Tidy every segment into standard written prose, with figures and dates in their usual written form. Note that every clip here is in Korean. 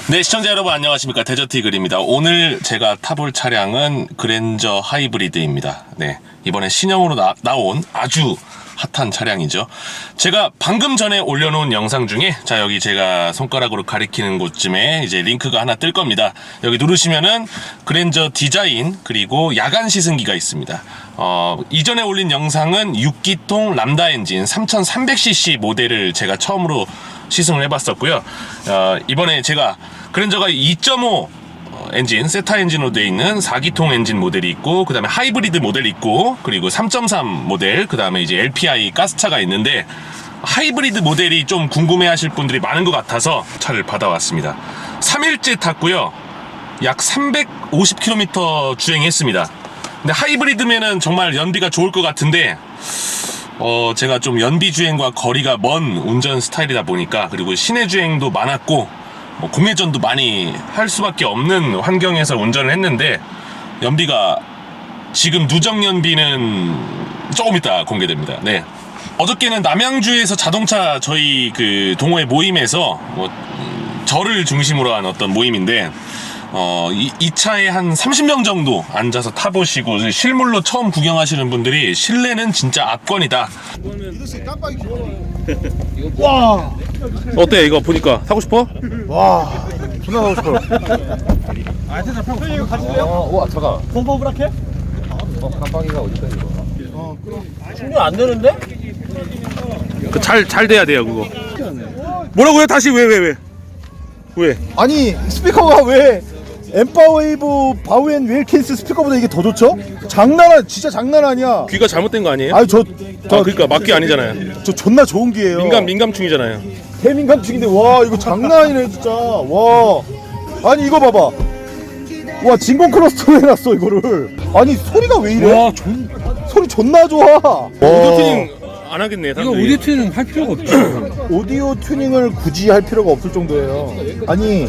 네, 시청자 여러분 안녕하십니까. 데저트이글입니다. 오늘 제가 타볼 차량은 그랜저 하이브리드입니다. 네, 이번에 신형으로 나온 아주 핫한 차량이죠. 제가 방금 전에 올려놓은 영상 중에, 자, 여기 제가 손가락으로 가리키는 곳쯤에 이제 링크가 하나 뜰 겁니다. 여기 누르시면은 그랜저 디자인 그리고 야간 시승기가 있습니다. 이전에 올린 영상은 6기통 람다 엔진 3300cc 모델을 제가 처음으로 시승을 해봤었고요. 이번에 제가 그랜저가 2.5 엔진, 세타 엔진으로 되어 있는 4기통 엔진 모델이 있고, 그 다음에 하이브리드 모델이 있고, 그리고 3.3 모델, 그 다음에 이제 LPI 가스차가 있는데, 하이브리드 모델이 좀 궁금해 하실 분들이 많은 것 같아서 차를 받아왔습니다. 3일째 탔고요. 약 350km 주행했습니다. 근데 하이브리드면은 정말 연비가 좋을 것 같은데, 제가 좀 연비 주행과 거리가 먼 운전 스타일이다 보니까, 그리고 시내 주행도 많았고, 공회전도 많이 할 수밖에 없는 환경에서 운전을 했는데, 연비가 지금 누적 연비는 조금 이따 공개됩니다. 네. 어저께는 남양주에서 자동차 저희 그 동호회 모임에서 저를 중심으로 한 어떤 모임인데, 이 차에 한 30명 정도 앉아서 타보시고 실물로 처음 구경하시는 분들이 실내는 진짜 압권이다. 와, 어때 이거 보니까 타고 싶어? 와, 존나 가고 싶어. 아, 세상 형 이거 가질래요? 와, 잠깐. pompa 브라켓? 깜빡이가 어디까지 이거? 충전 안 되는데? 그 잘 돼야 돼요 그거. 뭐라고요? 다시 왜? 아니, 스피커가 왜 엠파웨이브 바우앤 윌킨스 스피커보다 이게 더 좋죠? 진짜 장난 아니야. 귀가 잘못된 거 아니에요? 아니 그러니까 막귀 아니잖아요. 저 존나 좋은 기예요. 민감충이잖아요. 대민감충인데 와 이거 장난 아니네 진짜. 와, 아니 이거 봐봐. 와, 진공 클러스터 해놨어 이거를. 아니 소리가 왜 이래? 와, 소리 존나 좋아. 오디오 튜닝 안 하겠네. 이거 오디오 튜닝 할 필요가 없죠. 오디오 튜닝을 굳이 할 필요가 없을 정도예요. 아니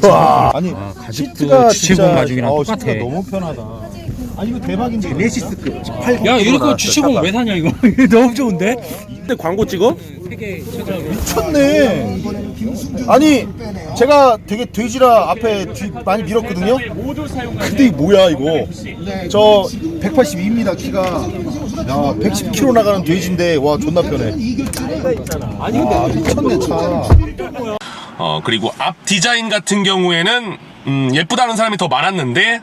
와, 아니 시트가 주체공 진짜 가죽이랑 똑같아. 시트가 너무 편하다. 아니 이거 대박인데. 제네시스급 8. 야, 이거 주체공 왜 사냐 이거? 이거 너무 좋은데? 근데 광고 찍어? 미쳤네. 아니 제가 되게 돼지라 앞에 뒤 많이 밀었거든요. 근데 이게 뭐야 이거? 저 182입니다 키가. 야, 110km 나가는 돼지인데 와 존나 편해. 아니 근데 미쳤네 차. 그리고 앞 디자인 같은 경우에는 예쁘다는 사람이 더 많았는데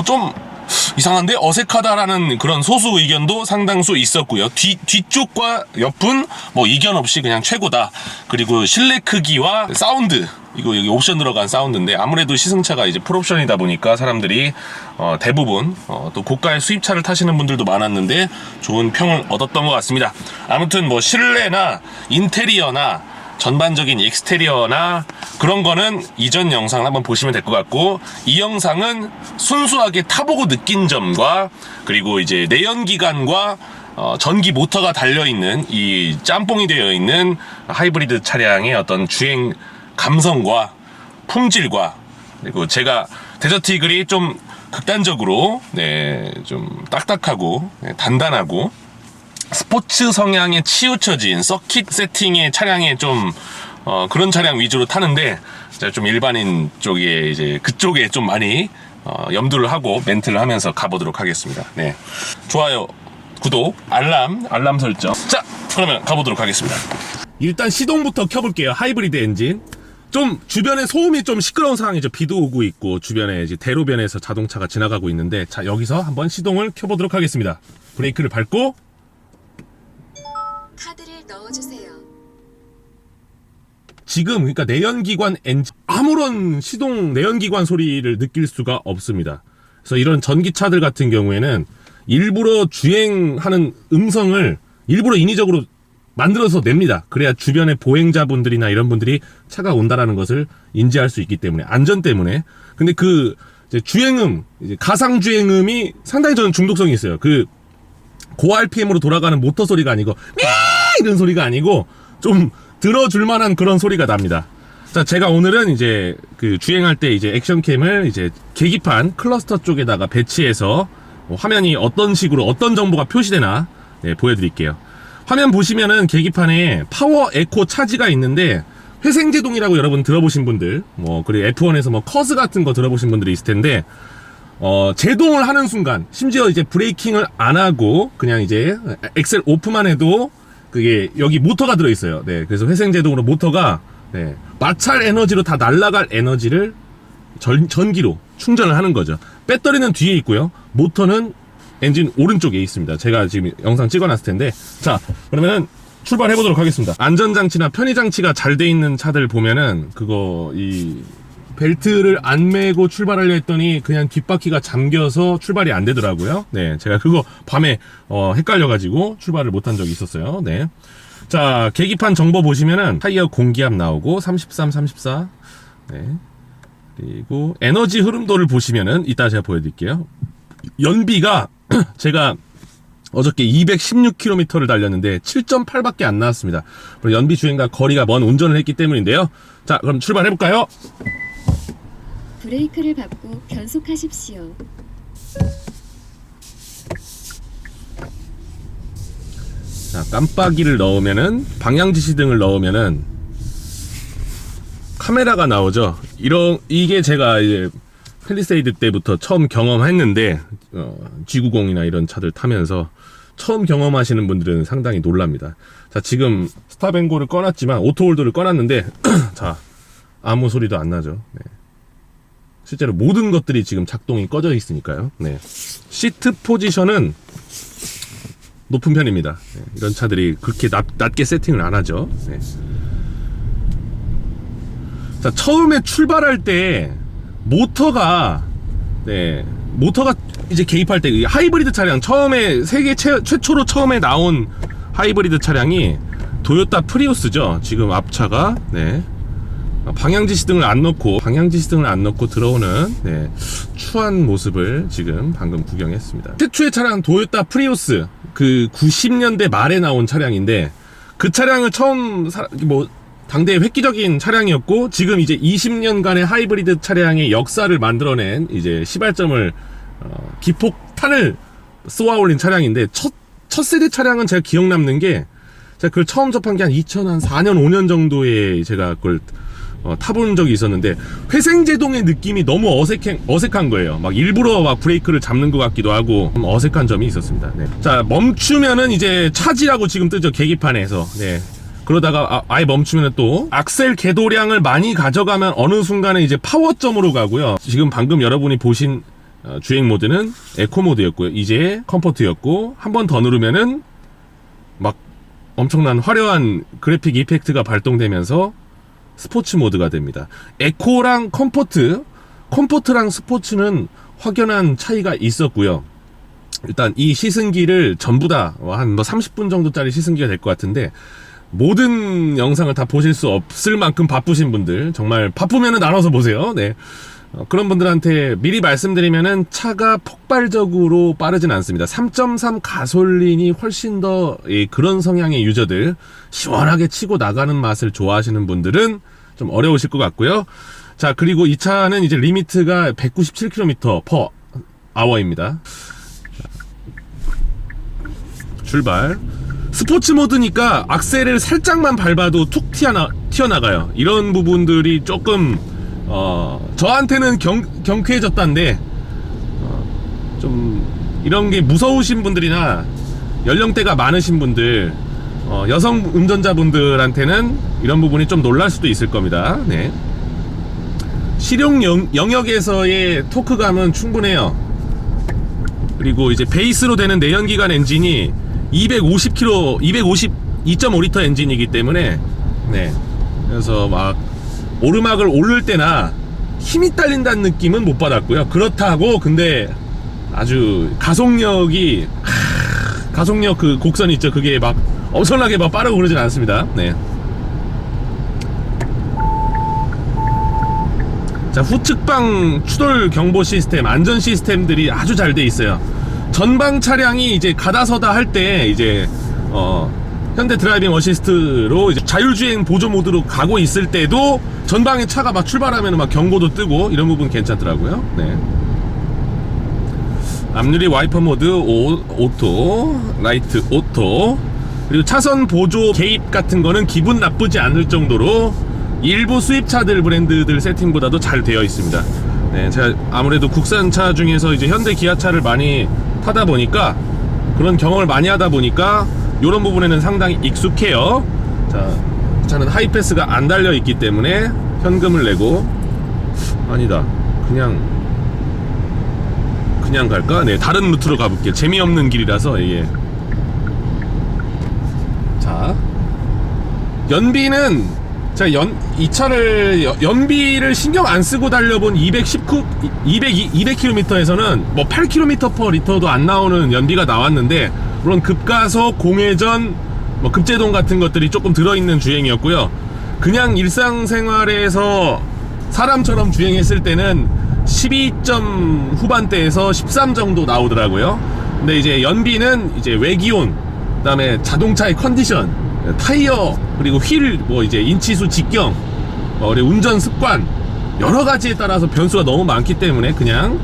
좀 이상한데 어색하다라는 그런 소수 의견도 상당수 있었고요. 뒤쪽과 옆은 이견 없이 그냥 최고다. 그리고 실내 크기와 사운드, 이거 여기 옵션 들어간 사운드인데, 아무래도 시승차가 이제 풀옵션이다 보니까 사람들이 대부분 또 고가의 수입차를 타시는 분들도 많았는데 좋은 평을 얻었던 것 같습니다. 아무튼 실내나 인테리어나 전반적인 익스테리어나 그런 거는 이전 영상을 한번 보시면 될 것 같고, 이 영상은 순수하게 타보고 느낀 점과, 그리고 이제 내연기관과 전기 모터가 달려있는 이 짬뽕이 되어 있는 하이브리드 차량의 어떤 주행 감성과 품질과, 그리고 제가 데저트 이글이 좀 극단적으로 좀 딱딱하고 단단하고 스포츠 성향에 치우쳐진 서킷 세팅의 차량에 좀 그런 차량 위주로 타는데, 제가 좀 일반인 쪽에 이제 그쪽에 좀 많이 염두를 하고 멘트를 하면서 가보도록 하겠습니다. 네, 좋아요, 구독, 알람 설정. 자, 그러면 가보도록 하겠습니다. 일단 시동부터 켜볼게요. 하이브리드 엔진. 좀 주변에 소음이 좀 시끄러운 상황이죠. 비도 오고 있고 주변에 이제 대로변에서 자동차가 지나가고 있는데, 자, 여기서 한번 시동을 켜보도록 하겠습니다. 브레이크를 밟고 카드를 넣어주세요. 지금 그러니까 내연기관 엔진, 아무런 시동 내연기관 소리를 느낄 수가 없습니다. 그래서 이런 전기차들 같은 경우에는 일부러 주행하는 음성을 일부러 인위적으로 만들어서 냅니다. 그래야 주변의 보행자분들이나 이런 분들이 차가 온다라는 것을 인지할 수 있기 때문에, 안전 때문에. 근데 그 이제 주행음, 이제 가상 주행음이 상당히 저는 중독성이 있어요. 그 고 RPM으로 돌아가는 모터 소리가 아니고 이런 소리가 아니고 좀 들어줄 만한 그런 소리가 납니다. 자, 제가 오늘은 이제 그 주행할 때 이제 액션캠을 이제 계기판 클러스터 쪽에다가 배치해서 화면이 어떤 식으로 어떤 정보가 표시되나 보여드릴게요. 화면 보시면은 계기판에 파워 에코 차지가 있는데, 회생제동이라고 여러분 들어보신 분들, 뭐 그리고 F1에서 뭐 커즈 같은 거 들어보신 분들이 있을 텐데, 제동을 하는 순간, 심지어 이제 브레이킹을 안 하고 그냥 이제 엑셀 오프만 해도 그게 여기 모터가 들어있어요. 네, 그래서 회생제동으로 모터가 네, 마찰 에너지로 다 날아갈 에너지를 전기로 충전을 하는 거죠. 배터리는 뒤에 있고요. 모터는 엔진 오른쪽에 있습니다. 제가 지금 영상 찍어놨을 텐데, 자, 그러면은 출발해 보도록 하겠습니다. 안전장치나 편의장치가 잘 돼 있는 차들 보면은 그거 이 벨트를 안 매고 출발하려 했더니 그냥 뒷바퀴가 잠겨서 출발이 안 되더라고요. 네, 제가 그거 밤에 헷갈려가지고 출발을 못한 적이 있었어요. 네. 자, 계기판 정보 보시면은 타이어 공기압 나오고 33, 34. 네. 그리고 에너지 흐름도를 보시면은 이따 제가 보여드릴게요. 연비가 제가 어저께 216km를 달렸는데 7.8밖에 안 나왔습니다. 연비 주행과 거리가 먼 운전을 했기 때문인데요. 자, 그럼 출발해볼까요? 브레이크를 밟고 변속하십시오. 자, 깜빡이를 넣으면은, 방향지시등을 넣으면은 카메라가 나오죠. 이게 제가 이제 팰리세이드 때부터 처음 경험했는데, G90이나 이런 차들 타면서 처음 경험하시는 분들은 상당히 놀랍니다. 자, 지금 스탑앤고를 꺼놨지만, 오토홀더를 꺼놨는데, 자, 아무 소리도 안 나죠. 네. 실제로 모든 것들이 지금 작동이 꺼져 있으니까요. 네. 시트 포지션은 높은 편입니다. 네. 이런 차들이 그렇게 낮게 세팅을 안 하죠. 네. 자, 처음에 출발할 때 모터가 이제 개입할 때 하이브리드 차량, 처음에 세계 최초로 처음에 나온 하이브리드 차량이 도요타 프리우스죠. 지금 앞차가 네. 방향지시등을 안 넣고 들어오는 네, 추한 모습을 지금 방금 구경했습니다. 최초의 차량 도요타 프리우스, 그 90년대 말에 나온 차량인데, 그 차량을 처음 당대의 획기적인 차량이었고, 지금 이제 20년간의 하이브리드 차량의 역사를 만들어낸 이제 시발점을 기폭탄을 쏘아올린 차량인데, 첫 세대 차량은 제가 기억 남는 게, 제가 그걸 처음 접한 게 한 2004년 5년 정도에 제가 그걸 타본 적이 있었는데, 회생제동의 느낌이 너무 어색한 거예요. 막 일부러 막 브레이크를 잡는 것 같기도 하고 좀 어색한 점이 있었습니다. 네. 자, 멈추면은 이제 차지라고 지금 뜨죠, 계기판에서. 네. 그러다가 아예 멈추면은 또 악셀 궤도량을 많이 가져가면 어느 순간에 이제 파워점으로 가고요. 지금 방금 여러분이 보신 주행 모드는 에코 모드였고요. 이제 컴포트였고, 한 번 더 누르면은 막 엄청난 화려한 그래픽 이펙트가 발동되면서 스포츠 모드가 됩니다. 에코랑 컴포트랑 스포츠는 확연한 차이가 있었고요. 일단 이 시승기를 전부 다 한 30분 정도짜리 시승기가 될 것 같은데, 모든 영상을 다 보실 수 없을 만큼 바쁘신 분들, 정말 바쁘면은 나눠서 보세요. 네. 그런 분들한테 미리 말씀드리면은 차가 폭발적으로 빠르진 않습니다. 3.3 가솔린이 훨씬 더 그런 성향의 유저들, 시원하게 치고 나가는 맛을 좋아하시는 분들은 좀 어려우실 것 같고요. 자, 그리고 이 차는 이제 리미트가 197km/h입니다. 출발. 스포츠 모드니까 악셀을 살짝만 밟아도 툭 튀어나가요. 이런 부분들이 조금 저한테는 경쾌해졌다는데, 좀 이런 게 무서우신 분들이나 연령대가 많으신 분들, 여성 운전자분들한테는 이런 부분이 좀 놀랄 수도 있을 겁니다. 네. 실용 영역에서의 토크감은 충분해요. 그리고 이제 베이스로 되는 내연기관 엔진이 252.5리터 엔진이기 때문에, 네. 그래서 막 오르막을 오를 때나 힘이 딸린다는 느낌은 못 받았고요. 그렇다고 근데 아주 가속력 그 곡선 있죠, 그게 막 엄청나게 막 빠르고 그러진 않습니다. 네. 자, 후측방 추돌 경보 시스템, 안전 시스템들이 아주 잘 돼 있어요. 전방 차량이 이제 가다서다 할 때 이제 현대 드라이빙 어시스트로 이제 자율주행 보조 모드로 가고 있을 때도 전방에 차가 막 출발하면 막 경고도 뜨고, 이런 부분 괜찮더라고요. 네. 앞유리 와이퍼 모드 오토, 라이트 오토, 그리고 차선 보조 개입 같은 거는 기분 나쁘지 않을 정도로 일부 수입차들 브랜드들 세팅보다도 잘 되어 있습니다. 네, 제가 아무래도 국산차 중에서 이제 현대 기아차를 많이 타다 보니까 그런 경험을 많이 하다 보니까 이런 부분에는 상당히 익숙해요. 자, 이 차는 하이패스가 안 달려 있기 때문에 현금을 내고 아니다. 그냥 갈까? 네, 다른 루트로 가볼게요. 재미없는 길이라서 이게. 자, 연비는 제가 이 차를 연비를 신경 안 쓰고 달려본 200km에서는 뭐 8km/L도 안 나오는 연비가 나왔는데, 물론 급가속, 공회전, 뭐 급제동 같은 것들이 조금 들어있는 주행이었고요. 그냥 일상생활에서 사람처럼 주행했을 때는 12점 후반대에서 13 정도 나오더라고요. 근데 이제 연비는 이제 외기온, 그다음에 자동차의 컨디션, 타이어, 그리고 휠, 뭐 이제 인치수 직경, 그리고 운전 습관, 여러 가지에 따라서 변수가 너무 많기 때문에 그냥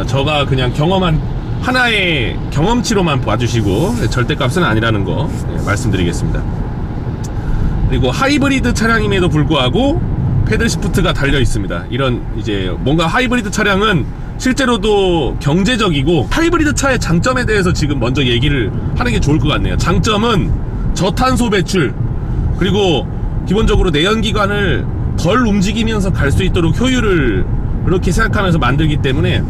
저가 그냥 경험한 하나의 경험치로만 봐주시고 절대값은 아니라는 거 말씀드리겠습니다. 그리고 하이브리드 차량임에도 불구하고 패들 시프트가 달려 있습니다. 이런 이제 뭔가 하이브리드 차량은 실제로도 경제적이고, 하이브리드 차의 장점에 대해서 지금 먼저 얘기를 하는 게 좋을 것 같네요. 장점은 저탄소 배출, 그리고 기본적으로 내연기관을 덜 움직이면서 갈 수 있도록 효율을 그렇게 생각하면서 만들기 때문에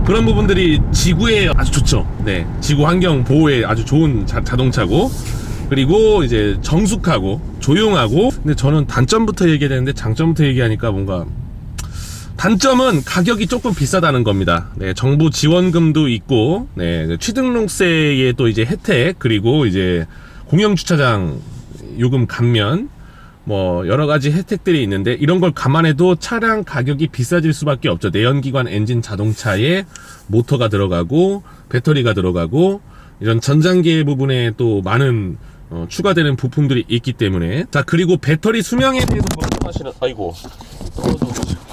그런 부분들이 지구에 아주 좋죠. 네, 지구 환경 보호에 아주 좋은 자동차고, 그리고 이제 정숙하고 조용하고. 근데 저는 단점부터 얘기해야 되는데 장점부터 얘기하니까 뭔가, 단점은 가격이 조금 비싸다는 겁니다. 네, 정부 지원금도 있고, 네, 취등록세의 또 이제 혜택, 그리고 이제 공영주차장 요금 감면, 뭐 여러 가지 혜택들이 있는데, 이런 걸 감안해도 차량 가격이 비싸질 수밖에 없죠. 내연기관 엔진 자동차에 모터가 들어가고 배터리가 들어가고 이런 전장계 부분에 또 많은 추가되는 부품들이 있기 때문에. 자, 그리고 배터리 수명에 대해서 걱정하시는, 아이고 떨어져가지고,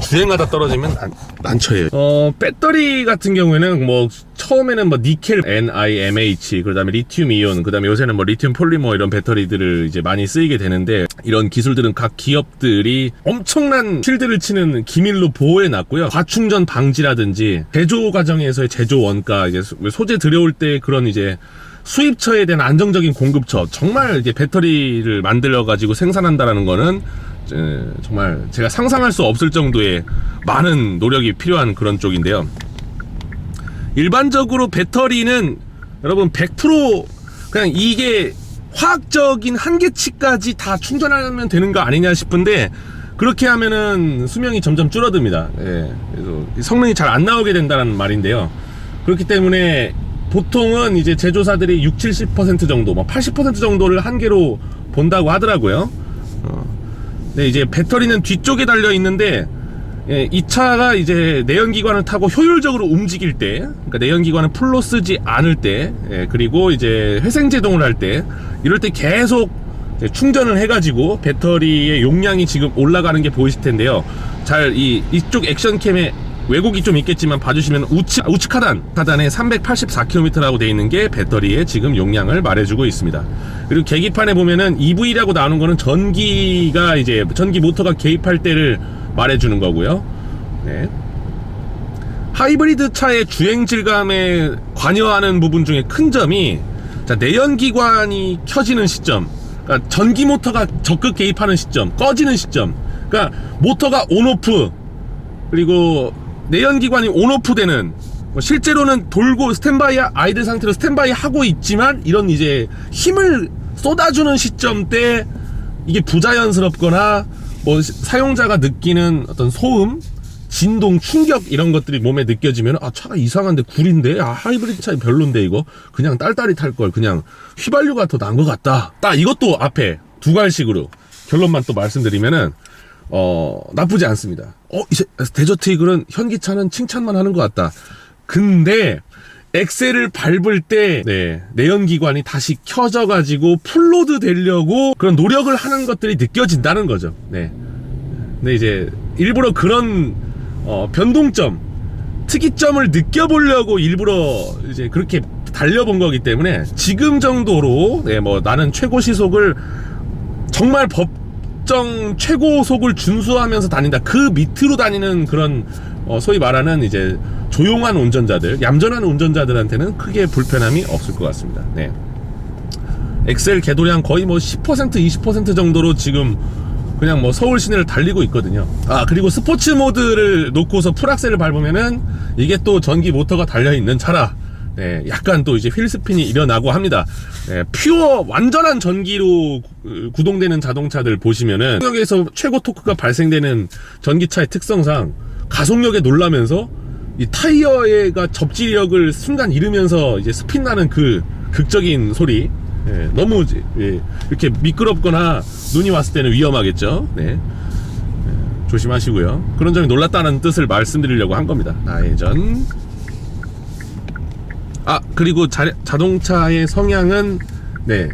주행하다 떨어지면 난처해요. 배터리 같은 경우에는 뭐 처음에는 뭐 니켈 NIMH, 그 다음에 리튬 이온, 그 다음에 요새는 뭐 리튬 폴리머, 이런 배터리들을 이제 많이 쓰이게 되는데, 이런 기술들은 각 기업들이 엄청난 실드를 치는 기밀로 보호해 놨고요. 과충전 방지라든지 제조 과정에서의 제조 원가, 이제 소재 들여올 때 그런 이제 수입처에 대한 안정적인 공급처, 정말 이제 배터리를 만들어 가지고 생산한다라는 거는 정말 제가 상상할 수 없을 정도의 많은 노력이 필요한 그런 쪽인데요. 일반적으로 배터리는 여러분 100% 그냥 이게 화학적인 한계치까지 다 충전하면 되는 거 아니냐 싶은데, 그렇게 하면은 수명이 점점 줄어듭니다. 예, 그래서 성능이 잘 안 나오게 된다는 말인데요. 그렇기 때문에 보통은 이제 제조사들이 60-70% 정도, 뭐 80% 정도를 한계로 본다고 하더라고요. 네, 이제 배터리는 뒤쪽에 달려 있는데, 예, 이 차가 이제 내연기관을 타고 효율적으로 움직일 때, 그러니까 내연기관을 풀로 쓰지 않을 때, 예, 그리고 이제 회생제동을 할 때, 이럴 때 계속 충전을 해가지고 배터리의 용량이 지금 올라가는 게 보이실 텐데요. 잘 이쪽 액션캠에 왜곡이 좀 있겠지만 봐주시면 우측 하단에 384km라고 되어 있는 게 배터리의 지금 용량을 말해주고 있습니다. 그리고 계기판에 보면은 EV라고 나오는 거는 전기가 이제 전기 모터가 개입할 때를 말해주는 거고요. 네. 하이브리드 차의 주행 질감에 관여하는 부분 중에 큰 점이, 자, 내연기관이 켜지는 시점, 그러니까 전기 모터가 적극 개입하는 시점, 꺼지는 시점, 그러니까 모터가 온오프, 그리고 내연기관이 온오프 되는, 실제로는 돌고 스탠바이, 아이들 상태로 스탠바이 하고 있지만, 이런 이제 힘을 쏟아주는 시점 때 이게 부자연스럽거나 뭐 사용자가 느끼는 어떤 소음, 진동, 충격, 이런 것들이 몸에 느껴지면, 아, 차가 이상한데, 구린데, 아, 하이브리드 차 별론데, 이거 그냥 딸딸이 탈 걸, 그냥 휘발유가 더 나은 것 같다. 딱 이것도 앞에 두 갈식으로 결론만 또 말씀드리면은, 나쁘지 않습니다. 데저트 이글은 현기차는 칭찬만 하는 것 같다. 근데 엑셀을 밟을 때, 네, 내연기관이 다시 켜져가지고 풀로드 되려고 그런 노력을 하는 것들이 느껴진다는 거죠. 네. 근데 이제 일부러 그런 변동점, 특이점을 느껴보려고 일부러 이제 그렇게 달려본 거기 때문에 지금 정도로 네, 뭐 나는 최고 시속을 정말 법정 최고 속을 준수하면서 다닌다, 그 밑으로 다니는 그런 소위 말하는 이제 조용한 운전자들, 얌전한 운전자들한테는 크게 불편함이 없을 것 같습니다. 네. 엑셀 개도량 거의 뭐 10% 20% 정도로 지금 그냥 뭐 서울 시내를 달리고 있거든요. 아, 그리고 스포츠 모드를 놓고서 풀악셀을 밟으면은 이게 또 전기 모터가 달려있는 차라 네, 약간 또 이제 휠스핀이 일어나고 합니다. 네, 퓨어 완전한 전기로 구동되는 자동차들 보시면은 가속력에서 최고 토크가 발생되는 전기차의 특성상 가속력에 놀라면서 이 타이어가 접지력을 순간 잃으면서 이제 스핀 나는 그 극적인 소리, 예, 너무 이렇게 미끄럽거나 눈이 왔을 때는 위험하겠죠. 네. 조심하시고요. 그런 점이 놀랐다는 뜻을 말씀드리려고 한 겁니다. 나회전. 아, 그리고 자동차의 성향은 네,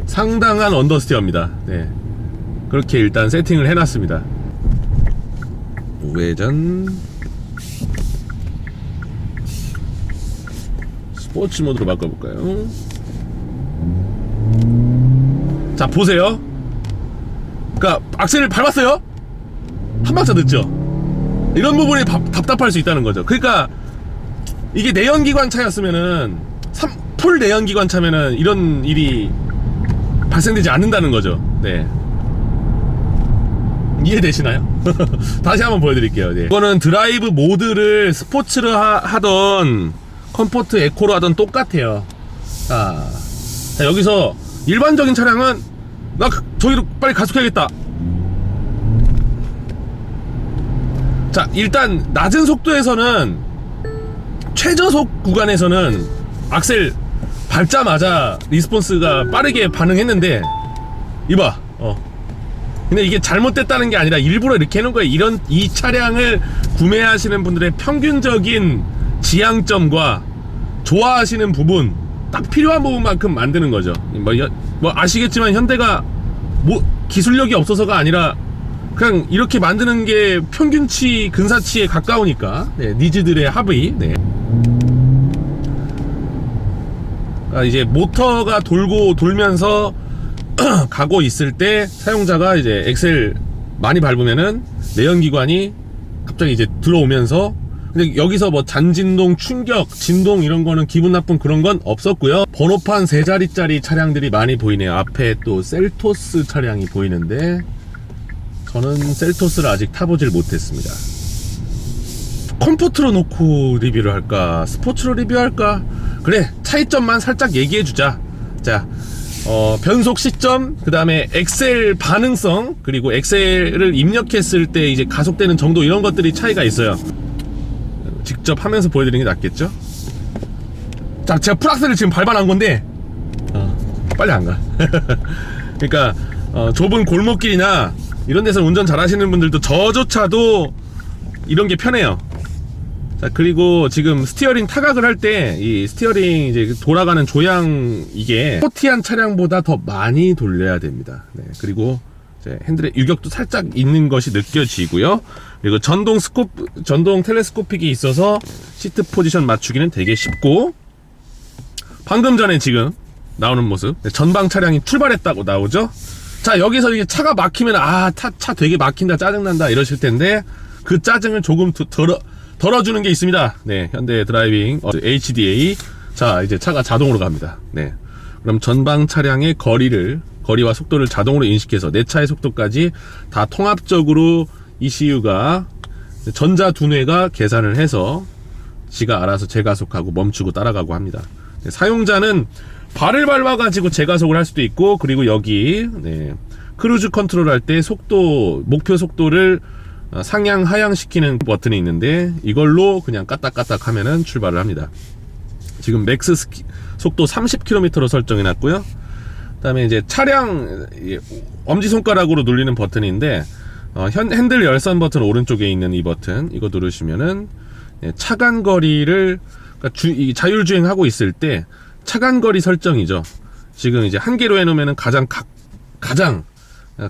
상당한 언더스티어입니다. 네. 그렇게 일단 세팅을 해놨습니다. 우회전. 스포츠 모드로 바꿔볼까요? 자, 보세요. 그러니까 악셀을 밟았어요. 한 박자 늦죠. 이런 부분이 답답할 수 있다는 거죠. 그러니까 이게 내연기관 차였으면은 풀 내연기관 차면은 이런 일이 발생되지 않는다는 거죠. 네. 이해되시나요? 다시 한번 보여드릴게요. 네. 이거는 드라이브 모드를 스포츠로 하던 컴포트 에코로 하던 똑같아요. 자, 여기서 일반적인 차량은 나 저기로 빨리 가속해야겠다. 자, 일단 낮은 속도에서는 최저속 구간에서는 악셀 밟자마자 리스폰스가 빠르게 반응했는데 이봐, 근데 이게 잘못됐다는 게 아니라 일부러 이렇게 해놓은 거예요. 이 차량을 구매하시는 분들의 평균적인 지향점과 좋아하시는 부분, 딱 필요한 부분만큼 만드는 거죠. 뭐 아시겠지만 현대가 뭐 기술력이 없어서가 아니라 그냥 이렇게 만드는 게 평균치 근사치에 가까우니까. 네, 니즈들의 합의. 네. 이제 모터가 돌면서 가고 있을 때 사용자가 이제 엑셀 많이 밟으면은 내연기관이 갑자기 이제 들어오면서, 근데 여기서 뭐 잔진동, 충격, 진동 이런 거는 기분 나쁜 그런 건 없었고요. 번호판 3자리짜리 차량들이 많이 보이네요. 앞에 또 셀토스 차량이 보이는데 저는 셀토스를 아직 타보질 못했습니다. 컴포트로 놓고 리뷰를 할까, 스포츠로 리뷰할까? 그래, 차이점만 살짝 얘기해주자. 자, 변속 시점, 그 다음에 엑셀 반응성, 그리고 엑셀을 입력했을 때 이제 가속되는 정도, 이런 것들이 차이가 있어요. 직접 하면서 보여드리는 게 낫겠죠? 자, 제가 풀악셀을 지금 밟아놓은 건데 빨리 안 가. 그러니까 좁은 골목길이나 이런 데서 운전 잘 하시는 분들도 저조차도 이런 게 편해요. 자, 그리고 지금 스티어링 타각을 할 때 이 스티어링 이제 돌아가는 조향, 이게 스포티한 차량보다 더 많이 돌려야 됩니다. 네, 그리고 이제 핸들에 유격도 살짝 있는 것이 느껴지고요. 그리고 전동 텔레스코픽이 있어서 시트 포지션 맞추기는 되게 쉽고, 방금 전에 지금 나오는 모습, 전방 차량이 출발했다고 나오죠. 자, 여기서 이게 차가 막히면 차 되게 막힌다, 짜증난다 이러실 텐데, 그 짜증을 조금 덜어주는 게 있습니다. 네, 현대 드라이빙 HDA. 자, 이제 차가 자동으로 갑니다. 네, 그럼 전방 차량의 거리와 속도를 자동으로 인식해서 내 차의 속도까지 다 통합적으로 ECU가, 전자 두뇌가 계산을 해서 지가 알아서 재가속하고 멈추고 따라가고 합니다. 네, 사용자는 발을 밟아가지고 재가속을 할 수도 있고, 그리고 여기 크루즈 컨트롤 할 때 목표 속도를 상향 하향 시키는 버튼이 있는데, 이걸로 그냥 까딱까딱 하면은 출발을 합니다. 지금 맥스 속도 30km로 설정해 놨고요. 그 다음에 이제 차량 엄지손가락으로 누르는 버튼인데, 핸들 열선 버튼 오른쪽에 있는 이 버튼, 이거 누르시면은 차간 거리를, 그러니까 자율주행 하고 있을 때 차간 거리 설정이죠. 지금 이제 한 개로 해놓으면은 가장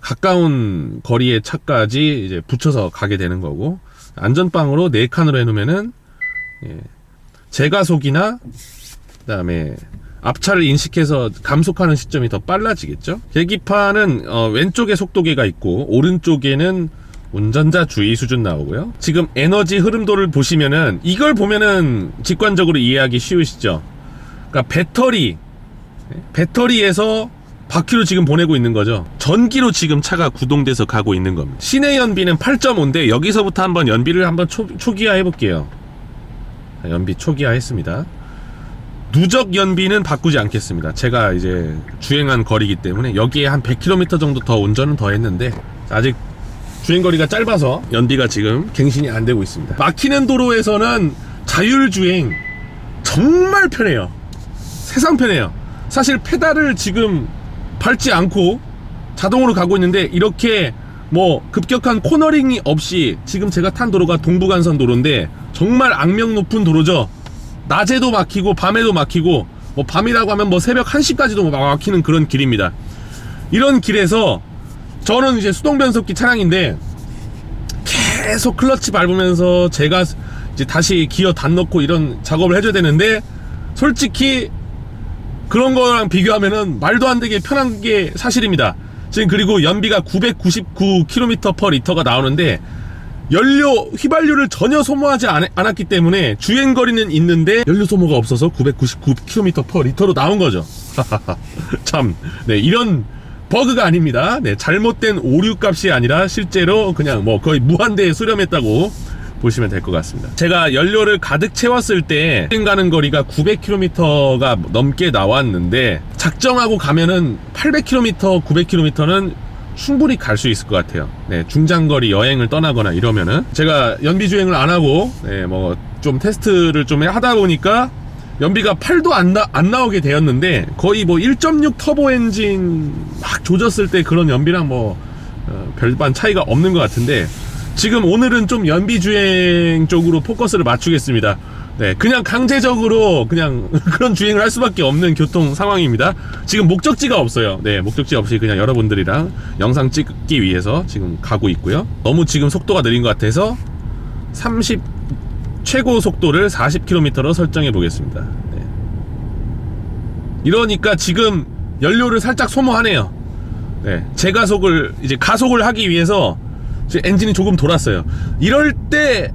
가까운 거리의 차까지 이제 붙여서 가게 되는 거고, 안전빵으로 4칸으로 해놓으면은 재가속이나 그다음에 앞차를 인식해서 감속하는 시점이 더 빨라지겠죠. 계기판은 왼쪽에 속도계가 있고 오른쪽에는 운전자 주의 수준 나오고요. 지금 에너지 흐름도를 보시면은 이걸 보면은 직관적으로 이해하기 쉬우시죠. 그러니까 배터리에서 바퀴로 지금 보내고 있는 거죠. 전기로 지금 차가 구동돼서 가고 있는 겁니다. 시내 연비는 8.5인데 여기서부터 한번 연비를 한번 초기화 해볼게요. 연비 초기화 했습니다. 누적 연비는 바꾸지 않겠습니다. 제가 이제 주행한 거리이기 때문에 여기에 한 100km 정도 더 운전은 더 했는데 아직 주행거리가 짧아서 연비가 지금 갱신이 안 되고 있습니다. 막히는 도로에서는 자율주행 정말 편해요. 세상 편해요. 사실 페달을 지금 밟지 않고 자동으로 가고 있는데 이렇게 뭐 급격한 코너링이 없이 지금 제가 탄 도로가 동부간선 도로인데 정말 악명 높은 도로죠. 낮에도 막히고 밤에도 막히고 뭐 밤이라고 하면 뭐 새벽 1시까지도 막히는 그런 길입니다. 이런 길에서 저는 이제 수동 변속기 차량인데 계속 클러치 밟으면서 제가 이제 다시 기어 단 넣고 이런 작업을 해줘야 되는데 솔직히 그런 거랑 비교하면은 말도 안 되게 편한 게 사실입니다. 지금 그리고 연비가 999km/L가 나오는데 연료, 휘발유를 전혀 소모하지 않았기 때문에 주행거리는 있는데 연료 소모가 없어서 999km/L로 나온 거죠. 참, 네, 이런 버그가 아닙니다. 네, 잘못된 오류 값이 아니라 실제로 그냥 뭐 거의 무한대에 수렴했다고 보시면 될 것 같습니다. 제가 연료를 가득 채웠을 때 주행 가는 거리가 900km가 넘게 나왔는데 작정하고 가면은 800km, 900km는 충분히 갈 수 있을 것 같아요. 네, 중장거리 여행을 떠나거나 이러면은 제가 연비 주행을 안 하고 네, 뭐 좀 테스트를 좀 하다 보니까 연비가 8도 안 나오게 되었는데 거의 뭐 1.6 터보 엔진 막 조졌을 때 그런 연비랑 뭐 별반 차이가 없는 것 같은데 지금 오늘은 좀 연비 주행 쪽으로 포커스를 맞추겠습니다. 네, 그냥 강제적으로 그냥 그런 주행을 할 수밖에 없는 교통 상황입니다. 지금 목적지가 없어요. 네, 목적지 없이 그냥 여러분들이랑 영상 찍기 위해서 지금 가고 있고요. 너무 지금 속도가 느린 것 같아서 최고 속도를 40km로 설정해 보겠습니다. 네. 이러니까 지금 연료를 살짝 소모하네요. 네, 제가속을 이제 가속을 하기 위해서 지금 엔진이 조금 돌았어요. 이럴 때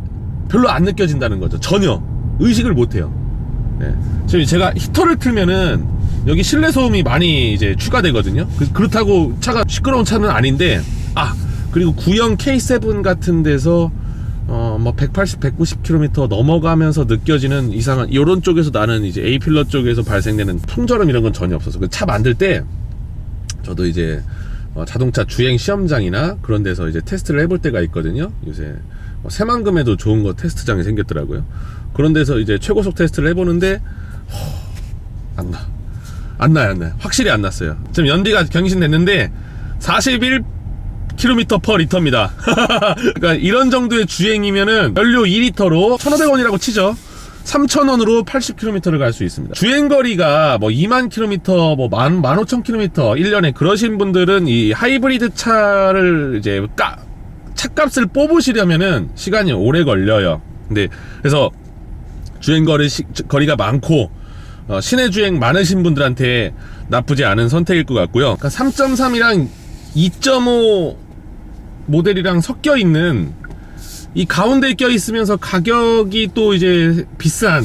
별로 안 느껴진다는 거죠. 전혀 의식을 못해요. 네. 지금 제가 히터를 틀면은 여기 실내 소음이 많이 이제 추가되거든요. 그렇다고 차가 시끄러운 차는 아닌데 그리고 구형 K7 같은 데서 뭐 180, 190km 넘어가면서 느껴지는 이상한 이런 쪽에서 나는 이제 A필러 쪽에서 발생되는 풍절음 이런 건 전혀 없어서 차 만들 때 저도 이제 자동차 주행 시험장이나 그런 데서 이제 테스트를 해볼 때가 있거든요. 요새 새만금에도 좋은 거 테스트장이 생겼더라고요. 그런 데서 이제 최고속 테스트를 해보는데 안 나요. 확실히 안 났어요. 지금 연비가 갱신됐는데 41km/L입니다. 그러니까 이런 정도의 주행이면은 연료 2리터로 1,500원이라고 치죠. 3,000원으로 80km를 갈 수 있습니다. 주행거리가 뭐 2만 km, 뭐 15,000km 1년에 그러신 분들은 이 하이브리드 차를 이제 차값을 뽑으시려면은 시간이 오래 걸려요. 근데 그래서 주행거리가 많고 시내 주행 많으신 분들한테 나쁘지 않은 선택일 것 같고요. 그러니까 3.3이랑 2.5 모델이랑 섞여 있는 이 가운데에 껴 있으면서 가격이 또 이제 비싼,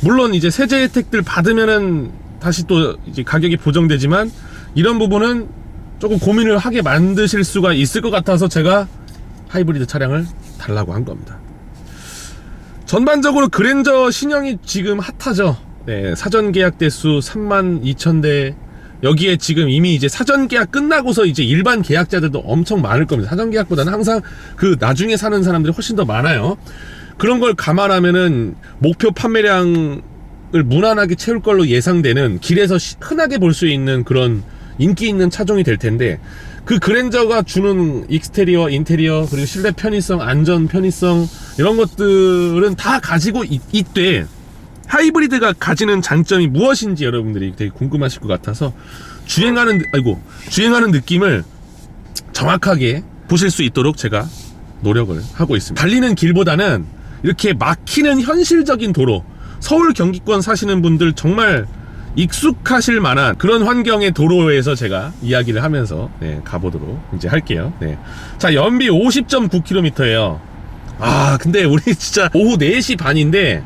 물론 이제 세제 혜택들 받으면은 다시 또 이제 가격이 보정되지만 이런 부분은 조금 고민을 하게 만드실 수가 있을 것 같아서 제가 하이브리드 차량을 달라고 한 겁니다. 전반적으로 그랜저 신형이 지금 핫하죠. 네, 사전 계약 대수 32,000대. 여기에 지금 이미 이제 사전 계약 끝나고서 이제 일반 계약자들도 엄청 많을 겁니다. 사전 계약보다는 항상 그 나중에 사는 사람들이 훨씬 더 많아요. 그런 걸 감안하면은 목표 판매량을 무난하게 채울 걸로 예상되는 길에서 흔하게 볼 수 있는 그런 인기 있는 차종이 될 텐데, 그 그랜저가 주는 익스테리어, 인테리어, 그리고 실내 편의성, 안전 편의성 이런 것들은 다 가지고 있되 하이브리드가 가지는 장점이 무엇인지 여러분들이 되게 궁금하실 것 같아서 주행하는 느낌을 정확하게 보실 수 있도록 제가 노력을 하고 있습니다. 달리는 길보다는 이렇게 막히는 현실적인 도로, 서울 경기권 사시는 분들 정말 익숙하실 만한 그런 환경의 도로에서 제가 이야기를 하면서 네, 가보도록 이제 할게요. 네. 자, 연비 50.9km예요. 아, 근데 우리 진짜 오후 4시 반인데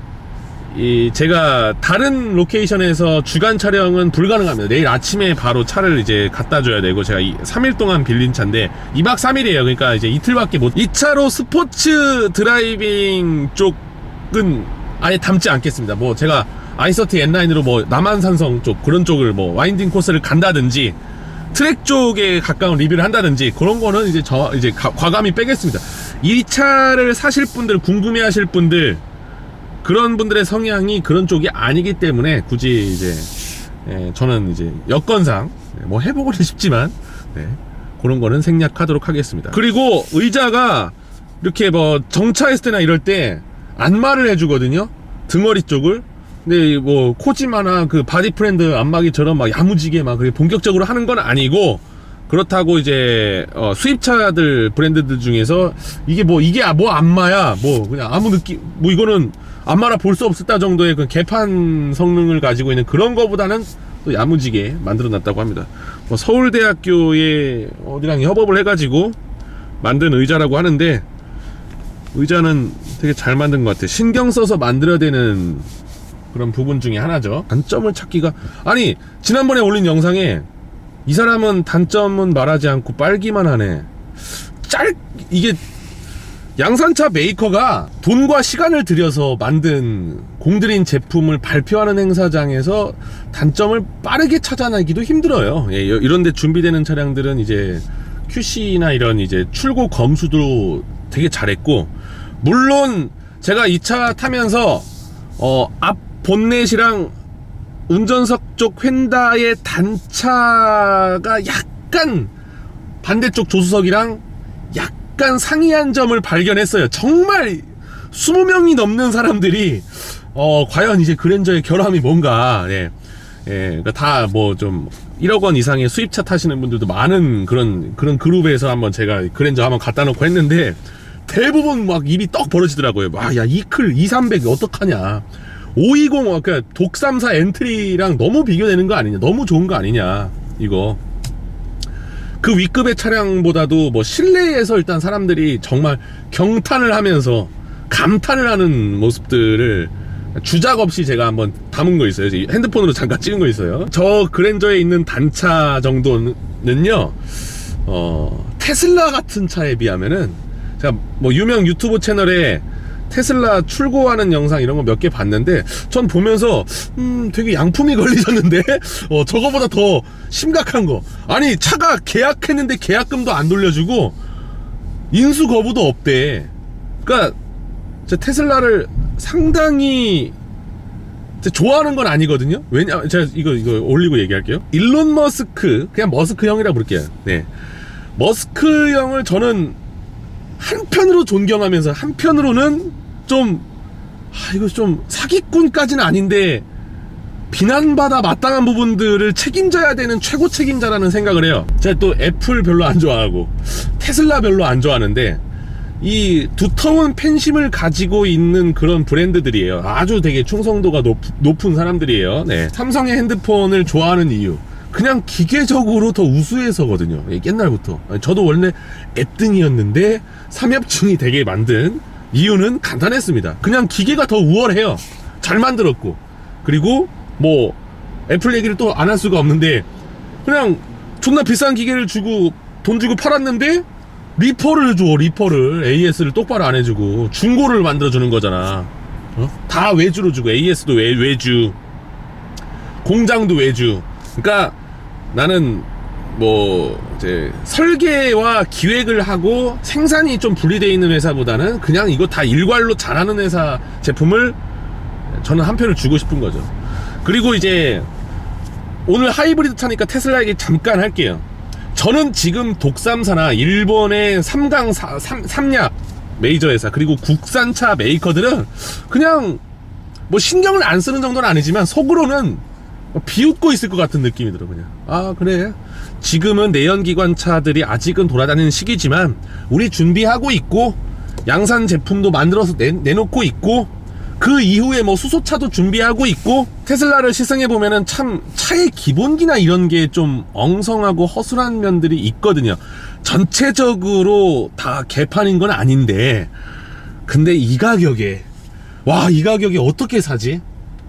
제가 다른 로케이션에서 주간 촬영은 불가능합니다. 내일 아침에 바로 차를 이제 갖다 줘야 되고, 제가 3일 동안 빌린 차인데 2박 3일이에요. 그러니까 이제 이틀밖에 못. 2차로 스포츠 드라이빙 쪽은 아예 담지 않겠습니다. 뭐 제가 i30 N9으로 뭐 남한산성 쪽 그런 쪽을 뭐 와인딩 코스를 간다든지 트랙 쪽에 가까운 리뷰를 한다든지 그런 거는 이제 과감히 빼겠습니다. 이 차를 사실 분들, 궁금해 하실 분들, 그런 분들의 성향이 그런 쪽이 아니기 때문에 굳이 이제 저는 이제 여건상 뭐 해보고는 싶지만 그런 거는 생략하도록 하겠습니다. 그리고 의자가 이렇게 뭐 정차했을 때나 이럴 때 안마를 해주거든요, 등허리 쪽을. 근데 뭐 코지마나 그 바디프렌드 안마기처럼 막 야무지게 막 그렇게 본격적으로 하는 건 아니고, 그렇다고 이제 수입차들 브랜드들 중에서 이게 뭐 안마야 뭐 그냥 아무 느낌, 뭐 이거는 안마라 볼 수 없었다 정도의 그 개판 성능을 가지고 있는 그런 거보다는 또 야무지게 만들어 놨다고 합니다. 뭐 서울대학교에 어디랑 협업을 해가지고 만든 의자라고 하는데, 의자는 되게 잘 만든 것 같아요. 신경 써서 만들어야 되는 그런 부분 중에 하나죠. 단점을 찾기가, 아니 지난번에 올린 영상에 이 사람은 단점은 말하지 않고 빨기만 하네. 이게 양산차 메이커가 돈과 시간을 들여서 만든 공들인 제품을 발표하는 행사장에서 단점을 빠르게 찾아내기도 힘들어요. 예, 이런데 준비되는 차량들은 이제 QC나 이런 이제 출고 검수도 되게 잘했고, 물론 제가 이 차 타면서 앞 본넷이랑 운전석 쪽 휀다의 단차가 약간 반대쪽 조수석이랑 약간 상이한 점을 발견했어요. 정말 20명이 넘는 사람들이 과연 이제 그랜저의 결함이 뭔가, 그러니까 다 뭐 좀 1억 원 이상의 수입차 타시는 분들도 많은 그런 그룹에서 한번 제가 그랜저 한번 갖다 놓고 했는데, 대부분 막 입이 떡 벌어지더라고요. 야, 이클 2300 어떡하냐, 520 그러니까 독3사 엔트리랑 너무 비교되는 거 아니냐, 너무 좋은 거 아니냐. 이거 그 위급의 차량보다도 뭐 실내에서 일단 사람들이 정말 경탄을 하면서 감탄을 하는 모습들을 주작 없이 제가 한번 담은 거 있어요. 핸드폰으로 잠깐 찍은 거 있어요. 저 그랜저에 있는 단차 정도는요, 테슬라 같은 차에 비하면은, 제가 뭐 유명 유튜브 채널에 테슬라 출고하는 영상 이런 거 몇 개 봤는데, 전 보면서 되게 양품이 걸리셨는데 저거보다 더 심각한 거. 아니 차가 계약했는데 계약금도 안 돌려주고 인수 거부도 없대. 그러니까 테슬라를 상당히 좋아하는 건 아니거든요. 왜냐, 제가 이거 올리고 얘기할게요. 일론 머스크, 그냥 머스크 형이라 부를게요. 네, 머스크 형을 저는 한편으로 존경하면서 한편으로는 이거 좀 사기꾼까지는 아닌데 비난받아 마땅한 부분들을 책임져야 되는 최고 책임자라는 생각을 해요. 제가 또 애플 별로 안 좋아하고 테슬라 별로 안 좋아하는데, 이 두터운 팬심을 가지고 있는 그런 브랜드들이에요. 아주 되게 충성도가 높은 사람들이에요. 네. 삼성의 핸드폰을 좋아하는 이유, 그냥 기계적으로 더 우수해서거든요. 옛날부터. 저도 원래 앱등이었는데 삼엽충이 되게 만든 이유는 간단했습니다. 그냥 기계가 더 우월해요. 잘 만들었고, 그리고 뭐 애플 얘기를 또 안 할 수가 없는데, 그냥 존나 비싼 기계를 주고 돈 주고 팔았는데 리퍼를 줘. 리퍼를 AS를 똑바로 안 해주고 중고를 만들어주는 거잖아. 다 외주로 주고, AS도 외주, 공장도 외주. 그러니까 나는 뭐 이제 설계와 기획을 하고 생산이 좀 분리되어 있는 회사보다는 그냥 이거 다 일괄로 잘하는 회사 제품을 저는 한 표를 주고 싶은 거죠. 그리고 이제 오늘 하이브리드 차니까 테슬라 얘기 잠깐 할게요. 저는 지금 독3사나 일본의 삼약 메이저 회사, 그리고 국산차 메이커들은 그냥 뭐 신경을 안 쓰는 정도는 아니지만 속으로는 비웃고 있을 것 같은 느낌이 들어. 그냥 그래, 지금은 내연기관 차들이 아직은 돌아다니는 시기지만 우리 준비하고 있고 양산 제품도 만들어서 내놓고 있고, 그 이후에 뭐 수소차도 준비하고 있고, 테슬라를 시승해 보면은 참 차의 기본기나 이런 게 좀 엉성하고 허술한 면들이 있거든요. 전체적으로 다 개판인 건 아닌데, 근데 이 가격에, 와, 이 가격에 어떻게 사지?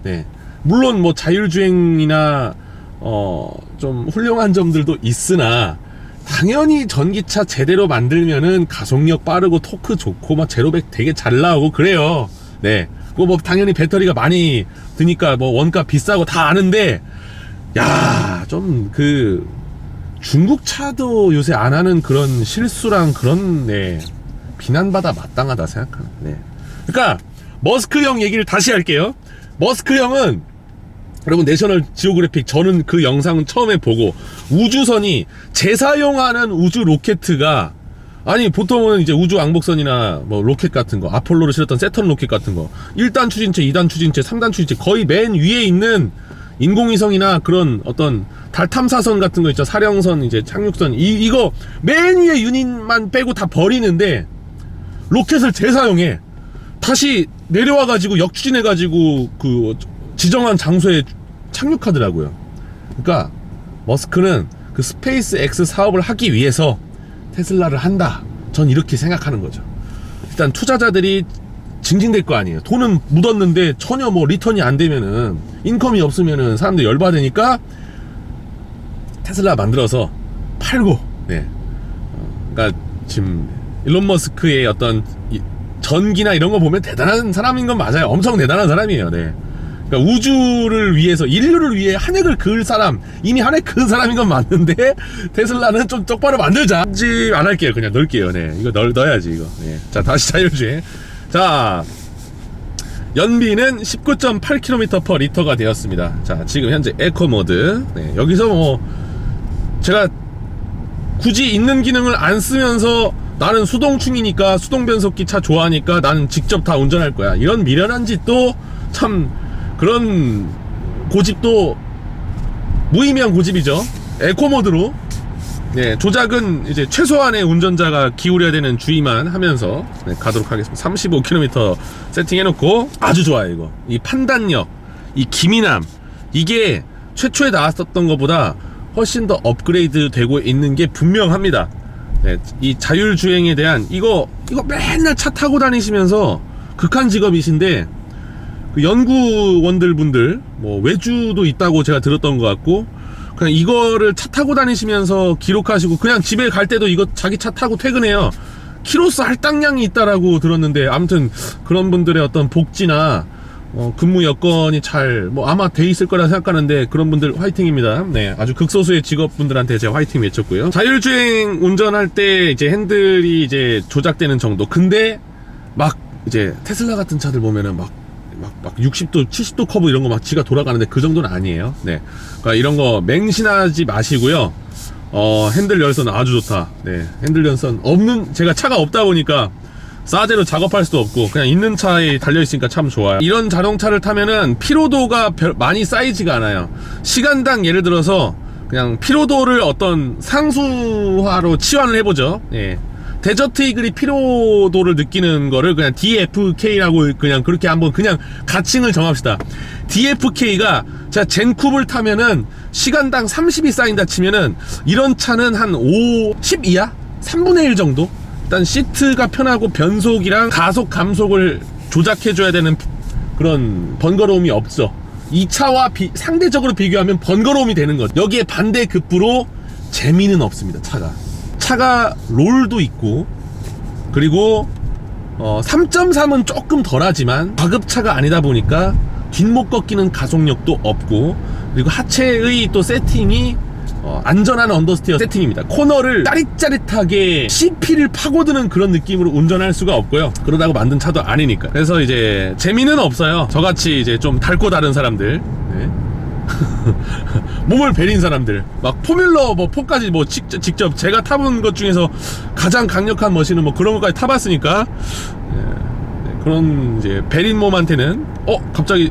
네. 물론 뭐 자율주행이나 좀 훌륭한 점들도 있으나, 당연히 전기차 제대로 만들면은 가속력 빠르고 토크 좋고 막 제로백 되게 잘 나오고 그래요. 네. 그거 뭐 당연히 배터리가 많이 드니까 뭐 원가 비싸고 다 아는데, 야, 좀 그 중국 차도 요새 안 하는 그런 실수랑 그런, 네, 비난받아 마땅하다 생각하는. 네. 그러니까 머스크 형 얘기를 다시 할게요. 머스크 형은, 여러분, 내셔널 지오그래픽, 저는 그 영상은 처음에 보고, 우주선이 재사용하는 우주 로켓가, 아니 보통은 이제 우주 왕복선이나 뭐 로켓 같은 거, 아폴로를 실었던 세턴 로켓 같은 거 1단 추진체, 2단 추진체, 3단 추진체, 거의 맨 위에 있는 인공위성이나 그런 어떤 달 탐사선 같은 거 있죠. 사령선, 이제 착륙선, 이거 맨 위에 유닛만 빼고 다 버리는데 로켓을 재사용해. 다시 내려와가지고 역추진해가지고 그 지정한 장소에 착륙하더라고요. 그러니까 머스크는 그 스페이스 X 사업을 하기 위해서 테슬라를 한다. 전 이렇게 생각하는 거죠. 일단 투자자들이 징징댈 거 아니에요. 돈은 묻었는데 전혀 뭐 리턴이 안 되면은, 인컴이 없으면은 사람들이 열받으니까 테슬라 만들어서 팔고. 네. 그러니까 지금 일론 머스크의 어떤 전기나 이런 거 보면 대단한 사람인 건 맞아요. 엄청 대단한 사람이에요. 네. 그러니까 우주를 위해서, 인류를 위해 한 획을 그을 사람, 이미 한 획 그은 사람인 건 맞는데, 테슬라는 좀 똑바로 만들자. 하지 안 할게요. 그냥 넣을게요. 네. 이거 넣어야지, 이거. 네. 자, 다시 자율주행. 자, 연비는 19.8km/L가 되었습니다. 자, 지금 현재 에코 모드. 네. 여기서 뭐, 제가 굳이 있는 기능을 안 쓰면서, 나는 수동충이니까, 수동 변속기 차 좋아하니까 나는 직접 다 운전할 거야. 이런 미련한 짓도 참, 그런 고집도 무의미한 고집이죠. 에코모드로, 네, 조작은 이제 최소한의 운전자가 기울여야 되는 주의만 하면서, 네, 가도록 하겠습니다. 35km 세팅해놓고, 아주 좋아요. 이거 이 판단력, 이 기민함, 이게 최초에 나왔었던 것보다 훨씬 더 업그레이드 되고 있는 게 분명합니다. 네, 이 자율주행에 대한 이거 맨날 차 타고 다니시면서 극한 직업이신데, 그 연구원들 분들, 뭐 외주도 있다고 제가 들었던 것 같고, 그냥 이거를 차 타고 다니시면서 기록하시고, 그냥 집에 갈 때도 이거 자기 차 타고 퇴근해요. 키로수 할당량이 있다라고 들었는데, 아무튼 그런 분들의 어떤 복지나 근무 여건이 잘 뭐 아마 돼 있을 거라 생각하는데, 그런 분들 화이팅입니다. 네, 아주 극소수의 직업분들한테 제가 화이팅 외쳤고요. 자율주행 운전할 때 이제 핸들이 이제 조작되는 정도. 근데 막 이제 테슬라 같은 차들 보면은 막 60도, 70도 커브 이런 거 막 지가 돌아가는데 그 정도는 아니에요. 네. 그러니까 이런 거 맹신하지 마시고요. 핸들 열선 아주 좋다. 네. 핸들 열선 없는, 제가 차가 없다 보니까 싸제로 작업할 수도 없고, 그냥 있는 차에 달려있으니까 참 좋아요. 이런 자동차를 타면은 피로도가 많이 쌓이지가 않아요. 시간당 예를 들어서 그냥 피로도를 어떤 상수화로 치환을 해보죠. 예. 데저트 이글이 피로도를 느끼는 거를 그냥 DFK라고 그냥 그렇게 한번 그냥 가칭을 정합시다. DFK가, 제가 젠쿱을 타면은 시간당 30이 쌓인다 치면은, 이런 차는 한 10 이하? 3분의 1 정도? 일단 시트가 편하고 변속이랑 가속 감속을 조작해줘야 되는 그런 번거로움이 없어. 이 차와 상대적으로 비교하면 번거로움이 되는 거죠. 여기에 반대급부로 재미는 없습니다. 차가 롤도 있고, 그리고 3.3은 조금 덜하지만 과급차가 아니다 보니까 뒷목 꺾이는 가속력도 없고, 그리고 하체의 또 세팅이 안전한 언더스티어 세팅입니다. 코너를 짜릿짜릿하게 CP를 파고드는 그런 느낌으로 운전할 수가 없고요. 그러다고 만든 차도 아니니까. 그래서 이제 재미는 없어요. 저같이 이제 좀 닳고 다른 사람들, 네. 몸을 베린 사람들, 막 포뮬러 뭐 4까지 뭐 직접 제가 타본 것 중에서 가장 강력한 머신은 뭐 그런 것까지 타봤으니까, 네, 그런 이제 베린 몸한테는 갑자기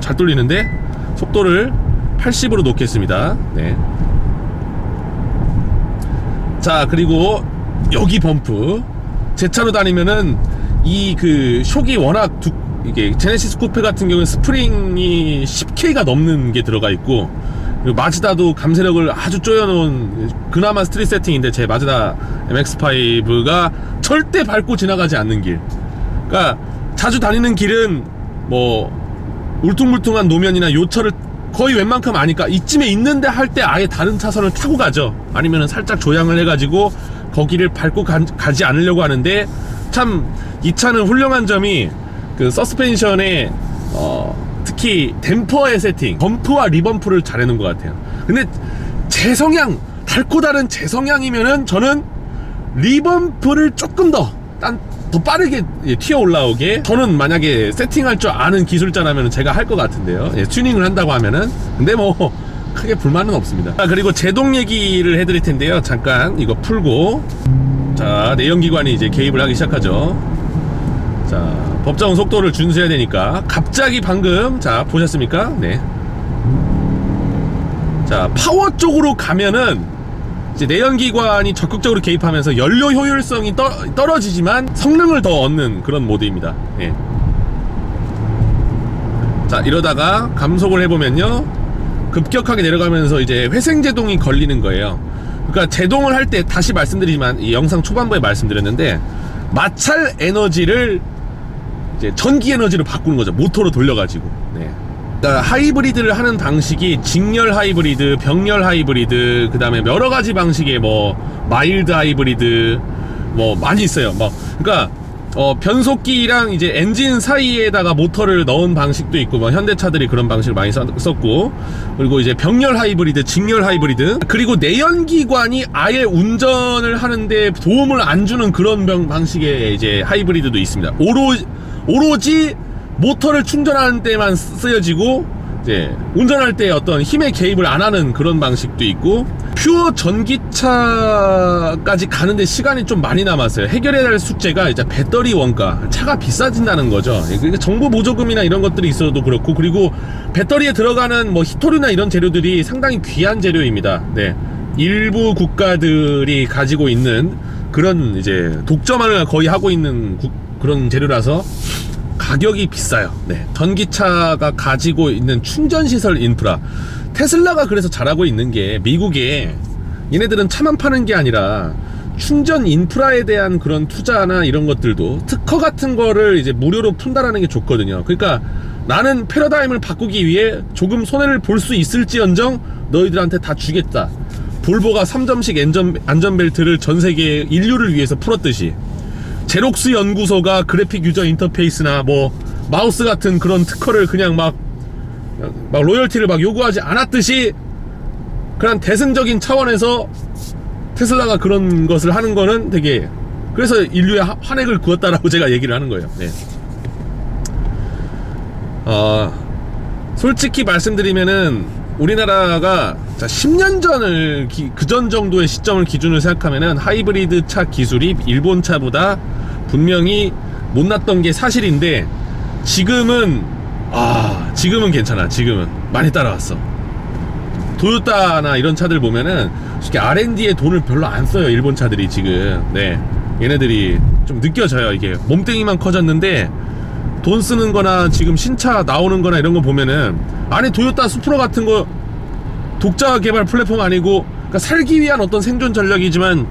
잘 뚫리는데 속도를 80으로 놓겠습니다. 네. 자, 그리고 여기 범프, 제 차로 다니면은 이 그 쇽이 워낙 이게 제네시스 쿠페 같은 경우에 스프링이 10K가 넘는 게 들어가 있고, 그리고 마즈다도 감쇄력을 아주 쪼여놓은 그나마 스트릿 세팅인데, 제 마즈다 MX-5가 절대 밟고 지나가지 않는 길. 그러니까 자주 다니는 길은 뭐 울퉁불퉁한 노면이나 요철을 거의 웬만큼 아니까 이쯤에 있는데 할 때 아예 다른 차선을 타고 가죠. 아니면은 살짝 조향을 해가지고 거기를 밟고 가지 않으려고 하는데, 참 이 차는 훌륭한 점이 그 서스펜션의 특히 댐퍼의 세팅, 범프와 리범프를 잘 해놓은 것 같아요. 근데 제 성향, 달고 다른 제 성향이면은 저는 리범프를 조금 더 빠르게 튀어 올라오게, 저는 만약에 세팅할 줄 아는 기술자라면 제가 할 것 같은데요. 튜닝을 한다고 하면은. 근데 뭐 크게 불만은 없습니다. 그리고 제동 얘기를 해드릴 텐데요. 잠깐 이거 풀고, 자, 내연기관이 이제 개입을 하기 시작하죠. 자, 법정 속도를 준수해야 되니까 갑자기 방금, 자, 보셨습니까? 네. 자, 파워 쪽으로 가면은 이제 내연기관이 적극적으로 개입하면서 연료 효율성이 떨어지지만 성능을 더 얻는 그런 모드입니다. 예. 자, 이러다가 감속을 해보면요, 급격하게 내려가면서 이제 회생제동이 걸리는 거예요. 그러니까 제동을 할 때, 다시 말씀드리지만 이 영상 초반부에 말씀드렸는데, 마찰 에너지를 이제 전기 에너지로 바꾸는 거죠. 모터로 돌려가지고. 네. 그러니까 하이브리드를 하는 방식이 직렬 하이브리드, 병렬 하이브리드, 그 다음에 여러 가지 방식의 뭐 마일드 하이브리드 뭐 많이 있어요. 뭐 그러니까 변속기랑 이제 엔진 사이에다가 모터를 넣은 방식도 있고, 뭐 현대차들이 그런 방식을 많이 썼고, 그리고 이제 병렬 하이브리드, 직렬 하이브리드, 그리고 내연기관이 아예 운전을 하는데 도움을 안 주는 그런 방식의 이제 하이브리드도 있습니다. 오로지 모터를 충전하는 때만 쓰여지고, 이제 운전할 때 어떤 힘의 개입을 안 하는 그런 방식도 있고, 퓨어 전기차까지 가는데 시간이 좀 많이 남았어요. 해결해야 할 숙제가 이제 배터리 원가, 차가 비싸진다는 거죠. 그러니까 정부 보조금이나 이런 것들이 있어도 그렇고, 그리고 배터리에 들어가는 뭐 히토류나 이런 재료들이 상당히 귀한 재료입니다. 네. 일부 국가들이 가지고 있는 그런 이제 독점을 거의 하고 있는 그런 재료라서 가격이 비싸요. 네. 전기차가 가지고 있는 충전시설 인프라, 테슬라가 그래서 잘하고 있는 게, 미국에 얘네들은 차만 파는 게 아니라 충전 인프라에 대한 그런 투자나 이런 것들도, 특허 같은 거를 이제 무료로 푼다라는 게 좋거든요. 그러니까 나는 패러다임을 바꾸기 위해 조금 손해를 볼 수 있을지언정 너희들한테 다 주겠다. 볼보가 3점식 안전벨트를 전 세계 인류를 위해서 풀었듯이, 제록스 연구소가 그래픽 유저 인터페이스나 뭐 마우스 같은 그런 특허를 그냥 막 로열티를 막 요구하지 않았듯이, 그런 대승적인 차원에서 테슬라가 그런 것을 하는 거는 되게, 그래서 인류의 환핵을 구웠다라고 제가 얘기를 하는 거예요. 네. 솔직히 말씀드리면은 우리나라가 10년 전을 그전 정도의 시점을 기준으로 생각하면은 하이브리드 차 기술이 일본 차보다 분명히 못났던 게 사실인데, 지금은 괜찮아. 지금은 많이 따라왔어. 도요타나 이런 차들 보면은 솔직히 R&D에 돈을 별로 안 써요, 일본 차들이 지금. 네. 얘네들이 좀 느껴져요. 이게 몸뚱이만 커졌는데 돈 쓰는 거나 지금 신차 나오는 거나 이런 거 보면은, 안에 도요타 수프로 같은 거 독자 개발 플랫폼 아니고, 그러니까 살기 위한 어떤 생존 전략이지만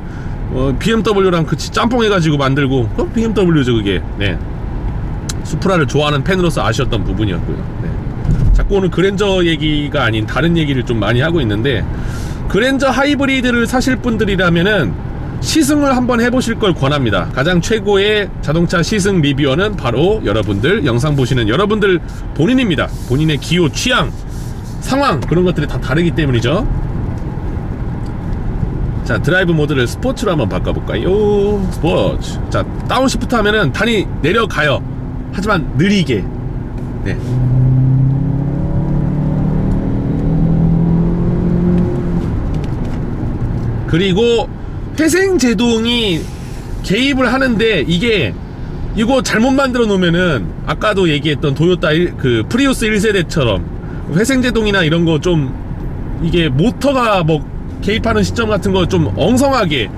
BMW랑 그치 짬뽕 해가지고 만들고, BMW죠 그게. 네. 수프라를 좋아하는 팬으로서 아쉬웠던 부분이었고요. 네. 자꾸 오늘 그랜저 얘기가 아닌 다른 얘기를 좀 많이 하고 있는데, 그랜저 하이브리드를 사실 분들이라면은 시승을 한번 해보실 걸 권합니다. 가장 최고의 자동차 시승 리뷰어는 바로 여러분들, 영상 보시는 여러분들 본인입니다. 본인의 기호, 취향, 상황, 그런 것들이 다 다르기 때문이죠. 자, 드라이브 모드를 스포츠로 한번 바꿔볼까요? 스포츠. 자, 다운시프트 하면은 단이 내려가요. 하지만 느리게. 네. 그리고 회생제동이 개입을 하는데, 이거 잘못 만들어 놓으면은 아까도 얘기했던 도요타 그 프리우스 1세대처럼 회생제동이나 이런 거 좀, 이게 모터가 뭐 개입하는 시점 같은 거 좀 엉성하게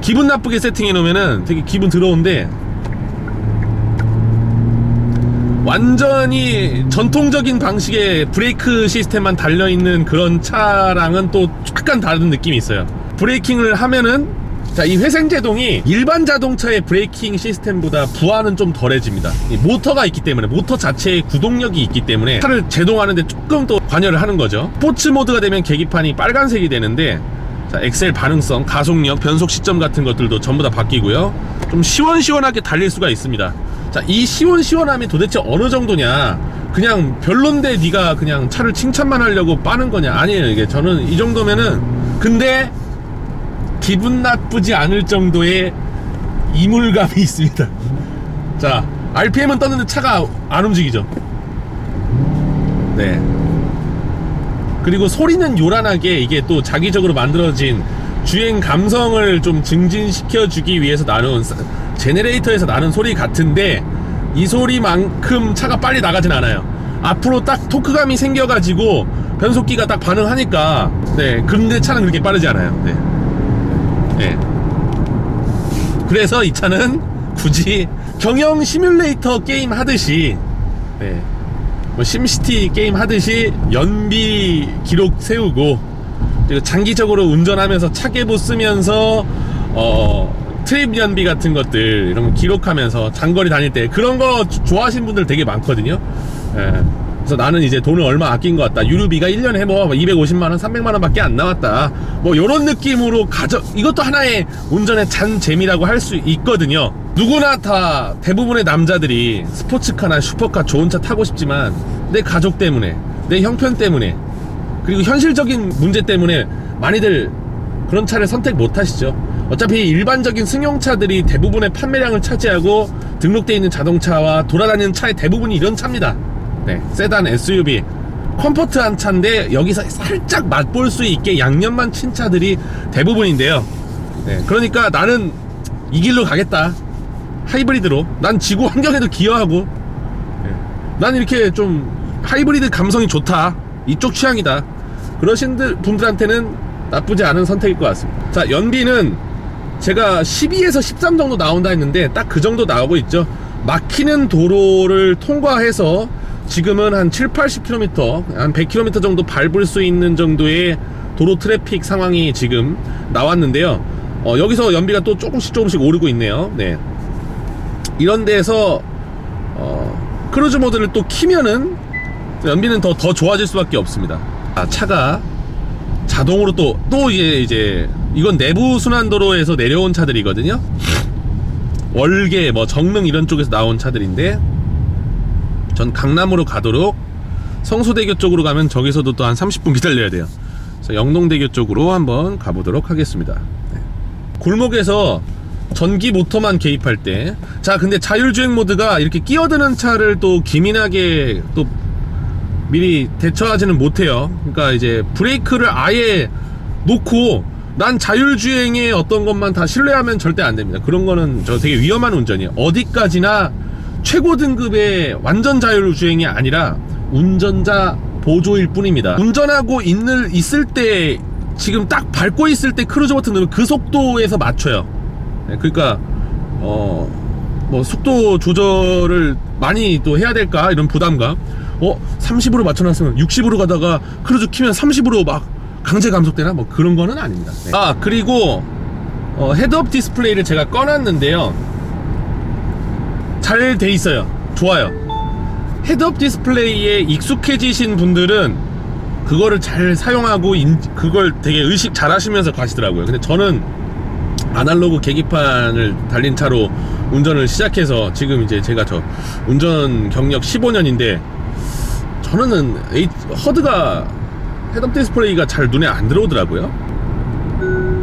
기분 나쁘게 세팅해 놓으면은 되게 기분 더러운데, 완전히 전통적인 방식의 브레이크 시스템만 달려있는 그런 차랑은 또 약간 다른 느낌이 있어요. 브레이킹을 하면은, 자, 이 회생제동이 일반 자동차의 브레이킹 시스템보다 부하는 좀 덜해집니다. 이 모터가 있기 때문에, 모터 자체에 구동력이 있기 때문에 차를 제동하는데 조금 더 관여를 하는 거죠. 스포츠 모드가 되면 계기판이 빨간색이 되는데, 자, 엑셀 반응성, 가속력, 변속 시점 같은 것들도 전부 다 바뀌고요. 좀 시원시원하게 달릴 수가 있습니다. 자, 이 시원시원함이 도대체 어느 정도냐? 그냥 별론데 네가 그냥 차를 칭찬만 하려고 빠는 거냐? 아니에요. 이게 저는 이 정도면은, 근데 기분 나쁘지 않을 정도의 이물감이 있습니다. 자, RPM은 떴는데 차가 안 움직이죠. 네. 그리고 소리는 요란하게, 이게 또 자기적으로 만들어진 주행 감성을 좀 증진시켜주기 위해서 나눈 제네레이터에서 나는 소리 같은데, 이 소리만큼 차가 빨리 나가진 않아요. 앞으로 딱 토크감이 생겨가지고 변속기가 딱 반응하니까. 네, 근데 차는 그렇게 빠르지 않아요. 네. 네. 그래서 이 차는 굳이 경영 시뮬레이터 게임 하듯이, 네, 뭐 심시티 게임 하듯이 연비 기록 세우고, 그리고 장기적으로 운전하면서 차계보 쓰면서 트립 연비 같은 것들 이런 거 기록하면서 장거리 다닐 때 그런 거 좋아하시는 분들 되게 많거든요. 예. 그래서 나는 이제 돈을 얼마 아낀 것 같다. 유류비가 1년에 뭐 250만원, 300만원 밖에 안 나왔다. 뭐 요런 느낌으로 이것도 하나의 운전의 잔 재미라고 할 수 있거든요. 누구나 다 대부분의 남자들이 스포츠카나 슈퍼카 좋은 차 타고 싶지만 내 가족 때문에, 내 형편 때문에, 그리고 현실적인 문제 때문에 많이들 그런 차를 선택 못 하시죠. 어차피 일반적인 승용차들이 대부분의 판매량을 차지하고 등록되어 있는 자동차와 돌아다니는 차의 대부분이 이런 차입니다. 네, 세단, SUV, 컴포트한 차인데 여기서 살짝 맛볼 수 있게 양념만 친 차들이 대부분인데요. 네, 그러니까 나는 이 길로 가겠다. 하이브리드로. 난 지구 환경에도 기여하고, 네, 난 이렇게 좀 하이브리드 감성이 좋다, 이쪽 취향이다, 그러신 분들한테는 나쁘지 않은 선택일 것 같습니다. 자, 연비는 제가 12에서 13 정도 나온다 했는데 딱 그 정도 나오고 있죠. 막히는 도로를 통과해서 지금은 한 7, 80km, 한 100km 정도 밟을 수 있는 정도의 도로 트래픽 상황이 지금 나왔는데요. 여기서 연비가 또 조금씩 오르고 있네요. 네. 이런 데서 크루즈 모드를 또 키면은 연비는 더 좋아질 수밖에 없습니다. 차가 자동으로 또 이제 이건 내부 순환도로에서 내려온 차들이거든요. 월계, 뭐 정릉 이런 쪽에서 나온 차들인데, 전 강남으로 가도록, 성수대교 쪽으로 가면 저기서도 또 한 30분 기다려야 돼요. 그래서 영동대교 쪽으로 한번 가보도록 하겠습니다. 네. 골목에서 전기 모터만 개입할 때, 자, 근데 자율주행 모드가 이렇게 끼어드는 차를 또 기민하게 또 미리 대처하지는 못해요. 그러니까 이제 브레이크를 아예 놓고 난 자율주행의 어떤 것만 다 신뢰하면 절대 안 됩니다. 그런 거는 저 되게 위험한 운전이에요. 어디까지나 최고 등급의 완전 자율주행이 아니라 운전자 보조일 뿐입니다. 운전하고 있을 때, 지금 딱 밟고 있을 때 크루즈 버튼 누르면 그 속도에서 맞춰요. 네, 그러니까 뭐 속도 조절을 많이 또 해야 될까 이런 부담감. 30으로 맞춰놨으면 60으로 가다가 크루즈 키면 30으로 막 강제 감속되나? 뭐 그런 거는 아닙니다. 네. 그리고 헤드업 디스플레이를 제가 꺼놨는데요, 잘 돼 있어요. 좋아요. 헤드업 디스플레이에 익숙해지신 분들은 그거를 잘 사용하고 그걸 되게 의식 잘 하시면서 가시더라고요. 근데 저는 아날로그 계기판을 달린 차로 운전을 시작해서 지금 이제 제가 운전 경력 15년인데 저는 허드가, 헤드업 디스플레이가 잘 눈에 안 들어오더라고요.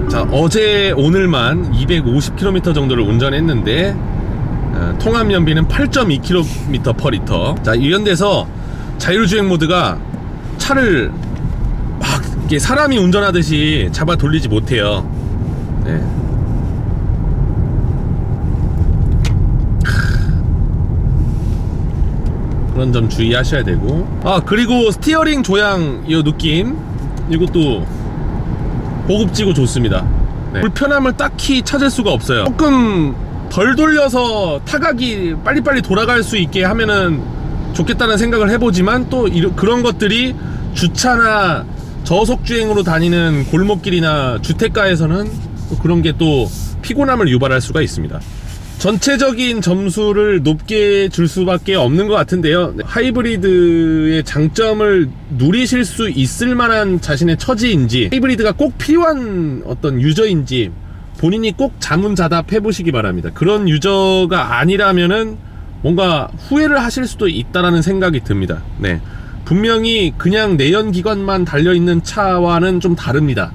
자, 어제 오늘만 250km 정도를 운전했는데 통합 연비는 8.2km/리터. 자, 이런 데서 자율주행 모드가 차를 막 이렇게 사람이 운전하듯이 잡아 돌리지 못해요. 네. 그런 점 주의하셔야 되고, 그리고 스티어링 조향 이 느낌, 이것도 고급지고 좋습니다. 네. 불편함을 딱히 찾을 수가 없어요. 조금 덜 돌려서 타각이 빨리빨리 돌아갈 수 있게 하면은 좋겠다는 생각을 해보지만 또 그런 것들이 주차나 저속주행으로 다니는 골목길이나 주택가에서는 또 그런 게 또 피곤함을 유발할 수가 있습니다. 전체적인 점수를 높게 줄 수밖에 없는 것 같은데요. 하이브리드의 장점을 누리실 수 있을 만한 자신의 처지인지, 하이브리드가 꼭 필요한 어떤 유저인지 본인이 꼭 자문자답해 보시기 바랍니다. 그런 유저가 아니라면은 뭔가 후회를 하실 수도 있다라는 생각이 듭니다. 네, 분명히 그냥 내연기관만 달려있는 차와는 좀 다릅니다,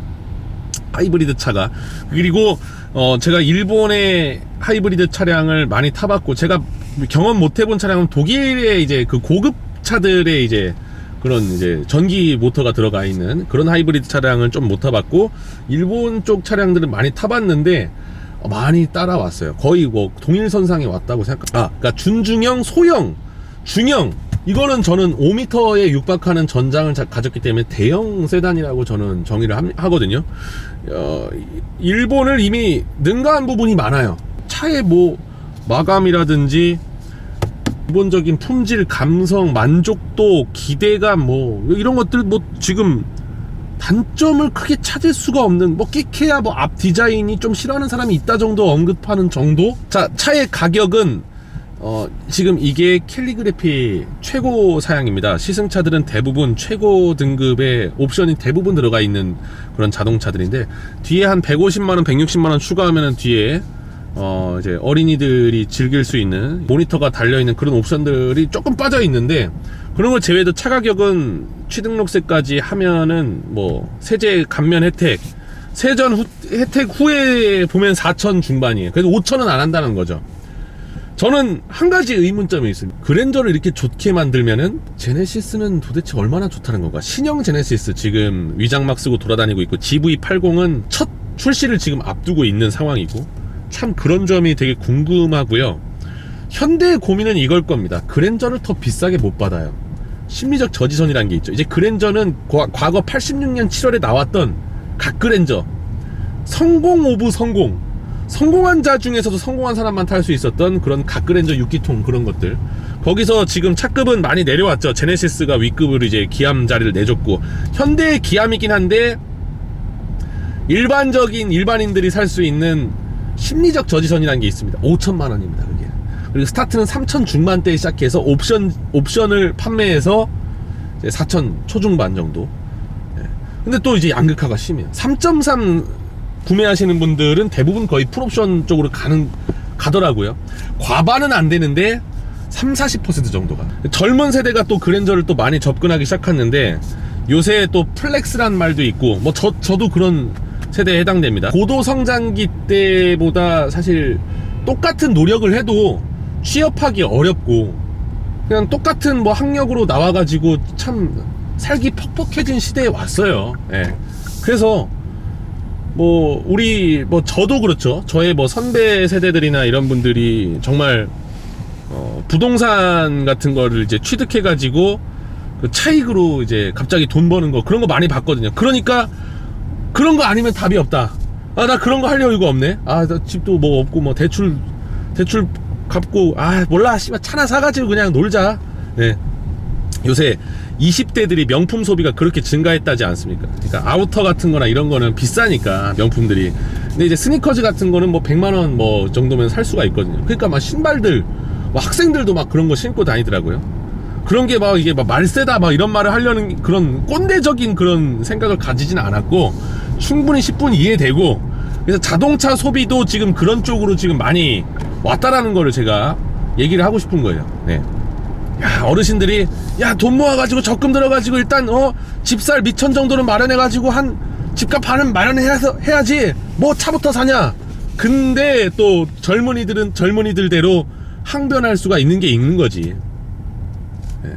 하이브리드 차가. 그리고 제가 일본의 하이브리드 차량을 많이 타봤고, 제가 경험 못 해본 차량은 독일의 이제 그 고급 차들의 이제 그런 이제 전기 모터가 들어가 있는 그런 하이브리드 차량을 좀 못 타봤고, 일본 쪽 차량들은 많이 타봤는데 많이 따라왔어요. 거의 뭐 동일선상에 왔다고 그러니까 준중형, 소형, 중형, 이거는 저는 5m에 육박하는 전장을 가졌기 때문에 대형 세단이라고 저는 정의를 하거든요. 일본을 이미 능가한 부분이 많아요. 차의 뭐 마감이라든지 기본적인 품질, 감성, 만족도, 기대감, 뭐 이런 것들 뭐 지금 단점을 크게 찾을 수가 없는, 뭐 끼케야 뭐 앞 디자인이 좀 싫어하는 사람이 있다 정도 언급하는 정도. 자, 차의 가격은 지금 이게 캘리그래피 최고 사양입니다. 시승차들은 대부분 최고 등급의 옵션이 대부분 들어가 있는 그런 자동차들인데, 뒤에 한 150만원, 160만원 추가하면은 뒤에 이제 어린이들이 즐길 수 있는 모니터가 달려있는 그런 옵션들이 조금 빠져 있는데, 그런 걸 제외해도 차 가격은 취등록세까지 하면은 뭐 세제 감면 혜택, 세전 혜택 후에 보면 4천 중반이에요. 그래서 5천은 안 한다는 거죠. 저는 한 가지 의문점이 있습니다. 그랜저를 이렇게 좋게 만들면은 제네시스는 도대체 얼마나 좋다는 건가? 신형 제네시스 지금 위장막 쓰고 돌아다니고 있고, GV80은 첫 출시를 지금 앞두고 있는 상황이고, 참 그런 점이 되게 궁금하고요. 현대의 고민은 이걸 겁니다. 그랜저를 더 비싸게 못 받아요. 심리적 저지선이라는 게 있죠. 이제 그랜저는 과거 86년 7월에 나왔던 갓그랜저, 성공 오브 성공한 자 중에서도 성공한 사람만 탈 수 있었던 그런 갓그랜저 6기통, 그런 것들. 거기서 지금 차급은 많이 내려왔죠. 제네시스가 위급으로 이제 기암 자리를 내줬고, 현대의 기암이긴 한데 일반인들이 살 수 있는 심리적 저지선이라는 게 있습니다. 5천만 원입니다, 그게. 그리고 스타트는 3천 중반대에 시작해서 옵션을 판매해서 4천 초중반 정도. 근데 또 이제 양극화가 심해요. 3.3 구매하시는 분들은 대부분 거의 풀옵션 쪽으로 가더라고요. 과반은 안 되는데 30-40% 정도가. 젊은 세대가 또 그랜저를 또 많이 접근하기 시작했는데, 요새 또 플렉스란 말도 있고, 뭐 저도 그런 세대에 해당됩니다. 고도 성장기 때보다 사실 똑같은 노력을 해도 취업하기 어렵고, 그냥 똑같은 뭐 학력으로 나와가지고 참 살기 퍽퍽해진 시대에 왔어요. 예. 그래서 뭐 저도 그렇죠. 저의 뭐 선배 세대들이나 이런 분들이 정말 부동산 같은 거를 이제 취득해가지고 그 차익으로 이제 갑자기 돈 버는 거, 그런 거 많이 봤거든요. 그러니까 그런 거 아니면 답이 없다. 아, 나 그런 거 할 여유가 없네. 아, 나 집도 뭐 없고, 뭐 대출 갚고, 아, 몰라, 씨발 차나 사가지고 그냥 놀자. 네. 요새 20대들이 명품 소비가 그렇게 증가했다지 않습니까? 그러니까 아우터 같은 거나 이런 거는 비싸니까, 명품들이. 근데 이제 스니커즈 같은 거는 뭐 100만원 뭐 정도면 살 수가 있거든요. 그러니까 막 신발들, 뭐 학생들도 막 그런 거 신고 다니더라고요. 그런 게 막 이게 막 말세다 막 이런 말을 하려는 그런 꼰대적인 그런 생각을 가지진 않았고, 충분히 10분 이해되고, 그래서 자동차 소비도 지금 그런 쪽으로 지금 많이 왔다라는 거를 제가 얘기를 하고 싶은 거예요. 네. 야, 어르신들이 야, 돈 모아가지고 적금 들어가지고 일단 집살 미천 정도는 마련해가지고 한 집값 반은 마련해야지 뭐 차부터 사냐. 근데 또 젊은이들은 젊은이들대로 항변할 수가 있는 게 있는 거지. 네.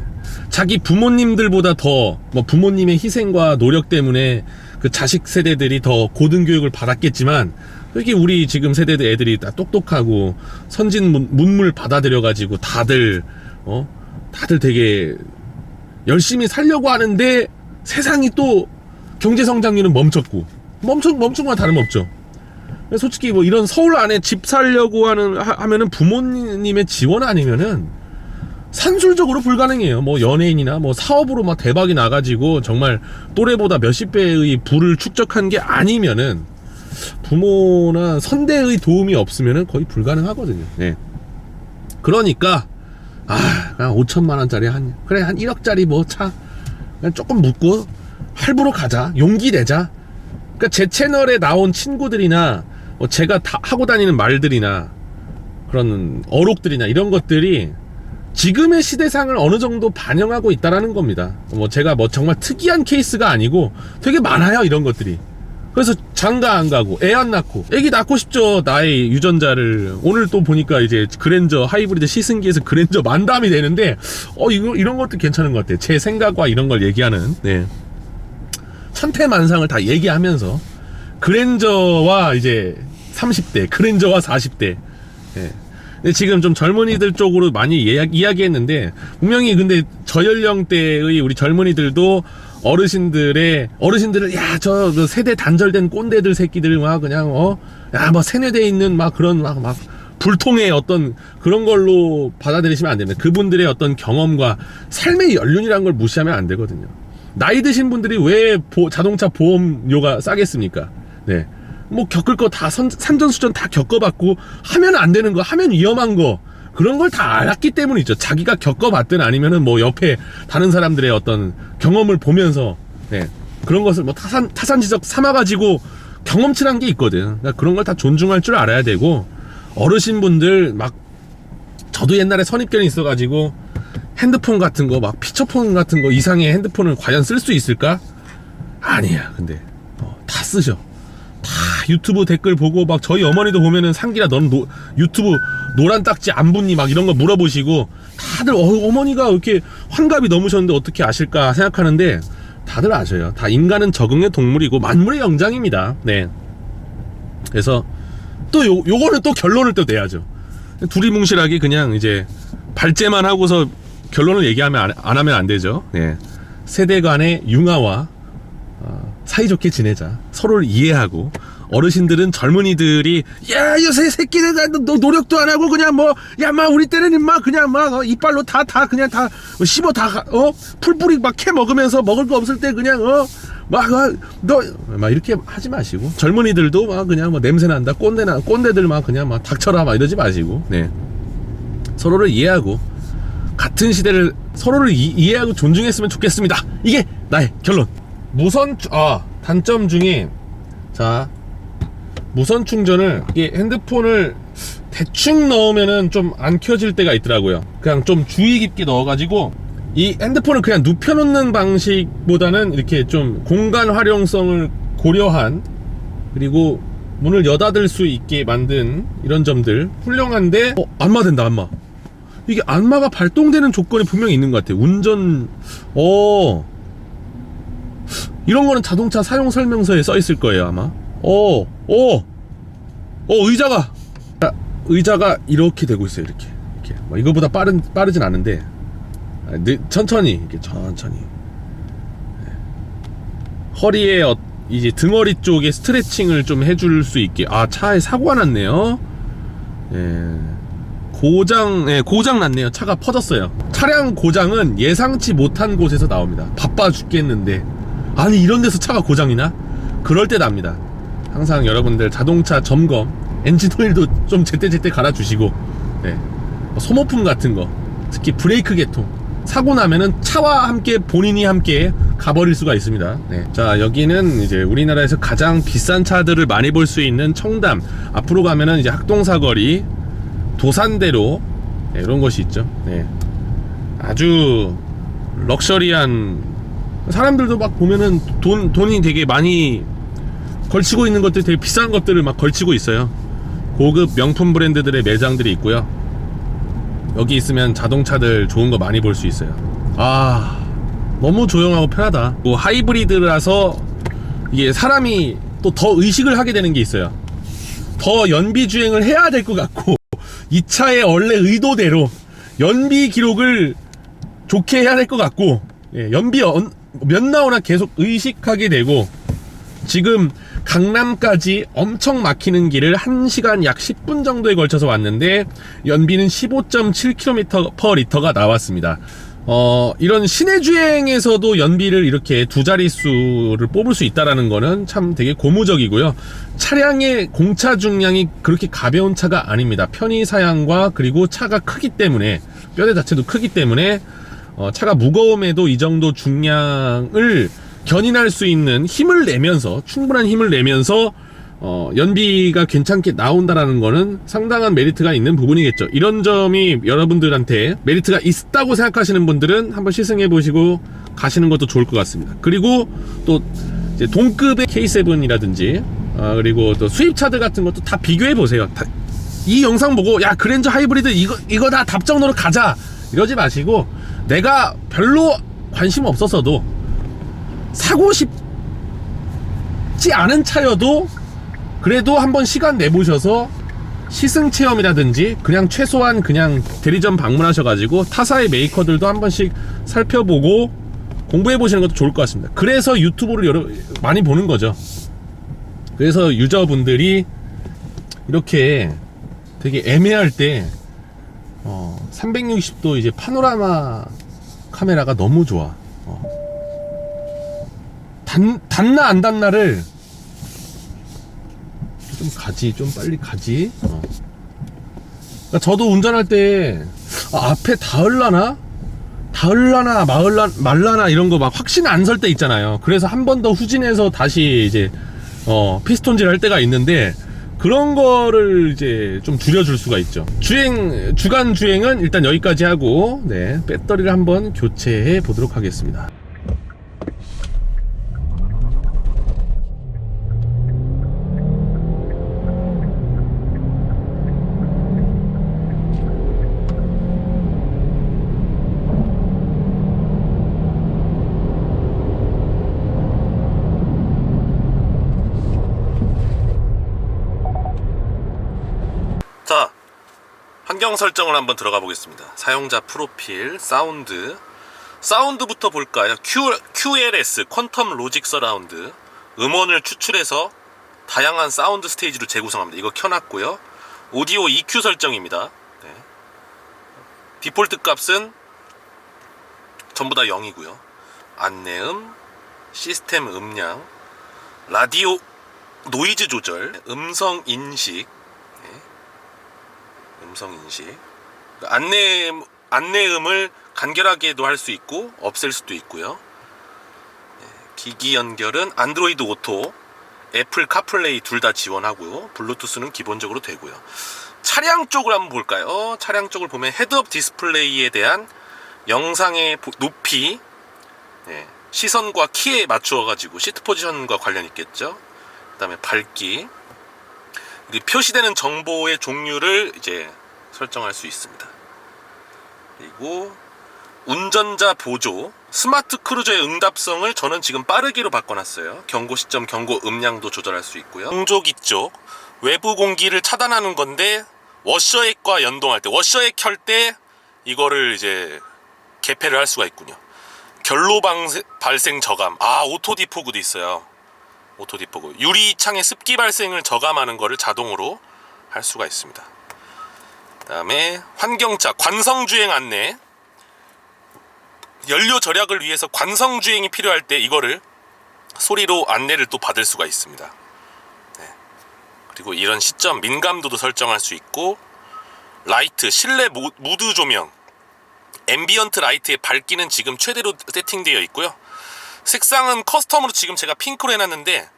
자기 부모님들보다 더 뭐 부모님의 희생과 노력 때문에 그 자식 세대들이 더 고등 교육을 받았겠지만, 이게 우리 지금 세대 애들이 다 똑똑하고 선진 문물 받아들여가지고 다들 되게 열심히 살려고 하는데, 세상이 또 경제 성장률은 멈춘 건 다름없죠. 솔직히 뭐 이런 서울 안에 집 살려고 하면은 부모님의 지원 아니면은 산술적으로 불가능해요. 뭐 연예인이나 뭐 사업으로 막 대박이 나가지고 정말 또래보다 몇십 배의 부를 축적한 게 아니면은 부모나 선대의 도움이 없으면은 거의 불가능하거든요. 예. 그러니까 그냥 5천만 원짜리 한 1억짜리 뭐 차 그냥 조금 묻고 할부로 가자. 용기 내자. 그러니까 제 채널에 나온 친구들이나 뭐 제가 다 하고 다니는 말들이나 그런 어록들이나 이런 것들이 지금의 시대상을 어느 정도 반영하고 있다라는 겁니다. 뭐 제가 뭐 정말 특이한 케이스가 아니고 되게 많아요, 이런 것들이. 그래서 장가 안 가고 애 안 낳고, 애기 낳고 싶죠, 나의 유전자를. 오늘 또 보니까 이제 그랜저 하이브리드 시승기에서 그랜저 만담이 되는데 이런 것도 괜찮은 것 같아요. 제 생각과 이런 걸 얘기하는, 네, 천태만상을 다 얘기하면서 그랜저와 이제 30대, 그랜저와 40대. 네. 근데 지금 좀 젊은이들 쪽으로 많이 이야기했는데, 분명히 근데 저연령대의 우리 젊은이들도 어르신들을 저 세대 단절된 꼰대들 새끼들 막 그냥 뭐 세뇌돼 있는 막 그런 막 불통의 어떤 그런 걸로 받아들이시면 안 됩니다. 그분들의 어떤 경험과 삶의 연륜이라는 걸 무시하면 안 되거든요. 나이 드신 분들이 왜 자동차 보험료가 싸겠습니까? 네. 뭐 겪을 거 다 산전수전 다 겪어봤고, 하면 안 되는 거, 하면 위험한 거, 그런 걸 다 알았기 때문이죠. 자기가 겪어봤든 아니면은 뭐 옆에 다른 사람들의 어떤 경험을 보면서, 네, 그런 것을 뭐 타산지적 삼아가지고 경험치란 게 있거든. 그러니까 그런 걸 다 존중할 줄 알아야 되고, 어르신분들 막, 저도 옛날에 선입견이 있어가지고 핸드폰 같은 거, 막 피처폰 같은 거 이상의 핸드폰을 과연 쓸 수 있을까? 아니야. 근데 다 쓰셔. 다 유튜브 댓글 보고, 막 저희 어머니도 보면은 상기라 너는 유튜브 노란 딱지 안 붙니 막 이런 거 물어보시고, 다들 어머니가 이렇게 환갑이 넘으셨는데 어떻게 아실까 생각하는데 다들 아셔요. 다 인간은 적응의 동물이고 만물의 영장입니다. 네. 그래서 또 요거는 또 결론을 또 내야죠. 두리뭉실하게 그냥 이제 발제만 하고서 결론을 얘기하면 안 하면 안 되죠. 네. 세대 간의 융화와 사이좋게 지내자. 서로를 이해하고, 어르신들은 젊은이들이 요새 새끼들 노력도 안 하고 그냥 우리 때는 임마 그냥 이빨로 다 그냥 다 씹어 다 풀뿌리 막 캐 먹으면서 먹을 거 없을 때 그냥 막 이렇게 하지 마시고, 젊은이들도 막 그냥 냄새 난다 꼰대들 막 그냥 막 닥쳐라 막 이러지 마시고, 네, 서로를 이해하고 같은 시대를 서로를 이해하고 존중했으면 좋겠습니다. 이게 나의 결론. 단점 중에, 자, 무선 충전을, 이게 핸드폰을 대충 넣으면은 좀 안 켜질 때가 있더라고요. 그냥 좀 주의 깊게 넣어가지고, 이 핸드폰을 그냥 눕혀놓는 방식보다는 이렇게 좀 공간 활용성을 고려한, 그리고 문을 여닫을 수 있게 만든 이런 점들 훌륭한데, 안마 된다, 안마. 이게 안마가 발동되는 조건이 분명히 있는 것 같아요. 운전, 이런 거는 자동차 사용 설명서에 써 있을 거예요, 아마. 의자가 이렇게 되고 있어요, 이렇게. 이거보다 빠르진 않은데, 천천히, 이렇게 천천히. 네. 허리에 이제 등허리 쪽에 스트레칭을 좀 해줄 수 있게. 차에 사고가 났네요. 고장 났네요. 차가 퍼졌어요. 차량 고장은 예상치 못한 곳에서 나옵니다. 바빠 죽겠는데, 아니 이런 데서 차가 고장이나? 그럴 때 납니다. 항상 여러분들 자동차 점검, 엔진 오일도 좀 제때제때 갈아주시고, 네, 소모품 같은 거, 특히 브레이크 계통, 사고 나면은 차와 함께 본인이 함께 가버릴 수가 있습니다. 네. 자, 여기는 이제 우리나라에서 가장 비싼 차들을 많이 볼 수 있는 청담. 앞으로 가면은 이제 학동사거리, 도산대로, 네, 이런 것이 있죠. 네. 아주 럭셔리한, 사람들도 막 보면은 돈이 되게 많이 걸치고 있는 것들, 되게 비싼 것들을 막 걸치고 있어요. 고급 명품 브랜드들의 매장들이 있고요. 여기 있으면 자동차들 좋은 거 많이 볼 수 있어요. 너무 조용하고 편하다. 뭐 하이브리드라서 이게 사람이 또 더 의식을 하게 되는 게 있어요. 더 연비 주행을 해야 될 것 같고, 이 차의 원래 의도대로 연비 기록을 좋게 해야 될 것 같고, 연비 몇 나오나 계속 의식하게 되고, 지금 강남까지 엄청 막히는 길을 1시간 약 10분 정도에 걸쳐서 왔는데 연비는 15.7km/L가 나왔습니다. 이런 시내 주행에서도 연비를 이렇게 두 자릿수를 뽑을 수 있다는 거는 참 되게 고무적이고요. 차량의 공차 중량이 그렇게 가벼운 차가 아닙니다. 편의 사양과 그리고 차가 크기 때문에, 뼈대 자체도 크기 때문에 차가 무거움에도 이 정도 중량을 견인할 수 있는 힘을 내면서, 충분한 힘을 내면서 연비가 괜찮게 나온다라는 거는 상당한 메리트가 있는 부분이겠죠. 이런 점이 여러분들한테 메리트가 있다고 생각하시는 분들은 한번 시승해 보시고 가시는 것도 좋을 것 같습니다. 그리고 또 이제 동급의 K7이라든지 그리고 또 수입차들 같은 것도 다 비교해 보세요. 이 영상 보고 야 그랜저 하이브리드 이거 다 답정너로 가자 이러지 마시고, 내가 별로 관심 없어서도 사고 싶지 않은 차여도 그래도 한번 시간 내보셔서 시승 체험이라든지 그냥 최소한 그냥 대리점 방문하셔가지고 타사의 메이커들도 한 번씩 살펴보고 공부해보시는 것도 좋을 것 같습니다. 그래서 유튜브를 많이 보는 거죠. 그래서 유저분들이 이렇게 되게 애매할 때 360도 이제 파노라마 카메라가 너무 좋아. 닿나 안 닿나를 좀 빨리 가지. 그러니까 저도 운전할 때 앞에 닿을라나 말라나 이런 거 막 확신 안 설 때 있잖아요. 그래서 한 번 더 후진해서 다시 이제 피스톤질 할 때가 있는데, 그런 거를 이제 좀 줄여줄 수가 있죠. 주간 주행은 일단 여기까지 하고, 네, 배터리를 한번 교체해 보도록 하겠습니다. 자, 환경 설정을 한번 들어가 보겠습니다. 사용자 프로필, 사운드부터 볼까요? QLS, 퀀텀 로직 서라운드, 음원을 추출해서 다양한 사운드 스테이지를 재구성합니다. 이거 켜놨고요. 오디오 EQ 설정입니다. 네. 디폴트 값은 전부 다 0이고요. 안내음, 시스템 음량, 라디오 노이즈 조절, 음성 인식, 안내음을 간결하게도 할 수 있고 없앨 수도 있고요. 기기 연결은 안드로이드 오토, 애플 카플레이 둘 다 지원하고요. 블루투스는 기본적으로 되고요. 차량 쪽을 한번 볼까요? 차량 쪽을 보면 헤드업 디스플레이에 대한 영상의 높이, 시선과 키에 맞추어 가지고 시트 포지션과 관련 있겠죠. 그 다음에 밝기, 표시되는 정보의 종류를 이제 설정할 수 있습니다. 그리고 운전자 보조, 스마트 크루저의 응답성을 저는 지금 빠르기로 바꿔놨어요. 경고 시점, 경고 음량도 조절할 수 있고요. 공조기 쪽, 외부 공기를 차단하는 건데 워셔액과 연동할 때, 워셔액 켤 때 이거를 이제 개폐를 할 수가 있군요. 결로 발생 저감, 오토 디포그도 있어요. 오토 디포그, 유리창의 습기 발생을 저감하는 거를 자동으로 할 수가 있습니다. 그 다음에 환경차, 관성주행 안내, 연료 절약을 위해서 관성주행이 필요할 때 이거를 소리로 안내를 또 받을 수가 있습니다. 네. 그리고 이런 시점 민감도도 설정할 수 있고, 라이트, 실내 무드 조명, 앰비언트 라이트의 밝기는 지금 최대로 세팅되어 있고요. 색상은 커스텀으로 지금 제가 핑크로 해놨는데,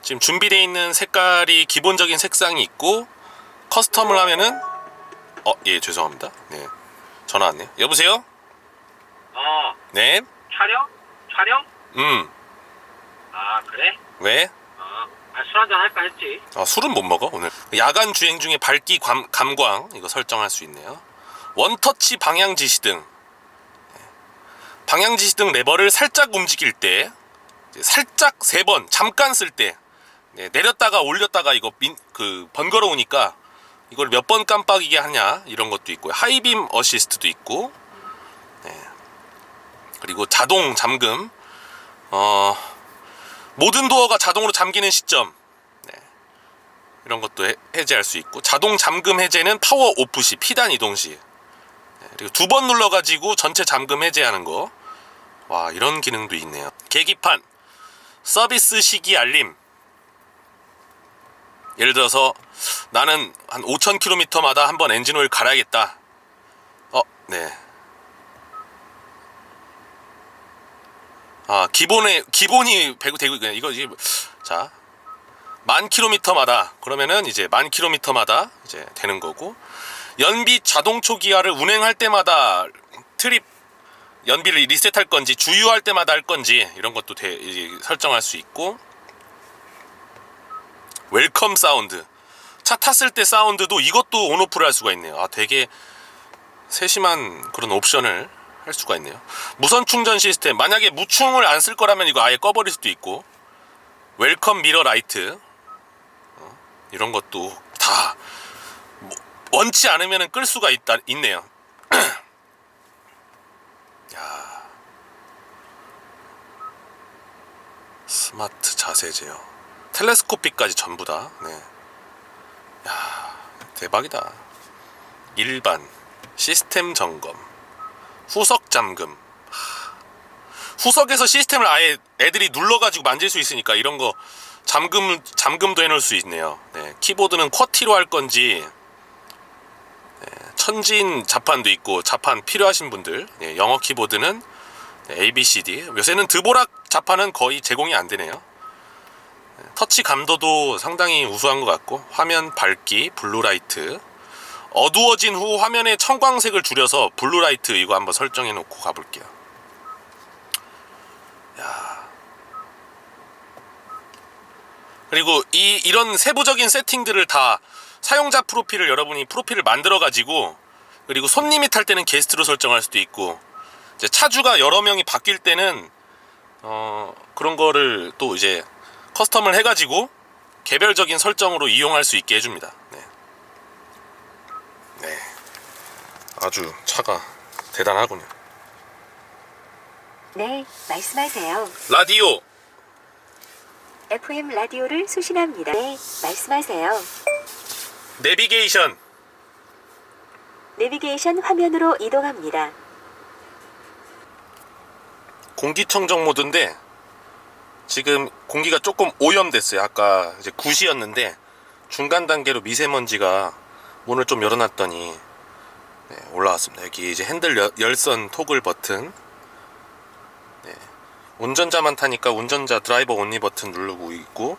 지금 준비되어 있는 색깔이 기본적인 색상이 있고, 커스텀을 하면은 예, 죄송합니다. 네, 전화 왔네요. 여보세요? 네. 촬영? 그래? 왜? 술 한잔 할까 했지. 술은 못 먹어 오늘. 야간 주행 중에 밝기 감광 이거 설정할 수 있네요. 원터치 방향 지시등, 방향 지시등 레버를 살짝 움직일 때, 살짝 3번 잠깐 쓸 때, 내렸다가 올렸다가 이거 번거로우니까 이걸 몇 번 깜빡이게 하냐 이런 것도 있고요. 하이빔 어시스트도 있고, 그리고 자동 잠금, 모든 도어가 자동으로 잠기는 시점, 네. 이런 것도 해제할 수 있고, 자동 잠금 해제는 파워 오프 시, 피단 이동 시, 네. 그리고 2번 눌러가지고 전체 잠금 해제하는 거. 와, 이런 기능도 있네요. 계기판, 서비스 시기 알림. 예를 들어서 나는 한 5,000km마다 한번 엔진 오일 갈아야겠다. 네. 기본이 배구 되고 이거 자, 10,000km마다 그러면은 이제 10,000km마다 이제 되는 거고, 연비 자동 초기화를 운행할 때마다 트립 연비를 리셋할 건지 주유할 때마다 할 건지 이런 것도 이제 설정할 수 있고, 웰컴 사운드, 차 탔을 때 사운드도 이것도 온오프를 할 수가 있네요. 되게 세심한 그런 옵션을 할 수가 있네요. 무선 충전 시스템, 만약에 무충을 안 쓸 거라면 이거 아예 꺼버릴 수도 있고, 웰컴 미러 라이트, 이런 것도 다 원치 않으면 끌 수가 있네요. 야, 스마트 자세 제어, 텔레스코픽까지 전부 다. 네. 야, 대박이다. 일반 시스템 점검, 후석 잠금. 후석에서 시스템을 아예 애들이 눌러가지고 만질 수 있으니까 이런 거 잠금도 해놓을 수 있네요. 네. 키보드는 쿼티로 할 건지, 네. 천진 자판도 있고, 자판 필요하신 분들, 네. 영어 키보드는 ABCD. 요새는 드보락 자판은 거의 제공이 안 되네요. 터치 감도도 상당히 우수한 것 같고, 화면 밝기, 블루라이트, 어두워진 후 화면의 청광색을 줄여서 블루라이트 이거 한번 설정해 놓고 가볼게요. 야. 그리고 이런 세부적인 세팅들을 다 사용자 프로필을 여러분이 프로필을 만들어 가지고, 그리고 손님이 탈 때는 게스트로 설정할 수도 있고, 이제 차주가 여러 명이 바뀔 때는 그런 거를 또 이제 커스텀을 해가지고 개별적인 설정으로 이용할 수 있게 해줍니다. 네. 네. 아주 차가 대단하군요. 네, 말씀하세요. 라디오, FM 라디오를 수신합니다. 네, 말씀하세요. 내비게이션, 내비게이션 화면으로 이동합니다. 공기청정 모드인데 지금 공기가 조금 오염됐어요. 아까 이제 9시였는데 중간 단계로 미세먼지가 문을 좀 열어놨더니 네, 올라왔습니다. 여기 이제 핸들 열선 토글 버튼, 네, 운전자만 타니까 운전자 드라이버 온리 버튼 누르고 있고,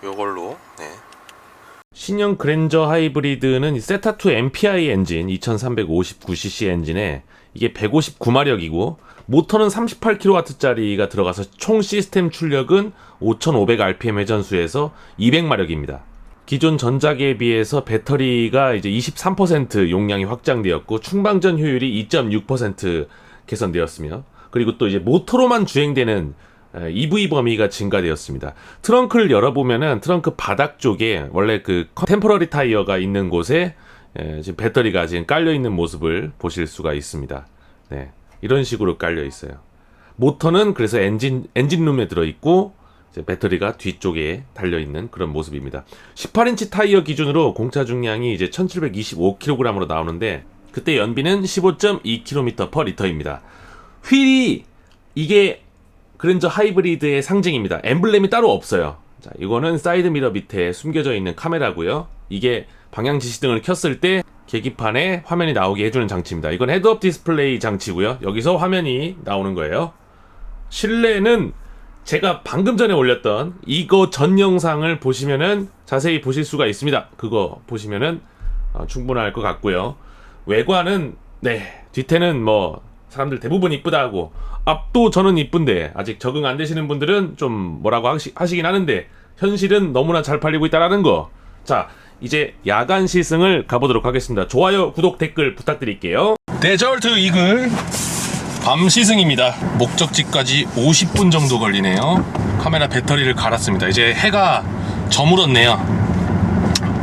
요걸로 네. 신형 그랜저 하이브리드는 세타2 MPI 엔진 2359cc 엔진에 이게 159마력이고 모터는 38kW짜리가 들어가서 총 시스템 출력은 5500rpm 회전수에서 200마력입니다. 기존 전작에 비해서 배터리가 이제 23% 용량이 확장되었고 충방전 효율이 2.6% 개선되었으며, 그리고 또 이제 모터로만 주행되는 EV 범위가 증가되었습니다. 트렁크를 열어보면은 트렁크 바닥 쪽에 원래 그 템포러리 타이어가 있는 곳에 지금 배터리가 지금 깔려 있는 모습을 보실 수가 있습니다. 네, 이런 식으로 깔려 있어요. 모터는 그래서 엔진룸에 들어있고 이제 배터리가 뒤쪽에 달려있는 그런 모습입니다. 18인치 타이어 기준으로 공차 중량이 이제 1725kg으로 나오는데, 그때 연비는 15.2km/L입니다. 휠이 이게 그랜저 하이브리드의 상징입니다. 엠블렘이 따로 없어요. 자, 이거는 사이드 미러 밑에 숨겨져 있는 카메라고요. 이게 방향 지시등을 켰을 때 계기판에 화면이 나오게 해주는 장치입니다. 이건 헤드업 디스플레이 장치고요. 여기서 화면이 나오는 거예요. 실내는 제가 방금 전에 올렸던 이거 전 영상을 보시면은 자세히 보실 수가 있습니다. 그거 보시면은 충분할 것 같고요. 외관은 네, 뒤태는 뭐 사람들 대부분 이쁘다 하고, 앞도 저는 이쁜데 아직 적응 안 되시는 분들은 좀 뭐라고 하시긴 하는데 현실은 너무나 잘 팔리고 있다라는 거. 자, 이제 야간 시승을 가보도록 하겠습니다. 좋아요, 구독, 댓글 부탁드릴게요. 데저트 이글 밤 시승입니다. 목적지까지 50분 정도 걸리네요. 카메라 배터리를 갈았습니다. 이제 해가 저물었네요.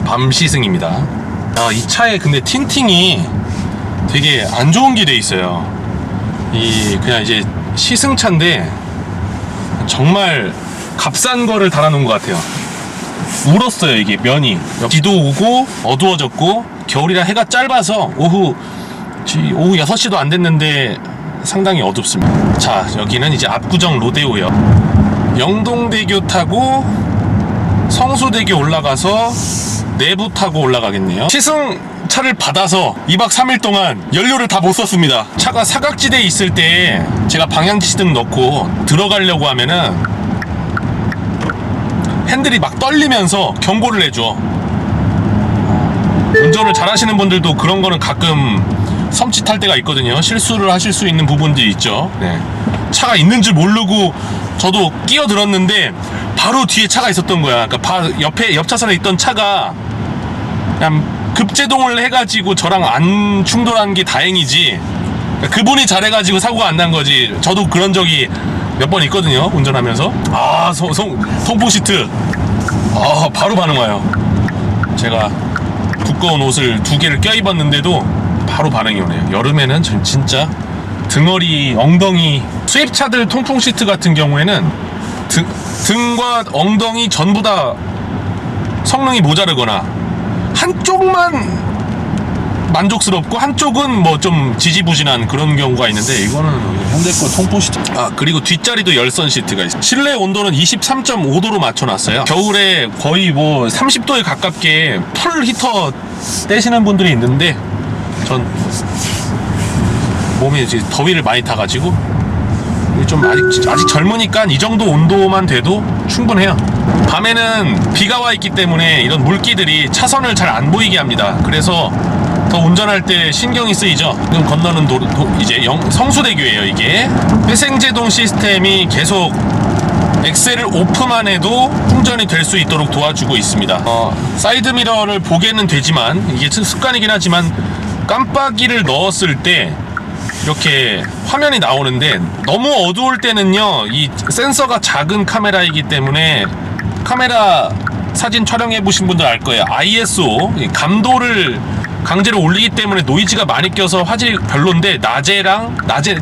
밤 시승입니다. 이 차에 근데 틴팅이 되게 안 좋은 게 돼 있어요. 그냥 이제 시승차인데 정말 값싼 거를 달아놓은 것 같아요. 울었어요 이게 면이. 비도 오고 어두워졌고 겨울이라 해가 짧아서 오후 6시도 안 됐는데 상당히 어둡습니다. 자, 여기는 이제 압구정 로데오요. 영동대교 타고 성수대교 올라가서 내부 타고 올라가겠네요. 시승차를 받아서 2박 3일 동안 연료를 다 못 썼습니다. 차가 사각지대에 있을 때 제가 방향지시등 넣고 들어가려고 하면은 핸들이 막 떨리면서 경고를 해줘. 운전을 잘하시는 분들도 그런 거는 가끔 섬찟할 때가 있거든요. 실수를 하실 수 있는 부분들이 있죠. 네. 차가 있는 줄 모르고 저도 끼어들었는데 바로 뒤에 차가 있었던 거야. 그러니까 옆 차선에 있던 차가 그냥 급제동을 해가지고 저랑 안 충돌한 게 다행이지. 그러니까 그분이 잘해가지고 사고가 안 난 거지. 저도 그런 적이 몇 번 있거든요. 운전하면서. 통풍 시트. 바로 반응 와요. 제가 두꺼운 옷을 2개를 껴입었는데도 바로 반응이 오네요. 여름에는 진짜 등허리, 엉덩이, 수입차들 통풍 시트 같은 경우에는 등과 엉덩이 전부 다 성능이 모자르거나 한쪽만 만족스럽고 한쪽은 뭐 좀 지지부진한 그런 경우가 있는데, 이거는 현대거 통풍 시트. 그리고 뒷자리도 열선 시트가 있어요. 실내 온도는 23.5도로 맞춰놨어요. 겨울에 거의 뭐 30도에 가깝게 풀 히터 떼시는 분들이 있는데 전 몸에 이제 더위를 많이 타가지고 좀 아직 젊으니까 이 정도 온도만 돼도 충분해요. 밤에는 비가 와 있기 때문에 이런 물기들이 차선을 잘 안 보이게 합니다. 그래서 더 운전할 때 신경이 쓰이죠. 지금 건너는 이제 성수대교예요. 이게 회생제동 시스템이 계속 엑셀을 오프만 해도 충전이 될 수 있도록 도와주고 있습니다. 사이드미러를 보게는 되지만 이게 습관이긴 하지만 깜빡이를 넣었을 때 이렇게 화면이 나오는데, 너무 어두울 때는요 이 센서가 작은 카메라이기 때문에, 카메라 사진 촬영해 보신 분들 알 거예요. ISO 감도를 강제로 올리기 때문에 노이즈가 많이 껴서 화질이 별론데, 낮에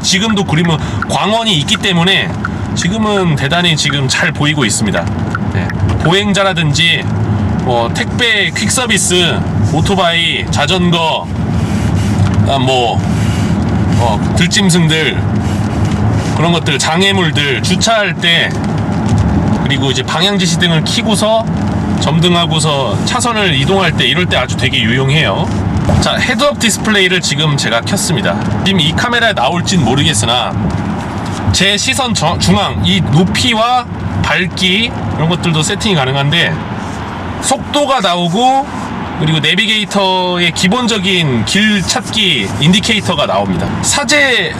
지금도 그리면 광원이 있기 때문에 지금은 대단히 지금 잘 보이고 있습니다. 네. 보행자라든지 택배, 퀵서비스, 오토바이, 자전거, 들짐승들, 그런 것들, 장애물들 주차할 때, 그리고 이제 방향지시등을 켜고서 점등하고서 차선을 이동할 때, 이럴 때 아주 되게 유용해요. 자, 헤드업 디스플레이를 지금 제가 켰습니다. 지금 이 카메라에 나올진 모르겠으나 제 시선 중앙, 이 높이와 밝기 이런 것들도 세팅이 가능한데, 속도가 나오고, 그리고 내비게이터의 기본적인 길 찾기 인디케이터가 나옵니다. 사제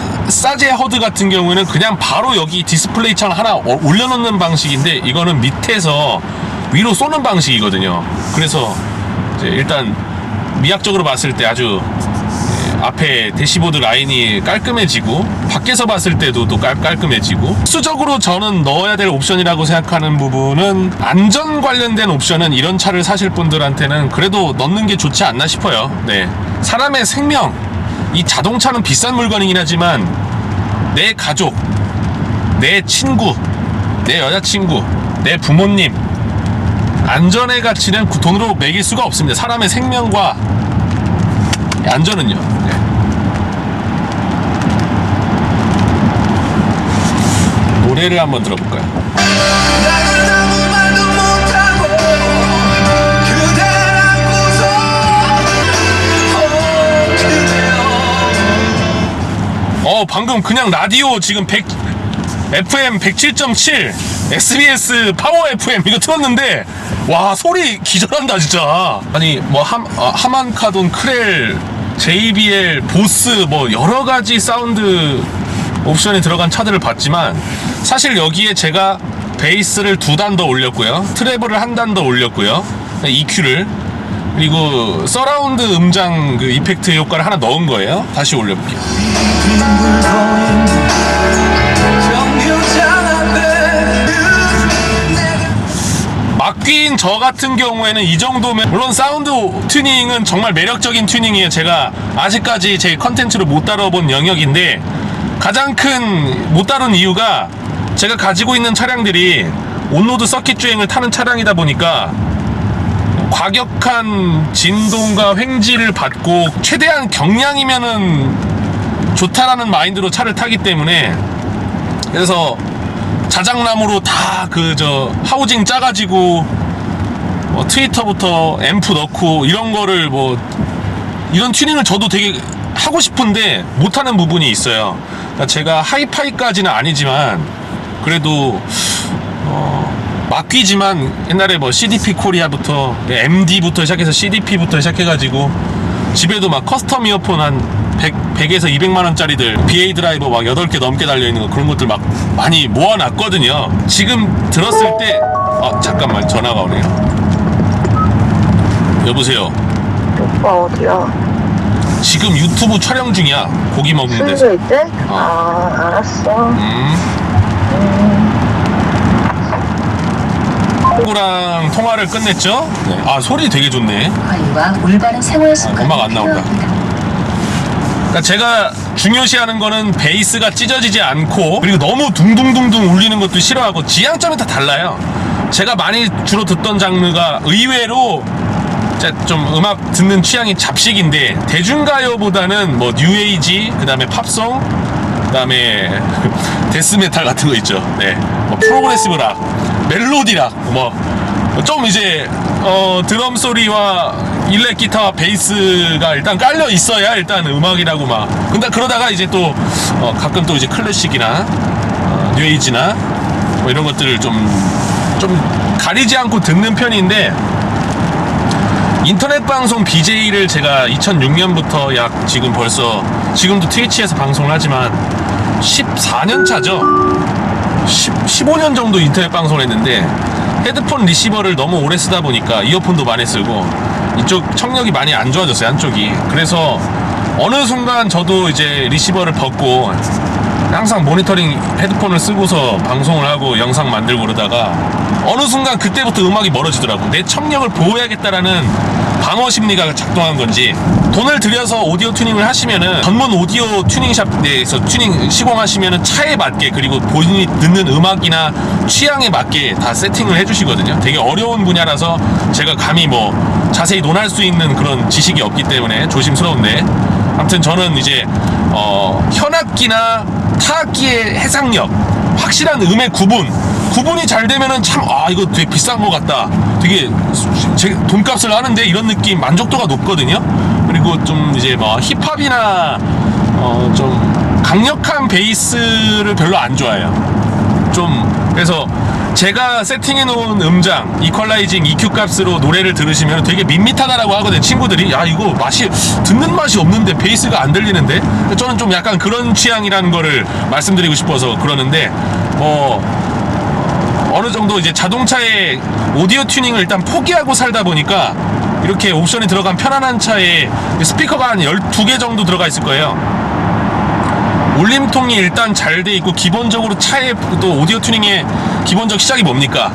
허드 같은 경우에는 그냥 바로 여기 디스플레이 창 하나 올려놓는 방식인데, 이거는 밑에서 위로 쏘는 방식이거든요. 그래서 이제 일단 미학적으로 봤을 때 아주 앞에 대시보드 라인이 깔끔해지고, 밖에서 봤을 때도 또 깔끔해지고, 필수적으로 저는 넣어야 될 옵션이라고 생각하는 부분은, 안전 관련된 옵션은 이런 차를 사실 분들한테는 그래도 넣는 게 좋지 않나 싶어요. 네. 사람의 생명, 이 자동차는 비싼 물건이긴 하지만 내 가족, 내 친구, 내 여자친구, 내 부모님 안전의 가치는 돈으로 매길 수가 없습니다. 사람의 생명과 안전은요. 네. 노래를 한번 들어볼까요? 방금 그냥 라디오 지금 FM 107.7 SBS 파워 FM 이거 틀었는데, 와, 소리 기절한다 진짜. 아니 뭐 하만카돈, 크렐, JBL, 보스 뭐 여러가지 사운드 옵션이 들어간 차들을 봤지만, 사실 여기에 제가 베이스를 2단 더 올렸고요, 트래블을 1단 더 올렸고요, EQ를, 그리고 서라운드 음장 그 이펙트 효과를 하나 넣은 거예요. 다시 올려볼게요. 막귀인 저 같은 경우에는 이 정도면, 물론 사운드 튜닝은 정말 매력적인 튜닝이에요. 제가 아직까지 제 컨텐츠로 못 다뤄본 영역인데, 가장 큰 못 다룬 이유가 제가 가지고 있는 차량들이 온로드 서킷 주행을 타는 차량이다 보니까 과격한 진동과 횡지를 받고 최대한 경량이면은 좋다라는 마인드로 차를 타기 때문에, 그래서 자작나무로 다 하우징 짜가지고 트위터부터 앰프 넣고 이런 거를 이런 튜닝을 저도 되게 하고 싶은데 못하는 부분이 있어요. 그러니까 제가 하이파이까지는 아니지만 그래도 막귀지만 옛날에 CDP 코리아부터 MD부터 시작해서 CDP부터 시작해가지고 집에도 막 커스텀 이어폰 한 100에서 200만원짜리들 BA 드라이버 막 8개 넘게 달려있는 거, 그런 것들 막 많이 모아놨거든요. 지금 들었을 때 잠깐만, 전화가 오네요. 여보세요. 오빠 어디야? 지금 유튜브 촬영 중이야. 고기 먹는 데서. 술도 있대? 알았어. 친구랑 통화를 끝냈죠? 네. 소리 되게 좋네. 관리와 올바른 생활 습관. 음악 안 나온다. 그러니까 제가 중요시하는 거는 베이스가 찢어지지 않고, 그리고 너무 둥둥둥둥 울리는 것도 싫어하고, 지향점이 다 달라요. 제가 많이 주로 듣던 장르가 의외로 좀 음악 듣는 취향이 잡식인데, 대중가요보다는 뉴에이지, 그 다음에 팝송, 그 다음에 데스메탈 같은 거 있죠. 네. 프로그레시브 락, 멜로디 락, 좀 이제 드럼 소리와 일렉 기타와 베이스가 일단 깔려 있어야 일단 음악이라고 근데 그러다가 이제 또 가끔 또 이제 클래식이나 뉴에이지나 이런 것들을 좀 가리지 않고 듣는 편인데, 인터넷 방송 BJ를 제가 2006년부터 지금도 트위치에서 방송을 하지만 14년 차죠. 15년 정도 인터넷 방송을 했는데, 헤드폰 리시버를 너무 오래 쓰다 보니까 이어폰도 많이 쓰고 이쪽 청력이 많이 안 좋아졌어요, 한쪽이. 그래서 어느 순간 저도 이제 리시버를 벗고 항상 모니터링 헤드폰을 쓰고서 방송을 하고 영상 만들고 그러다가 어느 순간 그때부터 음악이 멀어지더라고. 내 청력을 보호해야겠다라는 방어 심리가 작동한 건지, 돈을 들여서 오디오 튜닝을 하시면은 전문 오디오 튜닝샵 내에서 튜닝 시공하시면은 차에 맞게, 그리고 본인이 듣는 음악이나 취향에 맞게 다 세팅을 해주시거든요. 되게 어려운 분야라서 제가 감히 자세히 논할 수 있는 그런 지식이 없기 때문에 조심스러운데, 아무튼 저는 이제 현악기나 타악기의 해상력, 확실한 음의 구분이 잘 되면은 참 이거 되게 비싼 것 같다, 되게 제 돈값을 하는데, 이런 느낌, 만족도가 높거든요. 그리고 좀 이제 힙합이나 좀 강력한 베이스를 별로 안 좋아해요. 그래서 제가 세팅해 놓은 음장, 이퀄라이징, EQ 값으로 노래를 들으시면 되게 밋밋하다라고 하거든요. 친구들이 이거 듣는 맛이 없는데, 베이스가 안 들리는데. 저는 좀 약간 그런 취향이라는 거를 말씀드리고 싶어서 그러는데, 어느 정도 이제 자동차의 오디오 튜닝을 일단 포기하고 살다 보니까 이렇게 옵션이 들어간 편안한 차에 스피커가 한 12개 정도 들어가 있을 거예요. 울림통이 일단 잘 돼 있고, 기본적으로 차의 또 오디오 튜닝의 기본적 시작이 뭡니까?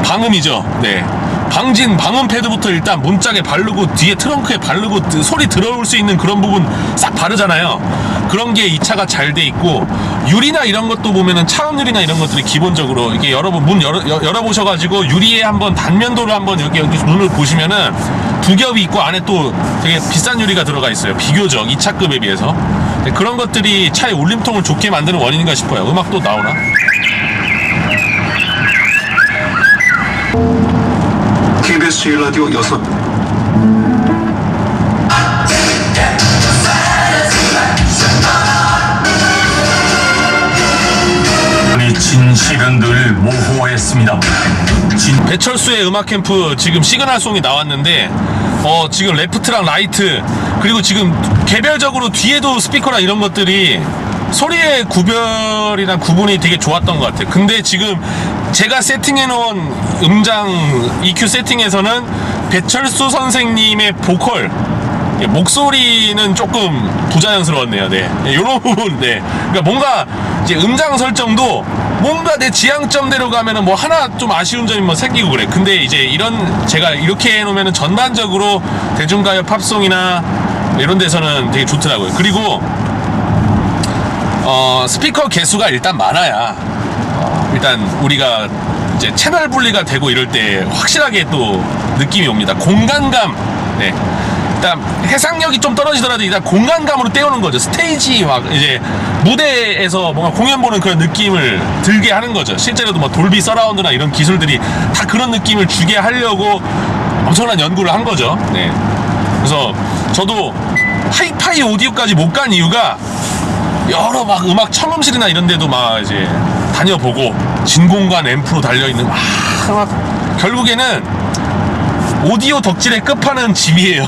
방음이죠. 네. 방음 패드부터 일단 문짝에 바르고, 뒤에 트렁크에 바르고, 소리 들어올 수 있는 그런 부분 싹 바르잖아요. 그런 게 이 차가 잘 돼 있고, 유리나 이런 것도 보면은 차음유리나 이런 것들이 기본적으로 이게 문 열어보셔가지고 유리에 한번 단면도를 한번 여기 눈을 보시면은 두 겹이 있고, 안에 또 되게 비싼 유리가 들어가 있어요. 비교적 이 차급에 비해서. 그런 것들이 차의 울림통을 좋게 만드는 원인인가 싶어요. 음악도 나오나? KBS 제1라디오 6. 우리 진실은 늘 모호했습니다. 배철수의 음악 캠프 지금 시그널송이 나왔는데, 지금 레프트랑 라이트, 그리고 지금 개별적으로 뒤에도 스피커나 이런 것들이 소리의 구별이나 구분이 되게 좋았던 것 같아요. 근데 지금 제가 세팅해 놓은 음장 EQ 세팅에서는 배철수 선생님의 보컬 목소리는 조금 부자연스러웠네요. 네, 이런 부분. 네, 그러니까 뭔가 이제 음장 설정도 뭔가 내 지향점대로 가면은 하나 좀 아쉬운 점이 생기고 그래. 근데 이제 제가 이렇게 해놓으면은 전반적으로 대중가요 팝송이나 이런 데서는 되게 좋더라고요. 그리고 스피커 개수가 일단 많아야 일단 우리가 이제 채널 분리가 되고 이럴 때 확실하게 또 느낌이 옵니다. 공간감. 네. 일단 해상력이 좀 떨어지더라도 일단 공간감으로 때우는 거죠. 스테이지 막 이제 무대에서 뭔가 공연 보는 그런 느낌을 들게 하는 거죠. 실제로도 뭐 돌비 서라운드나 이런 기술들이 다 그런 느낌을 주게 하려고 엄청난 연구를 한 거죠. 네. 그래서 저도 하이파이 오디오까지 못 간 이유가 여러 막 음악 첨음실이나 이런 데도 막 이제 다녀보고 진공관 앰프로 달려있는 막 결국에는 오디오 덕질의 끝판은 집이에요.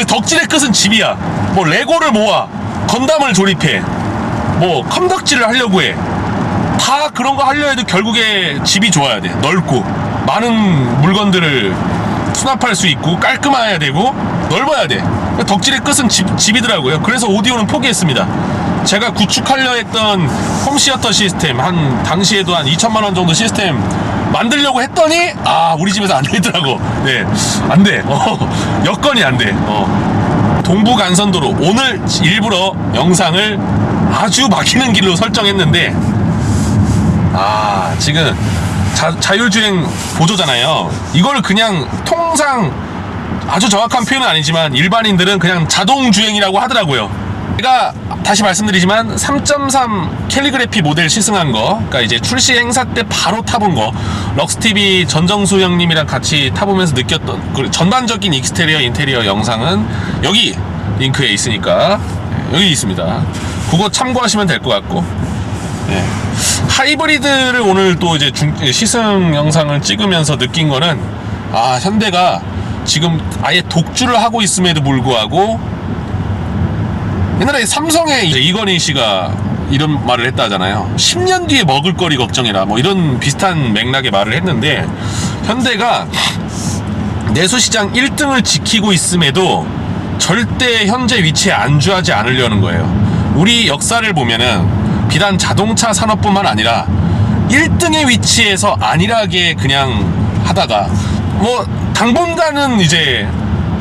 덕질의 끝은 집이야. 뭐 레고를 모아, 건담을 조립해, 뭐 컴덕질을 하려고 해. 다 그런 거 하려 해도 결국에 집이 좋아야 돼. 넓고 많은 물건들을 수납할 수 있고 깔끔해야 되고 넓어야 돼. 덕질의 끝은 집이더라고요. 그래서 오디오는 포기했습니다. 제가 구축하려 했던 홈시어터 시스템, 한 당시에도 한 2천만 원 정도 시스템 만들려고 했더니 우리 집에서 안 되더라고. 네, 안 돼. 여건이 안 돼. 동부간선도로 오늘 일부러 영상을 아주 막히는 길로 설정했는데 지금 자율주행 보조잖아요. 이걸 그냥 통상 아주 정확한 표현은 아니지만 일반인들은 그냥 자동주행이라고 하더라고요. 제가 다시 말씀드리지만 3.3 캘리그래피 모델 시승한 거, 그러니까 이제 출시 행사 때 바로 타본 거, 럭스TV 전정수 형님이랑 같이 타보면서 느꼈던 그 전반적인 익스테리어 인테리어 영상은 여기 링크에 있으니까 여기 있습니다. 그거 참고하시면 될 것 같고, 네. 하이브리드를 오늘 또 이제 시승 영상을 찍으면서 느낀 거는 현대가 지금 아예 독주를 하고 있음에도 불구하고 옛날에 삼성의 이건희 씨가 이런 말을 했다 하잖아요. 10년 뒤에 먹을거리 걱정이라 뭐 이런 비슷한 맥락의 말을 했는데 현대가 내수시장 1등을 지키고 있음에도 절대 현재 위치에 안주하지 않으려는 거예요. 우리 역사를 보면은 비단 자동차 산업뿐만 아니라 1등의 위치에서 안일하게 그냥 하다가 뭐 당분간은 이제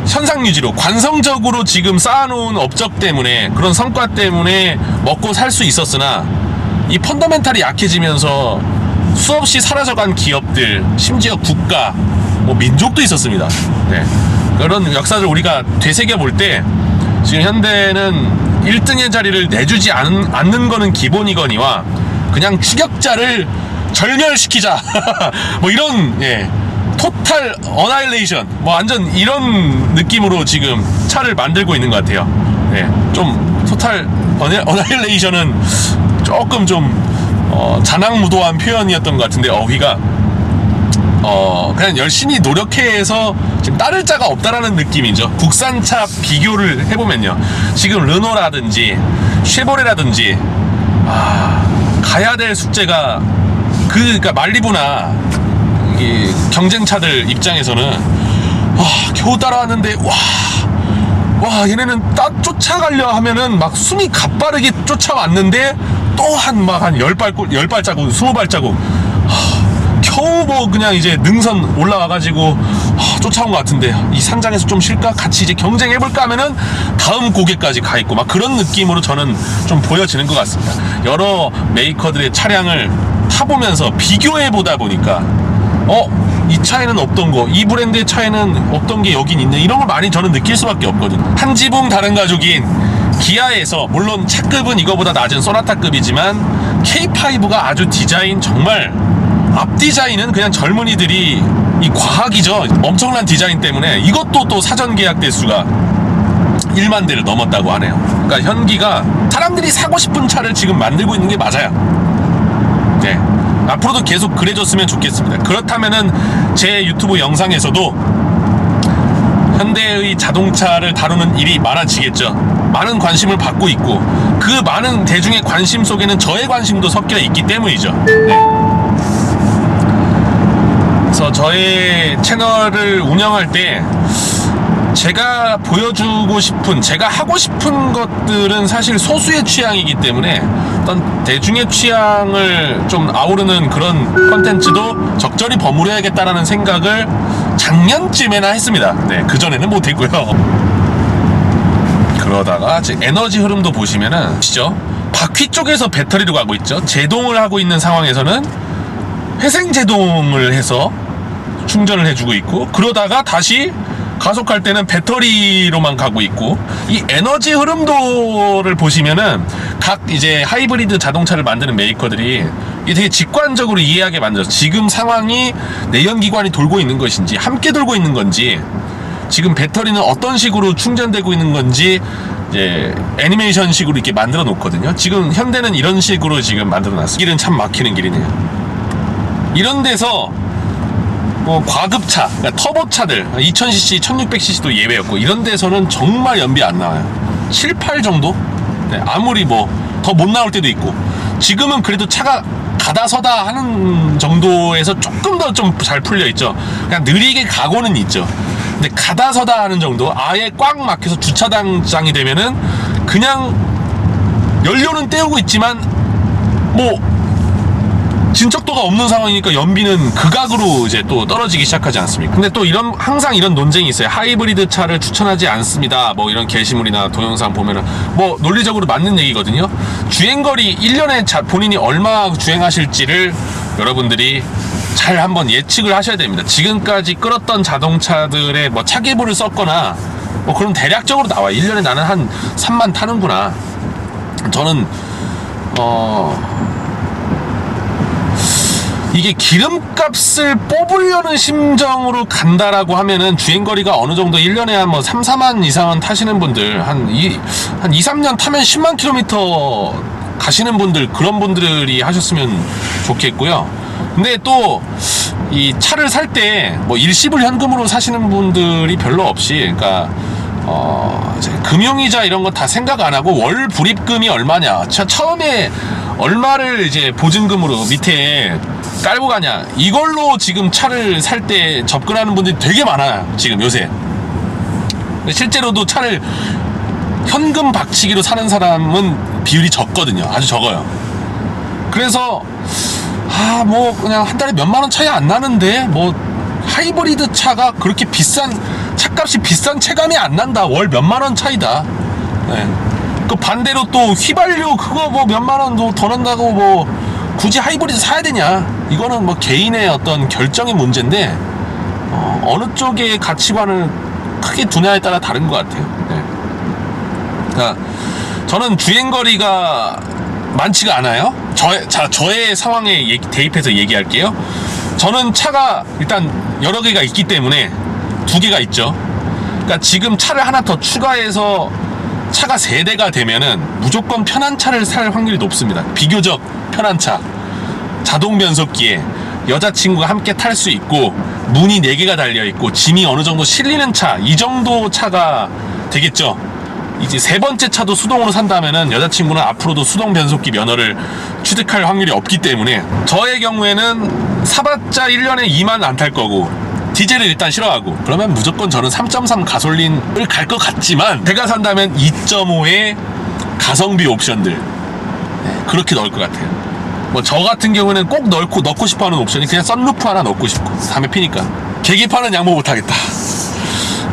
현상 유지로 관성적으로 지금 쌓아놓은 업적 때문에 그런 성과 때문에 먹고 살 수 있었으나 이 펀더멘탈이 약해지면서 수없이 사라져간 기업들, 심지어 국가, 뭐 민족도 있었습니다. 네. 그런 역사를 우리가 되새겨 볼 때 지금 현대는 1등의 자리를 내주지 않는 거는 기본이거니와 그냥 추격자를 절멸시키자 뭐 이런 토탈 어나일레이션 뭐 완전 이런 느낌으로 지금 차를 만들고 있는 것 같아요. 네, 좀 토탈 어나일레이션은 조금 좀 잔악무도한 표현이었던 것 같은데 어휘가 그냥 열심히 노력해서 지금 따를 자가 없다라는 느낌이죠. 국산차 비교를 해보면요, 지금 르노라든지 쉐보레라든지 가야 될 숙제가 그러니까 말리부나 이 경쟁차들 입장에서는 겨우 따라왔는데 와 얘네는 쫓아가려 하면은 막 숨이 가빠르게 쫓아왔는데 또 한 10발자국 20발자국 겨우 뭐 그냥 이제 능선 올라와가지고 쫓아온 것 같은데 이 산장에서 좀 쉴까? 같이 이제 경쟁해볼까 하면은 다음 고개까지 가있고 막 그런 느낌으로 저는 좀 보여지는 것 같습니다. 여러 메이커들의 차량을 타보면서 비교해보다 보니까 이 차에는 없던 거, 이 브랜드의 차에는 없던 게 여긴 있네, 이런 걸 많이 저는 느낄 수밖에 없거든요. 한 지붕 다른 가족인 기아에서 물론 차급은 이거보다 낮은 소나타급이지만 K5가 아주 디자인 정말 앞 디자인은 그냥 젊은이들이 이 과학이죠. 엄청난 디자인 때문에 이것도 또 사전 계약 대수가 1만 대를 넘었다고 하네요. 그러니까 현기가 사람들이 사고 싶은 차를 지금 만들고 있는 게 맞아요. 네. 앞으로도 계속 그래줬으면 좋겠습니다. 그렇다면은 제 유튜브 영상에서도 현대의 자동차를 다루는 일이 많아지겠죠. 많은 관심을 받고 있고 그 많은 대중의 관심 속에는 저의 관심도 섞여 있기 때문이죠. 네. 그래서 저의 채널을 운영할 때 제가 보여주고 싶은, 제가 하고 싶은 것들은 사실 소수의 취향이기 때문에 어떤 대중의 취향을 좀 아우르는 그런 컨텐츠도 적절히 버무려야겠다라는 생각을 작년쯤에나 했습니다. 네, 그전에는 못했고요. 그러다가 에너지 흐름도 보시면은 아시죠? 바퀴 쪽에서 배터리로 가고 있죠. 제동을 하고 있는 상황에서는 회생제동을 해서 충전을 해주고 있고, 그러다가 다시 가속할 때는 배터리로만 가고 있고, 이 에너지 흐름도를 보시면은 각 이제 하이브리드 자동차를 만드는 메이커들이 이게 되게 직관적으로 이해하게 만들어서 지금 상황이 내연기관이 돌고 있는 것인지 함께 돌고 있는 건지, 지금 배터리는 어떤 식으로 충전되고 있는 건지 이제 애니메이션식으로 이렇게 만들어 놓거든요. 지금 현대는 이런 식으로 지금 만들어 놨어요. 길은 참 막히는 길이네요. 이런 데서 뭐 과급차, 그러니까 터보차들 2000cc, 1600cc도 예외였고, 이런 데서는 정말 연비 안 나와요. 7, 8 정도? 네, 아무리 뭐 더 못 나올 때도 있고, 지금은 그래도 차가 가다 서다 하는 정도에서 조금 더 좀 잘 풀려 있죠. 그냥 느리게 가고는 있죠. 근데 가다 서다 하는 정도, 아예 꽉 막혀서 주차장이 되면은 그냥 연료는 때우고 있지만 뭐 진척도가 없는 상황이니까 연비는 극악으로 이제 또 떨어지기 시작하지 않습니까? 근데 또 항상 이런 논쟁이 있어요. 하이브리드 차를 추천하지 않습니다. 뭐 이런 게시물이나 동영상 보면은 뭐 논리적으로 맞는 얘기거든요. 주행거리 1년에 본인이 얼마 주행하실지를 여러분들이 잘 한번 예측을 하셔야 됩니다. 지금까지 끌었던 자동차들의 뭐 차계부를 썼거나 뭐 그럼 대략적으로 나와요. 1년에 나는 한 3만 타는구나. 저는 이게 기름값을 뽑으려는 심정으로 간다라고 하면은 주행거리가 어느 정도 1년에 한 뭐 3, 4만 이상은 타시는 분들, 한 2, 3년 타면 10만 킬로미터 가시는 분들, 그런 분들이 하셨으면 좋겠고요. 근데 또 이 차를 살 때 뭐 일시불 현금으로 사시는 분들이 별로 없이, 그러니까 금융이자 이런 거 다 생각 안 하고 월 불입금이 얼마냐, 처음에 얼마를 이제 보증금으로 밑에 깔고 가냐, 이걸로 지금 차를 살 때 접근하는 분들이 되게 많아요, 지금 요새. 실제로도 차를 현금 박치기로 사는 사람은 비율이 적거든요. 아주 적어요. 그래서 뭐 그냥 한 달에 몇만 원 차이 안 나는데 뭐 하이브리드 차가 그렇게 비싼, 차값이 비싼 체감이 안 난다, 월 몇만 원 차이다. 네. 그 반대로 또 휘발유 그거 뭐 몇만 원 더 난다고 뭐 굳이 하이브리드 사야 되냐, 이거는 뭐 개인의 어떤 결정의 문제인데, 어느 쪽의 가치관을 크게 두냐에 따라 다른 것 같아요. 네. 그러니까 저는 주행거리가 많지가 않아요. 저의 상황에 대입해서 얘기할게요. 저는 차가 일단 여러 개가 있기 때문에 2개가 있죠. 그러니까 지금 차를 하나 더 추가해서 차가 3대가 되면은 무조건 편한 차를 살 확률이 높습니다. 비교적 편한 차, 자동 변속기에 여자친구가 함께 탈 수 있고, 문이 4개가 달려있고, 짐이 어느 정도 실리는 차, 이 정도 차가 되겠죠. 이제 3번째 차도 수동으로 산다면은 여자친구는 앞으로도 수동 변속기 면허를 취득할 확률이 없기 때문에, 저의 경우에는 사봤자 1년에 2만 안 탈 거고, 디젤을 일단 싫어하고, 그러면 무조건 저는 3.3 가솔린을 갈 것 같지만, 제가 산다면 2.5의 가성비 옵션들, 그렇게 넣을 것 같아요. 뭐 저 같은 경우는 꼭 넣고 싶어하는 옵션이 그냥 썬루프 하나 넣고 싶고, 담배 피니까. 계기판은 양보 못하겠다.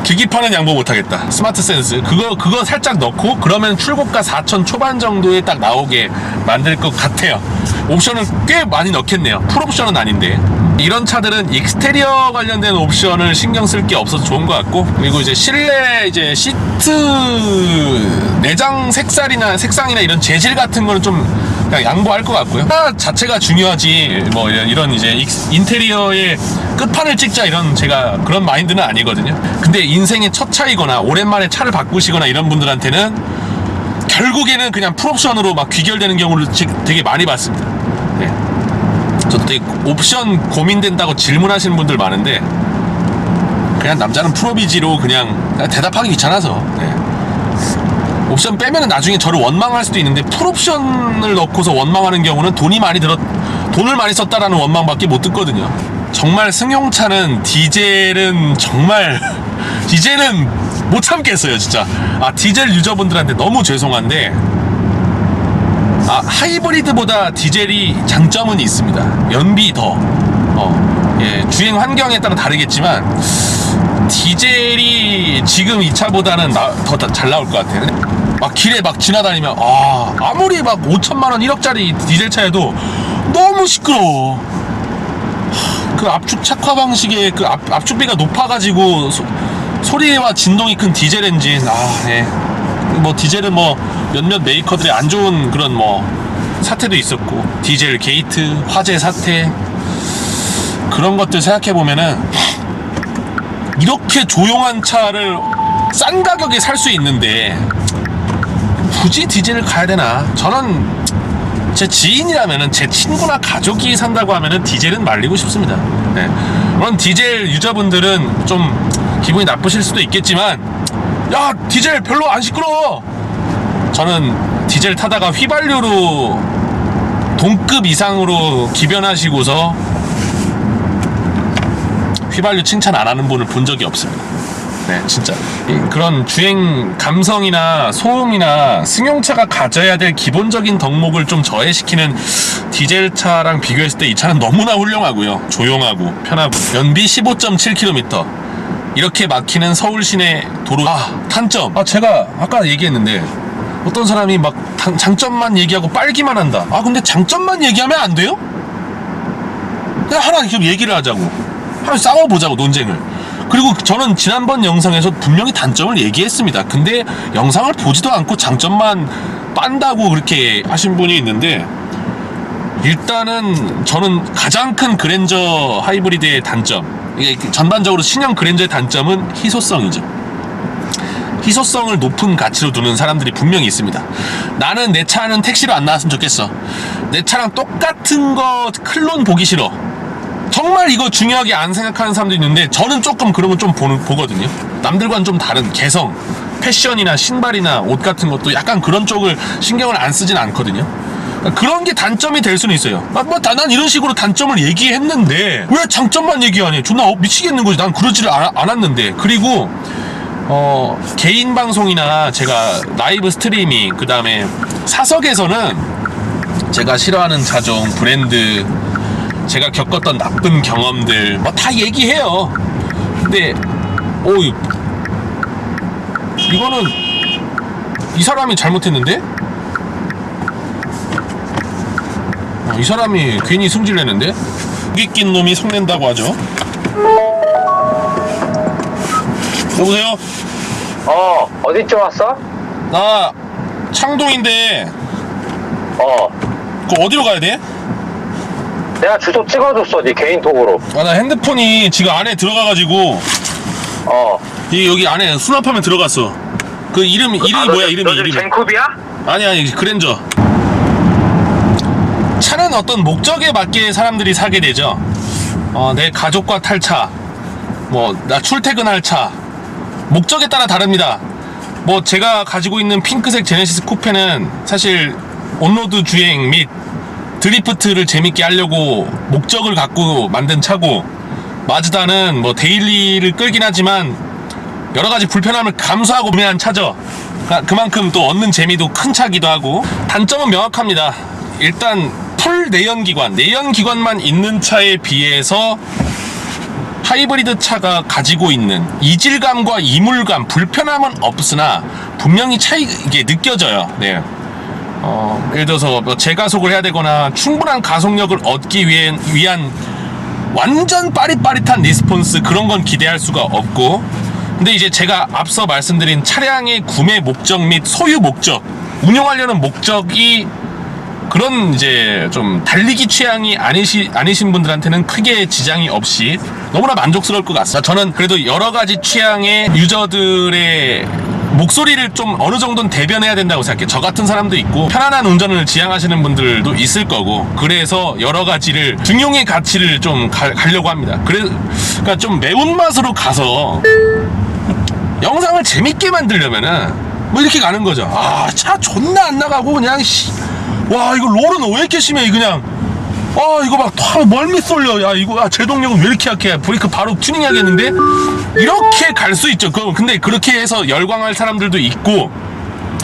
계기판은 양보 못하겠다. 스마트 센스 그거 살짝 넣고, 그러면 출고가 4천 초반 정도에 딱 나오게 만들 것 같아요. 옵션을 꽤 많이 넣겠네요. 풀옵션은 아닌데. 이런 차들은 익스테리어 관련된 옵션을 신경 쓸 게 없어서 좋은 것 같고, 그리고 이제 실내 이제 시트 내장 색상이나 이런 재질 같은 거는 좀 그냥 양보할 것 같고요. 차 자체가 중요하지 뭐 이런 이제 인테리어의 끝판을 찍자, 이런 제가 그런 마인드는 아니거든요. 근데 인생의 첫 차이거나 오랜만에 차를 바꾸시거나 이런 분들한테는 결국에는 그냥 풀옵션으로 막 귀결되는 경우를 되게 많이 봤습니다. 네. 저도 되게 옵션 고민된다고 질문하시는 분들 많은데, 그냥 남자는 풀업이지로 그냥 대답하기 귀찮아서, 네. 옵션 빼면은 나중에 저를 원망할 수도 있는데, 풀옵션을 넣고서 원망하는 경우는 돈을 많이 썼다라는 원망밖에 못 듣거든요. 정말 승용차는 디젤은 못 참겠어요, 진짜. 디젤 유저분들한테 너무 죄송한데, 하이브리드보다 디젤이 장점은 있습니다. 연비 주행 환경에 따라 다르겠지만 디젤이 지금 이 차보다는 더 잘 나올 것 같아요. 막 길에 막 지나다니면 아무리 막 5천만 원 1억짜리 디젤 차에도 너무 시끄러워. 그 압축 착화 방식의 그 압축비가 높아가지고 소리와 진동이 큰 디젤 엔진. 예. 뭐 디젤은 뭐 몇몇 메이커들의 안 좋은 그런 뭐 사태도 있었고, 디젤 게이트, 화재 사태, 그런 것들 생각해 보면은 이렇게 조용한 차를 싼 가격에 살 수 있는데 굳이 디젤을 가야 되나? 저는 제 지인이라면은, 제 친구나 가족이 산다고 하면은 디젤은 말리고 싶습니다. 네. 물론 디젤 유저분들은 좀 기분이 나쁘실 수도 있겠지만, 야, 디젤 별로 안 시끄러워. 저는 디젤 타다가 휘발유로 동급 이상으로 기변하시고서 휘발유 칭찬 안 하는 분을 본 적이 없습니다. 네, 진짜 그런 주행 감성이나 소음이나 승용차가 가져야 될 기본적인 덕목을 좀 저해시키는 디젤차랑 비교했을 때 이 차는 너무나 훌륭하고요. 조용하고 편하고, 연비 15.7km, 이렇게 막히는 서울 시내 도로. 단점, 제가 아까 얘기했는데 어떤 사람이 막 장점만 얘기하고 빨기만 한다. 근데 장점만 얘기하면 안 돼요? 그냥 하나 좀 얘기를 하자고, 한번 싸워보자고, 논쟁을. 그리고 저는 지난번 영상에서 분명히 단점을 얘기했습니다. 근데 영상을 보지도 않고 장점만 빤다고 그렇게 하신 분이 있는데, 일단은 저는 가장 큰 그랜저 하이브리드의 단점, 이게 전반적으로 신형 그랜저의 단점은 희소성이죠. 희소성을 높은 가치로 두는 사람들이 분명히 있습니다. 나는 내 차는 택시로 안 나왔으면 좋겠어. 내 차랑 똑같은 거 클론 보기 싫어. 정말 이거 중요하게 안 생각하는 사람도 있는데, 저는 조금 그런 건 좀 보거든요. 남들과는 좀 다른 개성, 패션이나 신발이나 옷 같은 것도 약간 그런 쪽을 신경을 안 쓰진 않거든요. 그런 게 단점이 될 수는 있어요. 난 이런 식으로 단점을 얘기했는데 왜 장점만 얘기하니? 존나 미치겠는 거지. 난 그러지를 않았는데. 그리고 개인 방송이나 제가 라이브 스트리밍, 그 다음에 사석에서는 제가 싫어하는 자종, 브랜드, 제가 겪었던 나쁜 경험들 뭐 다 얘기해요. 근데 이거는 이 사람이 잘못했는데? 이 사람이 괜히 승질내는데? 여기 낀 놈이 성낸다고 하죠. 여보세요? 어디쯤 왔어? 나 창동인데 그 어디로 가야 돼? 내가 주소 찍어줬어, 네 개인톡으로. 나 핸드폰이 지금 안에 들어가가지고 여기 안에 수납하면 들어갔어. 그 이름이 뭐야? 이름이 젠쿱이야? 아니 그랜저. 차는 어떤 목적에 맞게 사람들이 사게 되죠. 내 가족과 탈 차, 뭐 나 출퇴근할 차, 목적에 따라 다릅니다. 뭐 제가 가지고 있는 핑크색 제네시스 쿠페는 사실 온로드 주행 및 드리프트를 재밌게 하려고 목적을 갖고 만든 차고, 마즈다는 뭐 데일리를 끌긴 하지만 여러가지 불편함을 감수하고 구매한 차죠. 그만큼 또 얻는 재미도 큰 차기도 하고. 단점은 명확합니다. 일단 풀 내연기관만 있는 차에 비해서 하이브리드 차가 가지고 있는 이질감과 이물감, 불편함은 없으나 분명히 이게 느껴져요. 네. 예를 들어서 뭐 재가속을 해야 되거나 충분한 가속력을 얻기 위한 완전 빠릿빠릿한 리스폰스, 그런 건 기대할 수가 없고. 근데 이제 제가 앞서 말씀드린 차량의 구매 목적 및 소유 목적, 운용하려는 목적이 그런 이제 좀 달리기 취향이 아니신 분들한테는 크게 지장이 없이 너무나 만족스러울 것 같습니다. 저는 그래도 여러 가지 취향의 유저들의 목소리를 좀 어느 정도는 대변해야 된다고 생각해요. 저 같은 사람도 있고 편안한 운전을 지향하시는 분들도 있을 거고, 그래서 여러 가지를 중용의 가치를 좀 가려고 합니다. 그러니까 좀 매운맛으로 가서 영상을 재밌게 만들려면은 뭐 이렇게 가는 거죠. 차 존나 안 나가고 그냥 와, 이거 롤은 왜 이렇게 심해? 그냥 이거 막 멀미 쏠려. 야, 이거 제동력은 왜 이렇게 약해? 브레이크 바로 튜닝해야겠는데? 이렇게 갈 수 있죠. 근데 그렇게 해서 열광할 사람들도 있고,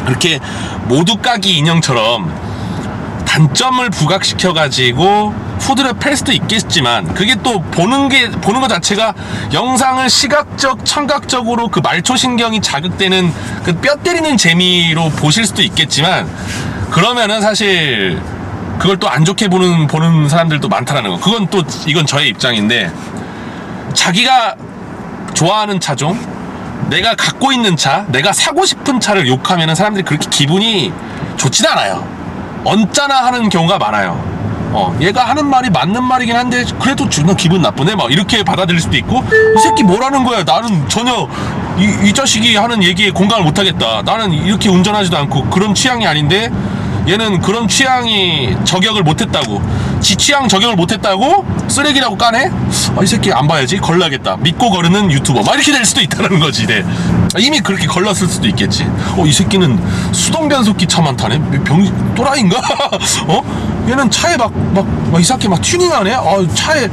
이렇게 모두 까기 인형처럼 단점을 부각시켜가지고 후드를 팰 수도 있겠지만, 그게 또 보는 것 자체가 영상을 시각적, 청각적으로 그 말초신경이 자극되는 그 뼈 때리는 재미로 보실 수도 있겠지만, 그러면은 사실 그걸 또 안 좋게 보는 사람들도 많다라는 거. 그건 또 이건 저의 입장인데, 자기가 좋아하는 차종, 내가 갖고 있는 차, 내가 사고 싶은 차를 욕하면 사람들이 그렇게 기분이 좋진 않아요. 언짢아 하는 경우가 많아요. 얘가 하는 말이 맞는 말이긴 한데 그래도 존나 기분 나쁘네 막 이렇게 받아들일 수도 있고, 이 새끼 뭐라는 거야, 나는 전혀 이 자식이 하는 얘기에 공감을 못하겠다, 나는 이렇게 운전하지도 않고 그런 취향이 아닌데 얘는 그런 취향이 저격을 못했다고, 지 취향 저격을 못했다고 쓰레기라고 까네? 이 새끼 안 봐야지, 걸러야겠다, 믿고 거르는 유튜버 막 이렇게 될 수도 있다는 거지. 네. 이미 그렇게 걸렀을 수도 있겠지. 이 새끼는 수동 변속기 차만 타네? 또라이인가? 얘는 차에 막 이상하게 막 튜닝하네? 차에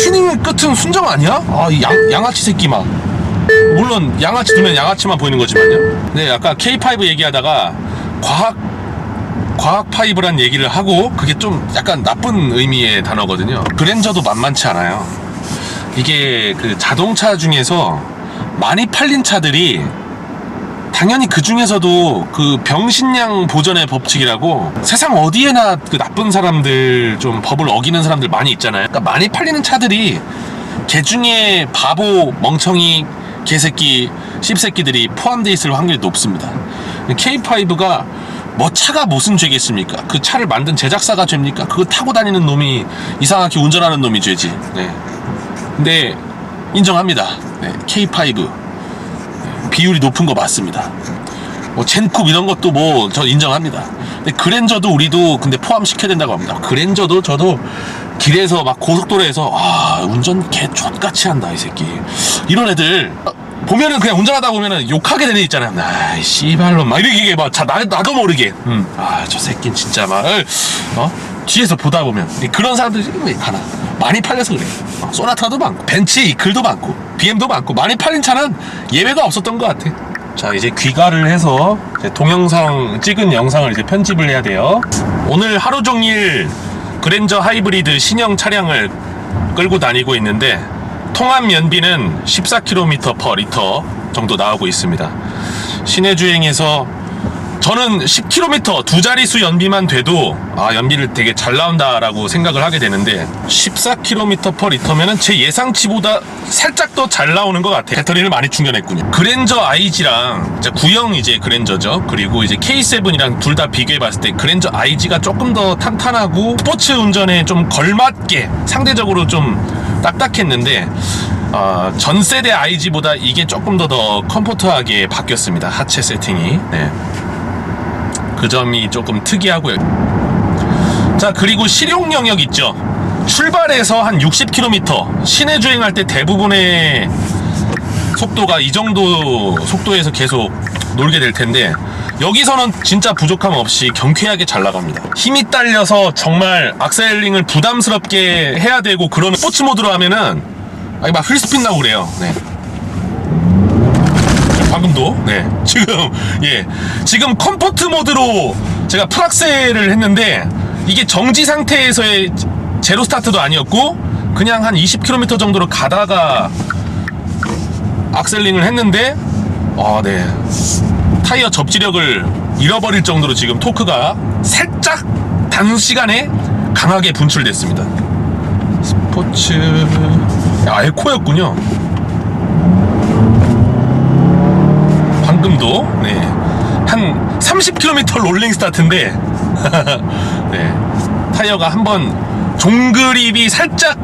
튜닝의 끝은 순정 아니야? 이 양아치 새끼 막. 물론 양아치 두면 양아치만 보이는 거지만요. 네, 아까 K5 얘기하다가 과학 파이브란 얘기를 하고, 그게 좀 약간 나쁜 의미의 단어거든요. 그랜저도 만만치 않아요. 이게 그 자동차 중에서 많이 팔린 차들이 당연히 그 중에서도 그 병신양 보전의 법칙이라고, 세상 어디에나 그 나쁜 사람들, 좀 법을 어기는 사람들 많이 있잖아요. 그러니까 많이 팔리는 차들이 걔 중에 바보, 멍청이, 개새끼, 씹새끼들이 포함되어 있을 확률이 높습니다. K5가 뭐 차가 무슨 죄겠습니까? 그 차를 만든 제작사가 죄입니까? 그거 타고 다니는 놈이, 이상하게 운전하는 놈이 죄지. 네. 근데 인정합니다. 네. K5 비율이 높은 거 맞습니다. 젠쿱 이런 것도 뭐 저 인정합니다. 근데 그랜저도 우리도 근데 포함시켜야 된다고 합니다. 그랜저도 저도 길에서 막 고속도로에서 운전 개 족같이 한다 이 새끼, 이런 애들 보면은 그냥 운전하다 보면은 욕하게 되는 애 있잖아요. 씨발로 막 이렇게 막 나도 모르게 저 새끼는 진짜 막 뒤에서 보다 보면 그런 사람들이 왜 하나 많이 팔려서 그래. 소나타도 많고 벤츠 이클도 많고 BM도 많고, 많이 팔린 차는 예외가 없었던 것 같아. 자, 이제 귀가를 해서 이제 동영상 찍은 영상을 이제 편집을 해야 돼요. 오늘 하루 종일 그랜저 하이브리드 신형 차량을 끌고 다니고 있는데, 통합 연비는 14km/리터 정도 나오고 있습니다. 시내 주행에서 저는 10km 두 자릿수 연비만 돼도 연비를 되게 잘 나온다라고 생각을 하게 되는데, 14km/리터면은 제 예상치보다 살짝 더 잘 나오는 것 같아요. 배터리를 많이 충전했군요. 그랜저 IG랑 구형 이제 그랜저죠. 그리고 이제 K7이랑 둘 다 비교해봤을 때 그랜저 IG가 조금 더 탄탄하고 스포츠 운전에 좀 걸맞게 상대적으로 좀 딱딱했는데, 전 세대 IG보다 이게 조금 더 컴포트하게 바뀌었습니다. 하체 세팅이. 네. 그 점이 조금 특이하고요. 자, 그리고 실용 영역 있죠. 출발해서 한 60km, 시내 주행할 때 대부분의 속도가 이 정도 속도에서 계속 놀게 될 텐데, 여기서는 진짜 부족함 없이 경쾌하게 잘 나갑니다. 힘이 딸려서 정말 악셀링을 부담스럽게 해야 되고 그런 스포츠 모드로 하면은 막 휠스핀 나고 그래요. 네. 방금도 지금 컴포트 모드로 제가 풀악셀을 했는데, 이게 정지 상태에서의 제로 스타트도 아니었고 그냥 한 20km 정도로 가다가 악셀링을 했는데, 타이어 접지력을 잃어버릴 정도로 지금 토크가 살짝 단시간에 강하게 분출됐습니다. 스포츠 에코였군요. 방금도 한 30km 롤링 스타트인데 타이어가 한번 종그립이 살짝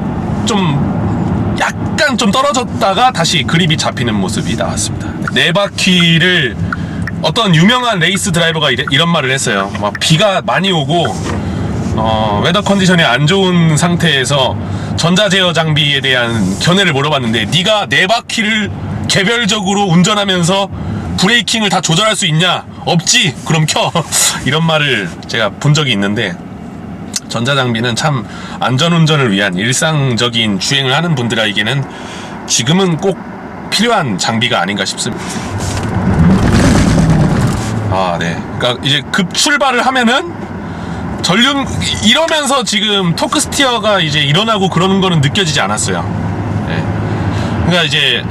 좀 약간 좀 떨어졌다가 다시 그립이 잡히는 모습이 나왔습니다. 네 바퀴를 어떤 유명한 레이스 드라이버가 이런 말을 했어요. 비가 많이 오고 웨더 컨디션이 안 좋은 상태에서 전자제어 장비에 대한 견해를 물어봤는데, 네가 네 바퀴를 개별적으로 운전하면서 브레이킹을 다 조절할 수 있냐? 없지? 그럼 켜. 이런 말을 제가 본 적이 있는데, 전자장비는 참 안전운전을 위한 일상적인 주행을 하는 분들에게는 지금은 꼭 필요한 장비가 아닌가 싶습니다. 그러니까 이제 급 출발을 하면은 전륜 이러면서 지금 토크 스티어가 이제 일어나고 그러는 거는 느껴지지 않았어요. 그러니까 이제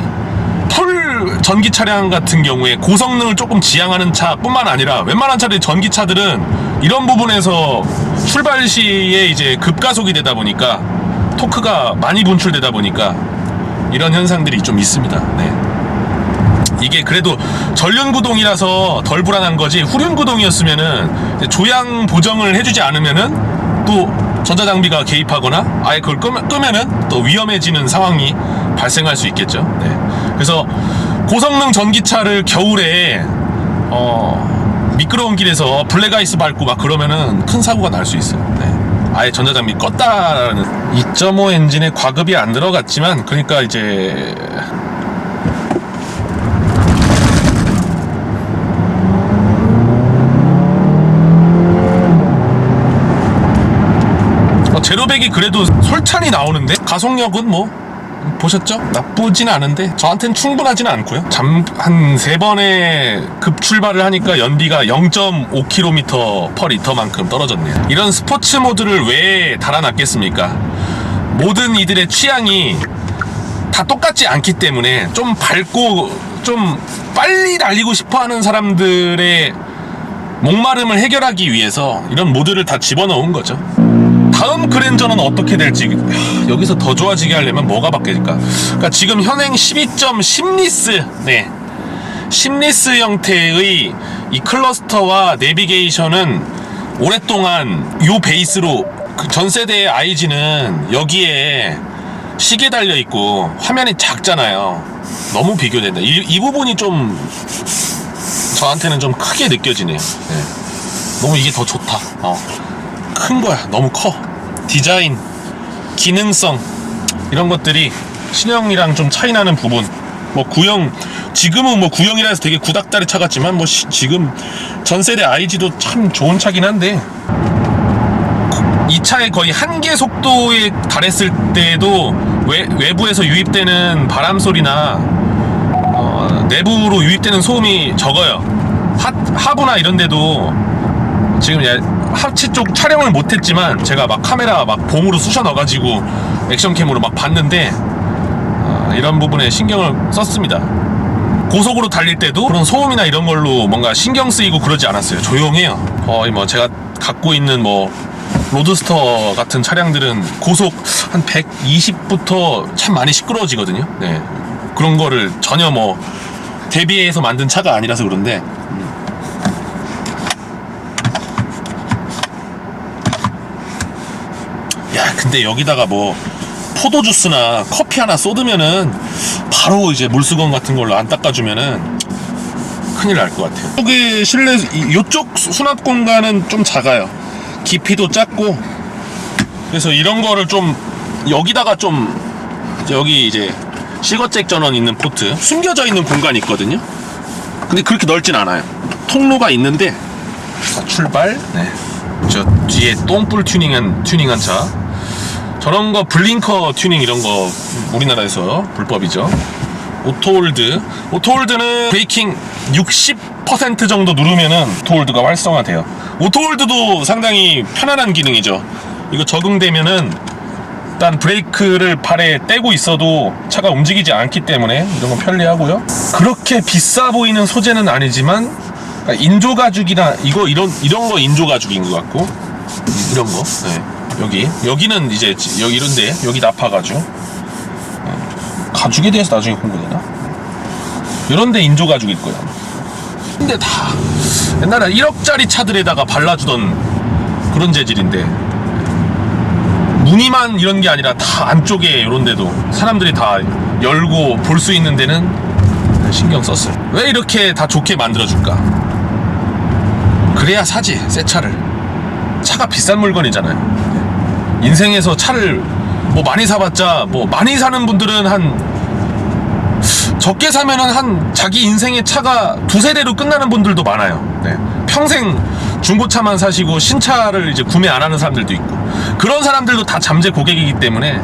풀 전기 차량 같은 경우에 고성능을 조금 지향하는 차뿐만 아니라 웬만한 차들 전기차들은 이런 부분에서 출발 시에 이제 급가속이 되다 보니까 토크가 많이 분출되다 보니까 이런 현상들이 좀 있습니다. 네. 이게 그래도 전륜구동이라서 덜 불안한 거지, 후륜구동이었으면은 조향 보정을 해주지 않으면은 또 전자장비가 개입하거나 아예 그걸 끄면은 또 위험해지는 상황이 발생할 수 있겠죠. 네. 그래서 고성능 전기차를 겨울에 미끄러운 길에서 블랙아이스 밟고 막 그러면은 큰 사고가 날 수 있어요. 네. 아예 전자장비 껐다라는 2.5 엔진에 과급이 안 들어갔지만, 그러니까 이제 제로백이 그래도 솔찬히 나오는데 가속력은 뭐 보셨죠? 나쁘진 않은데 저한테는 충분하지는 않고요. 한 3번의 급출발을 하니까 연비가 0.5km/L만큼 떨어졌네요. 이런 스포츠 모드를 왜 달아놨겠습니까? 모든 이들의 취향이 다 똑같지 않기 때문에 좀 밝고 좀 빨리 달리고 싶어하는 사람들의 목마름을 해결하기 위해서 이런 모드를 다 집어넣은 거죠. 다음 그랜저는 어떻게 될지, 여기서 더 좋아지게 하려면 뭐가 바뀔까? 그러니까 지금 현행 12.10리스, 네, 10리스 형태의 이 클러스터와 내비게이션은 오랫동안 요 베이스로, 그 전 세대의 IG는 여기에 시계 달려 있고 화면이 작잖아요. 너무 비교된다. 이 부분이 좀 저한테는 좀 크게 느껴지네요. 네. 너무 이게 더 좋다. 큰 거야. 너무 커. 디자인, 기능성, 이런 것들이 신형이랑 좀 차이 나는 부분. 뭐 구형, 지금은 뭐 구형이라 해서 되게 구닥다리 차 같지만 뭐 지금 전세대 IG도 참 좋은 차긴 한데, 이 차의 거의 한계 속도에 달했을 때도 외부에서 유입되는 바람 소리나 내부로 유입되는 소음이 적어요. 하부나 이런 데도 지금 하치 쪽 촬영을 못했지만 제가 막 카메라 막 봉으로 쑤셔 넣어가지고 액션캠으로 막 봤는데 이런 부분에 신경을 썼습니다. 고속으로 달릴 때도 그런 소음이나 이런 걸로 뭔가 신경 쓰이고 그러지 않았어요. 조용해요. 거의 뭐 제가 갖고 있는 뭐 로드스터 같은 차량들은 고속 한 120부터 참 많이 시끄러워지거든요. 네. 그런 거를 전혀 뭐 대비해서 만든 차가 아니라서 그런데, 야, 근데 여기다가 뭐 포도주스나 커피 하나 쏟으면은 바로 이제 물수건 같은 걸로 안 닦아주면은 큰일 날 것 같아요. 여기 실내, 이쪽 수납 공간은 좀 작아요. 깊이도 작고, 그래서 이런 거를 좀 여기다가 좀, 여기 이제 실거잭 전원 있는 포트, 숨겨져 있는 공간이 있거든요. 근데 그렇게 넓진 않아요. 통로가 있는데. 자, 출발. 네. 저 뒤에 똥불 튜닝한 차, 저런 거 블링커 튜닝 이런 거 우리나라에서 불법이죠. 오토홀드는 브레이킹 60% 정도 누르면은 오토홀드가 활성화돼요. 오토홀드도 상당히 편안한 기능이죠. 이거 적응되면은 일단 브레이크를 발에 떼고 있어도 차가 움직이지 않기 때문에 이런 건 편리하고요. 그렇게 비싸 보이는 소재는 아니지만 인조 가죽이나 이런 거 인조 가죽인 것 같고, 이런 거. 네. 여기는 이제 여기 이런데 여기 나파 가죽. 네. 가죽에 대해서 나중에 공부되나? 이런데 인조 가죽일 거야. 근데 다 옛날에 1억짜리 차들에다가 발라주던 그런 재질인데, 무늬만 이런 게 아니라 다 안쪽에 이런 데도 사람들이 다 열고 볼 수 있는 데는 신경 썼어요. 왜 이렇게 다 좋게 만들어줄까? 그래야 사지, 새 차를. 차가 비싼 물건이잖아요. 인생에서 차를 뭐 많이 사봤자, 뭐 많이 사는 분들은 적게 사면은 자기 인생의 차가 2세대로 끝나는 분들도 많아요. 네. 평생 중고차만 사시고 신차를 이제 구매 안 하는 사람들도 있고, 그런 사람들도 다 잠재 고객이기 때문에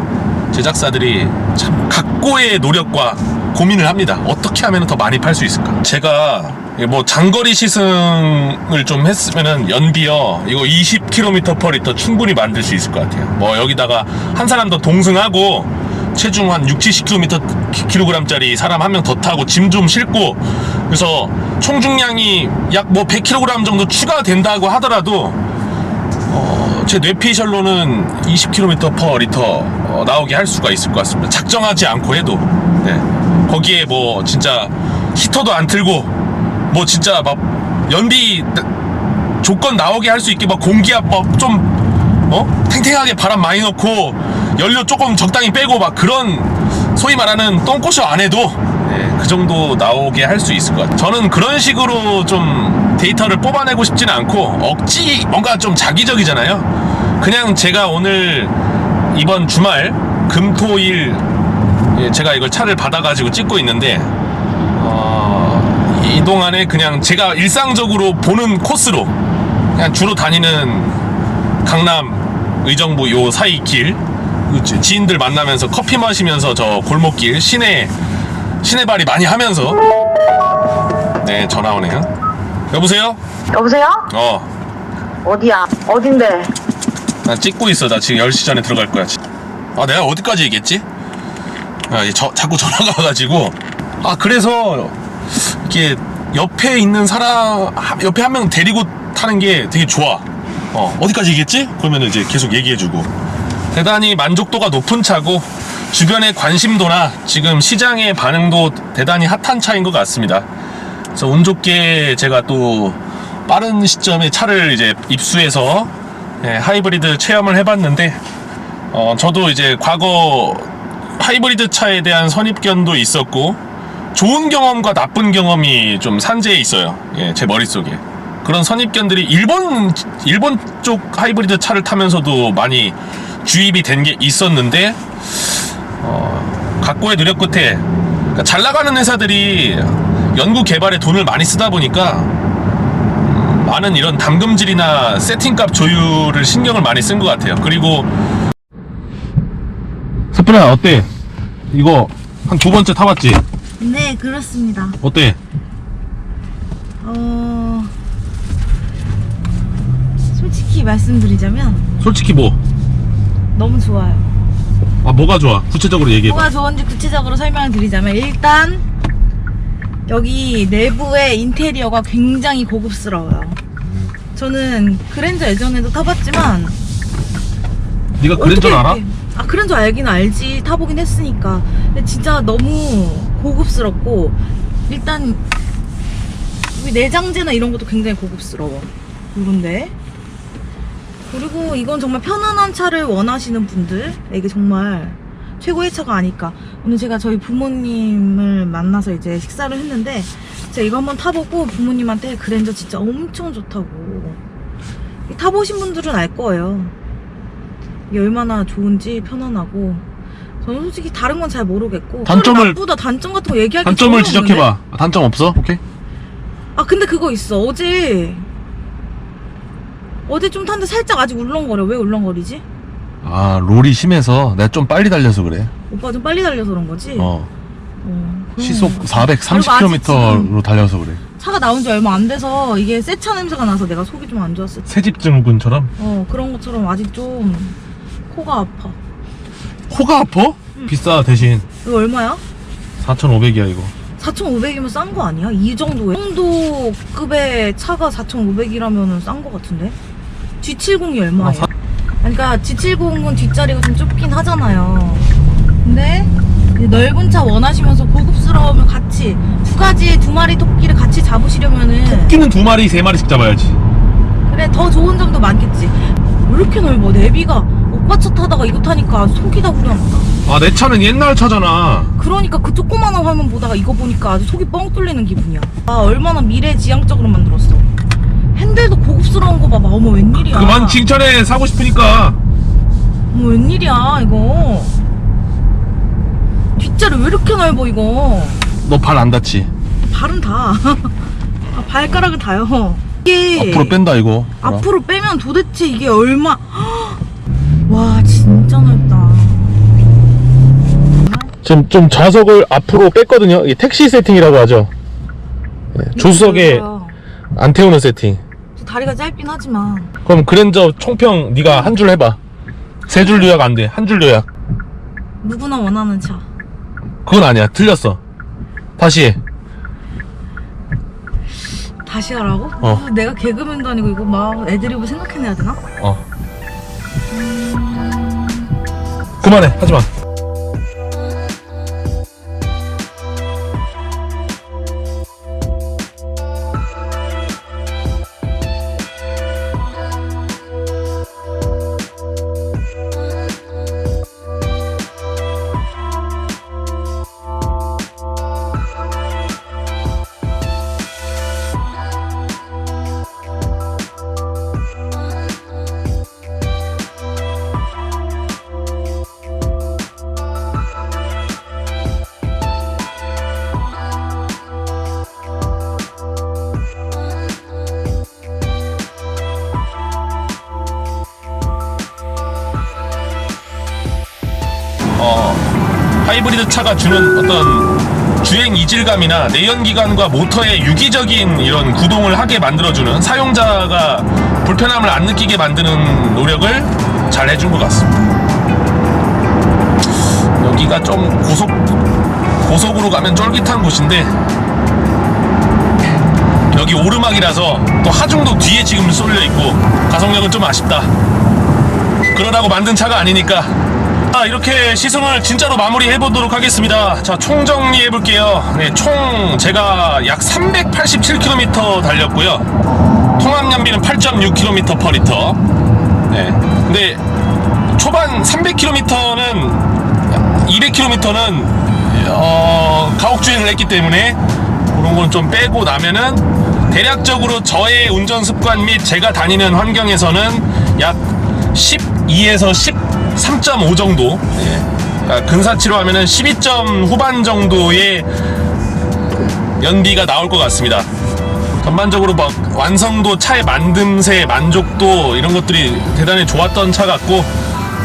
제작사들이 참 각고의 노력과 고민을 합니다. 어떻게 하면 더 많이 팔 수 있을까? 제가 뭐 장거리 시승을 좀 했으면은 연비요, 이거 20km/L 충분히 만들 수 있을 것 같아요. 뭐 여기다가 한 사람 더 동승하고 체중 한 60-70kg짜리 사람 한 명 더 타고 짐 좀 싣고, 그래서 총 중량이 약 뭐 100kg 정도 추가된다고 하더라도 제 뇌피셜로는 20km/L 나오게 할 수가 있을 것 같습니다. 작정하지 않고 해도. 네. 거기에 뭐 진짜 히터도 안 틀고 뭐 진짜 막 연비 조건 나오게 할 수 있게 막 공기압 좀 탱탱하게 바람 많이 넣고 연료 조금 적당히 빼고 막 그런 소위 말하는 똥꼬쇼 안 해도 그 정도 나오게 할 수 있을 것 같아요. 저는 그런 식으로 좀 데이터를 뽑아내고 싶지는 않고 억지 뭔가 좀 자기적이잖아요. 그냥 제가 오늘 이번 주말 금토일 제가 이걸 차를 받아가지고 찍고 있는데 이 동안에 그냥 제가 일상적으로 보는 코스로 그냥 주로 다니는 강남 의정부 요 사이 길 지인들 만나면서 커피 마시면서 저 골목길 시내발이 많이 하면서. 네, 전화 오네요. 여보세요? 여보세요? 어디야? 어딘데? 나 찍고 있어. 나 지금 10시 전에 들어갈 거야. 내가 어디까지 얘기했지? 자꾸 전화가 와가지고. 그래서 이렇게 옆에 있는 사람, 옆에 한 명 데리고 타는 게 되게 좋아. 어디까지 얘기했지? 그러면 이제 계속 얘기해주고. 대단히 만족도가 높은 차고 주변의 관심도나 지금 시장의 반응도 대단히 핫한 차인 것 같습니다. 그래서 운 좋게 제가 또 빠른 시점에 차를 이제 입수해서 하이브리드 체험을 해봤는데, 저도 이제 과거 하이브리드 차에 대한 선입견도 있었고 좋은 경험과 나쁜 경험이 좀 산재해 있어요. 제 머릿속에. 그런 선입견들이 일본 쪽 하이브리드 차를 타면서도 많이 주입이 된 게 있었는데, 각고의 노력 끝에 그러니까 잘 나가는 회사들이 연구 개발에 돈을 많이 쓰다 보니까 많은 이런 담금질이나 세팅값 조율을 신경을 많이 쓴 것 같아요. 그리고 서프라 어때? 이거 한 2번째 타봤지? 네, 그렇습니다. 어때? 솔직히 말씀드리자면 솔직히 뭐? 너무 좋아요. 뭐가 좋아? 구체적으로 얘기해봐. 뭐가 좋은지 구체적으로 설명을 드리자면, 일단 여기 내부의 인테리어가 굉장히 고급스러워요. 저는 그랜저 예전에도 타봤지만. 네가 그랜저를 알아? 그랜저 알긴 알지. 타보긴 했으니까. 근데 진짜 너무 고급스럽고, 일단 내장재나 이런 것도 굉장히 고급스러워. 그런데 그리고 이건 정말 편안한 차를 원하시는 분들에게 정말 최고의 차가 아닐까. 오늘 제가 저희 부모님을 만나서 이제 식사를 했는데, 제가 이거 한번 타보고 부모님한테 그랜저 진짜 엄청 좋다고, 타보신 분들은 알 거예요, 이게 얼마나 좋은지, 편안하고. 저는 솔직히 다른 건 잘 모르겠고, 단점을 나쁘다 단점 같은 거 얘기하기 단점을 지적해봐. 단점 없어? 오케이. 근데 그거 있어. 어제 좀 탔는데 살짝 아직 울렁거려. 왜 울렁거리지? 롤이 심해서 내가 좀 빨리 달려서 그래. 오빠 좀 빨리 달려서 그런 거지? 시속 430km로 달려서 그래. 차가 나온 지 얼마 안 돼서 이게 새 차 냄새가 나서 내가 속이 좀 안 좋았어. 새집 증후군처럼? 그런 것처럼 아직 좀 코가 아파. 코가 아파? 비싸. 대신 이거 얼마야? 4,500이야 이거. 4,500이면 싼 거 아니야? 이 정도 급의 차가 4,500이라면 싼 거 같은데? G70이 얼마예요? 그러니까 G70은 뒷자리가 좀 좁긴 하잖아요. 근데 넓은 차 원하시면서 고급스러우면 같이 두 마리 토끼를 같이 잡으시려면은, 토끼는 2마리, 3마리씩 잡아야지. 그래, 더 좋은 점도 많겠지. 왜 이렇게 넓어? 내비가 오빠 차 타다가 이거 타니까 속이 다 후련하다. 내 차는 옛날 차잖아. 그러니까 그 조그만한 화면 보다가 이거 보니까 아주 속이 뻥 뚫리는 기분이야. 얼마나 미래지향적으로 만들었어. 핸들도 고급스러운 거 봐봐. 어머, 웬일이야. 그만 칭찬해. 사고 싶으니까. 어머, 웬일이야 이거. 뒷자리 왜 이렇게 넓어 이거. 너 발 안 닿지? 발은 다. 발가락을 다요. 이게 앞으로 뺀다 이거. 앞으로 빼면 도대체 이게 얼마. 와, 진짜 넓다. 지금 좀 좌석을 앞으로 뺐거든요. 이게 택시 세팅이라고 하죠. 조수석에 안 태우는 세팅. 다리가 짧긴 하지만. 그럼 그랜저 총평 네가 한 줄 해봐. 3줄 요약 안 돼. 한 줄 요약. 누구나 원하는 차. 그건 아니야. 틀렸어. 다시 해. 다시 하라고? 어. 내가 개그맨도 아니고 이거 막 애드리브 생각해내야 되나? 그만해. 하지마. 하이브리드 차가 주는 어떤 주행 이질감이나 내연기관과 모터의 유기적인 이런 구동을 하게 만들어주는, 사용자가 불편함을 안 느끼게 만드는 노력을 잘 해준 것 같습니다. 여기가 좀 고속으로 가면 쫄깃한 곳인데, 여기 오르막이라서 또 하중도 뒤에 지금 쏠려 있고 가속력은 좀 아쉽다. 그러라고 만든 차가 아니니까. 이렇게 시승을 진짜로 마무리해 보도록 하겠습니다. 자, 총 정리해 볼게요. 네, 총 제가 약 387km 달렸고요. 통합 연비는 8.6km/리터. 네, 근데 초반 300km는 200km는 가옥 주행을 했기 때문에 그런 건 좀 빼고 나면은 대략적으로 저의 운전 습관 및 제가 다니는 환경에서는 약 12에서 13.5 정도, 근사치로 하면은 12점 후반 정도의 연비가 나올 것 같습니다. 전반적으로 막 완성도, 차의 만듦새, 만족도 이런 것들이 대단히 좋았던 차 같고,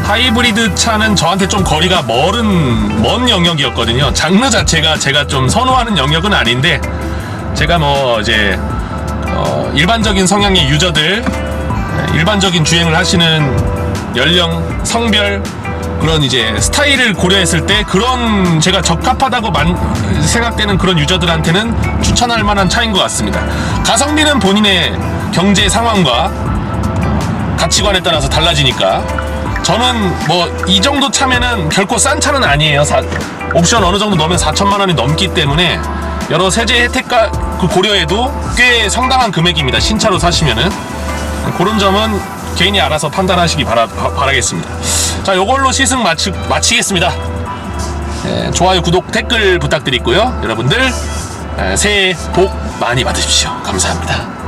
하이브리드 차는 저한테 좀 거리가 먼 영역이었거든요. 장르 자체가 제가 좀 선호하는 영역은 아닌데, 제가 뭐 이제 일반적인 성향의 유저들, 일반적인 주행을 하시는 연령, 성별, 그런 이제 스타일을 고려했을 때 그런 제가 적합하다고 생각되는 그런 유저들한테는 추천할 만한 차인 것 같습니다. 가성비는 본인의 경제 상황과 가치관에 따라서 달라지니까, 저는 뭐 이 정도 차면은 결코 싼 차는 아니에요. 옵션 어느 정도 넣으면 4천만 원이 넘기 때문에 여러 세제 혜택과 고려해도 꽤 상당한 금액입니다. 신차로 사시면은. 그런 점은 개인이 알아서 판단하시기 바라겠습니다. 자, 요걸로 시승 마치겠습니다. 좋아요, 구독, 댓글 부탁드리고요. 여러분들 새해 복 많이 받으십시오. 감사합니다.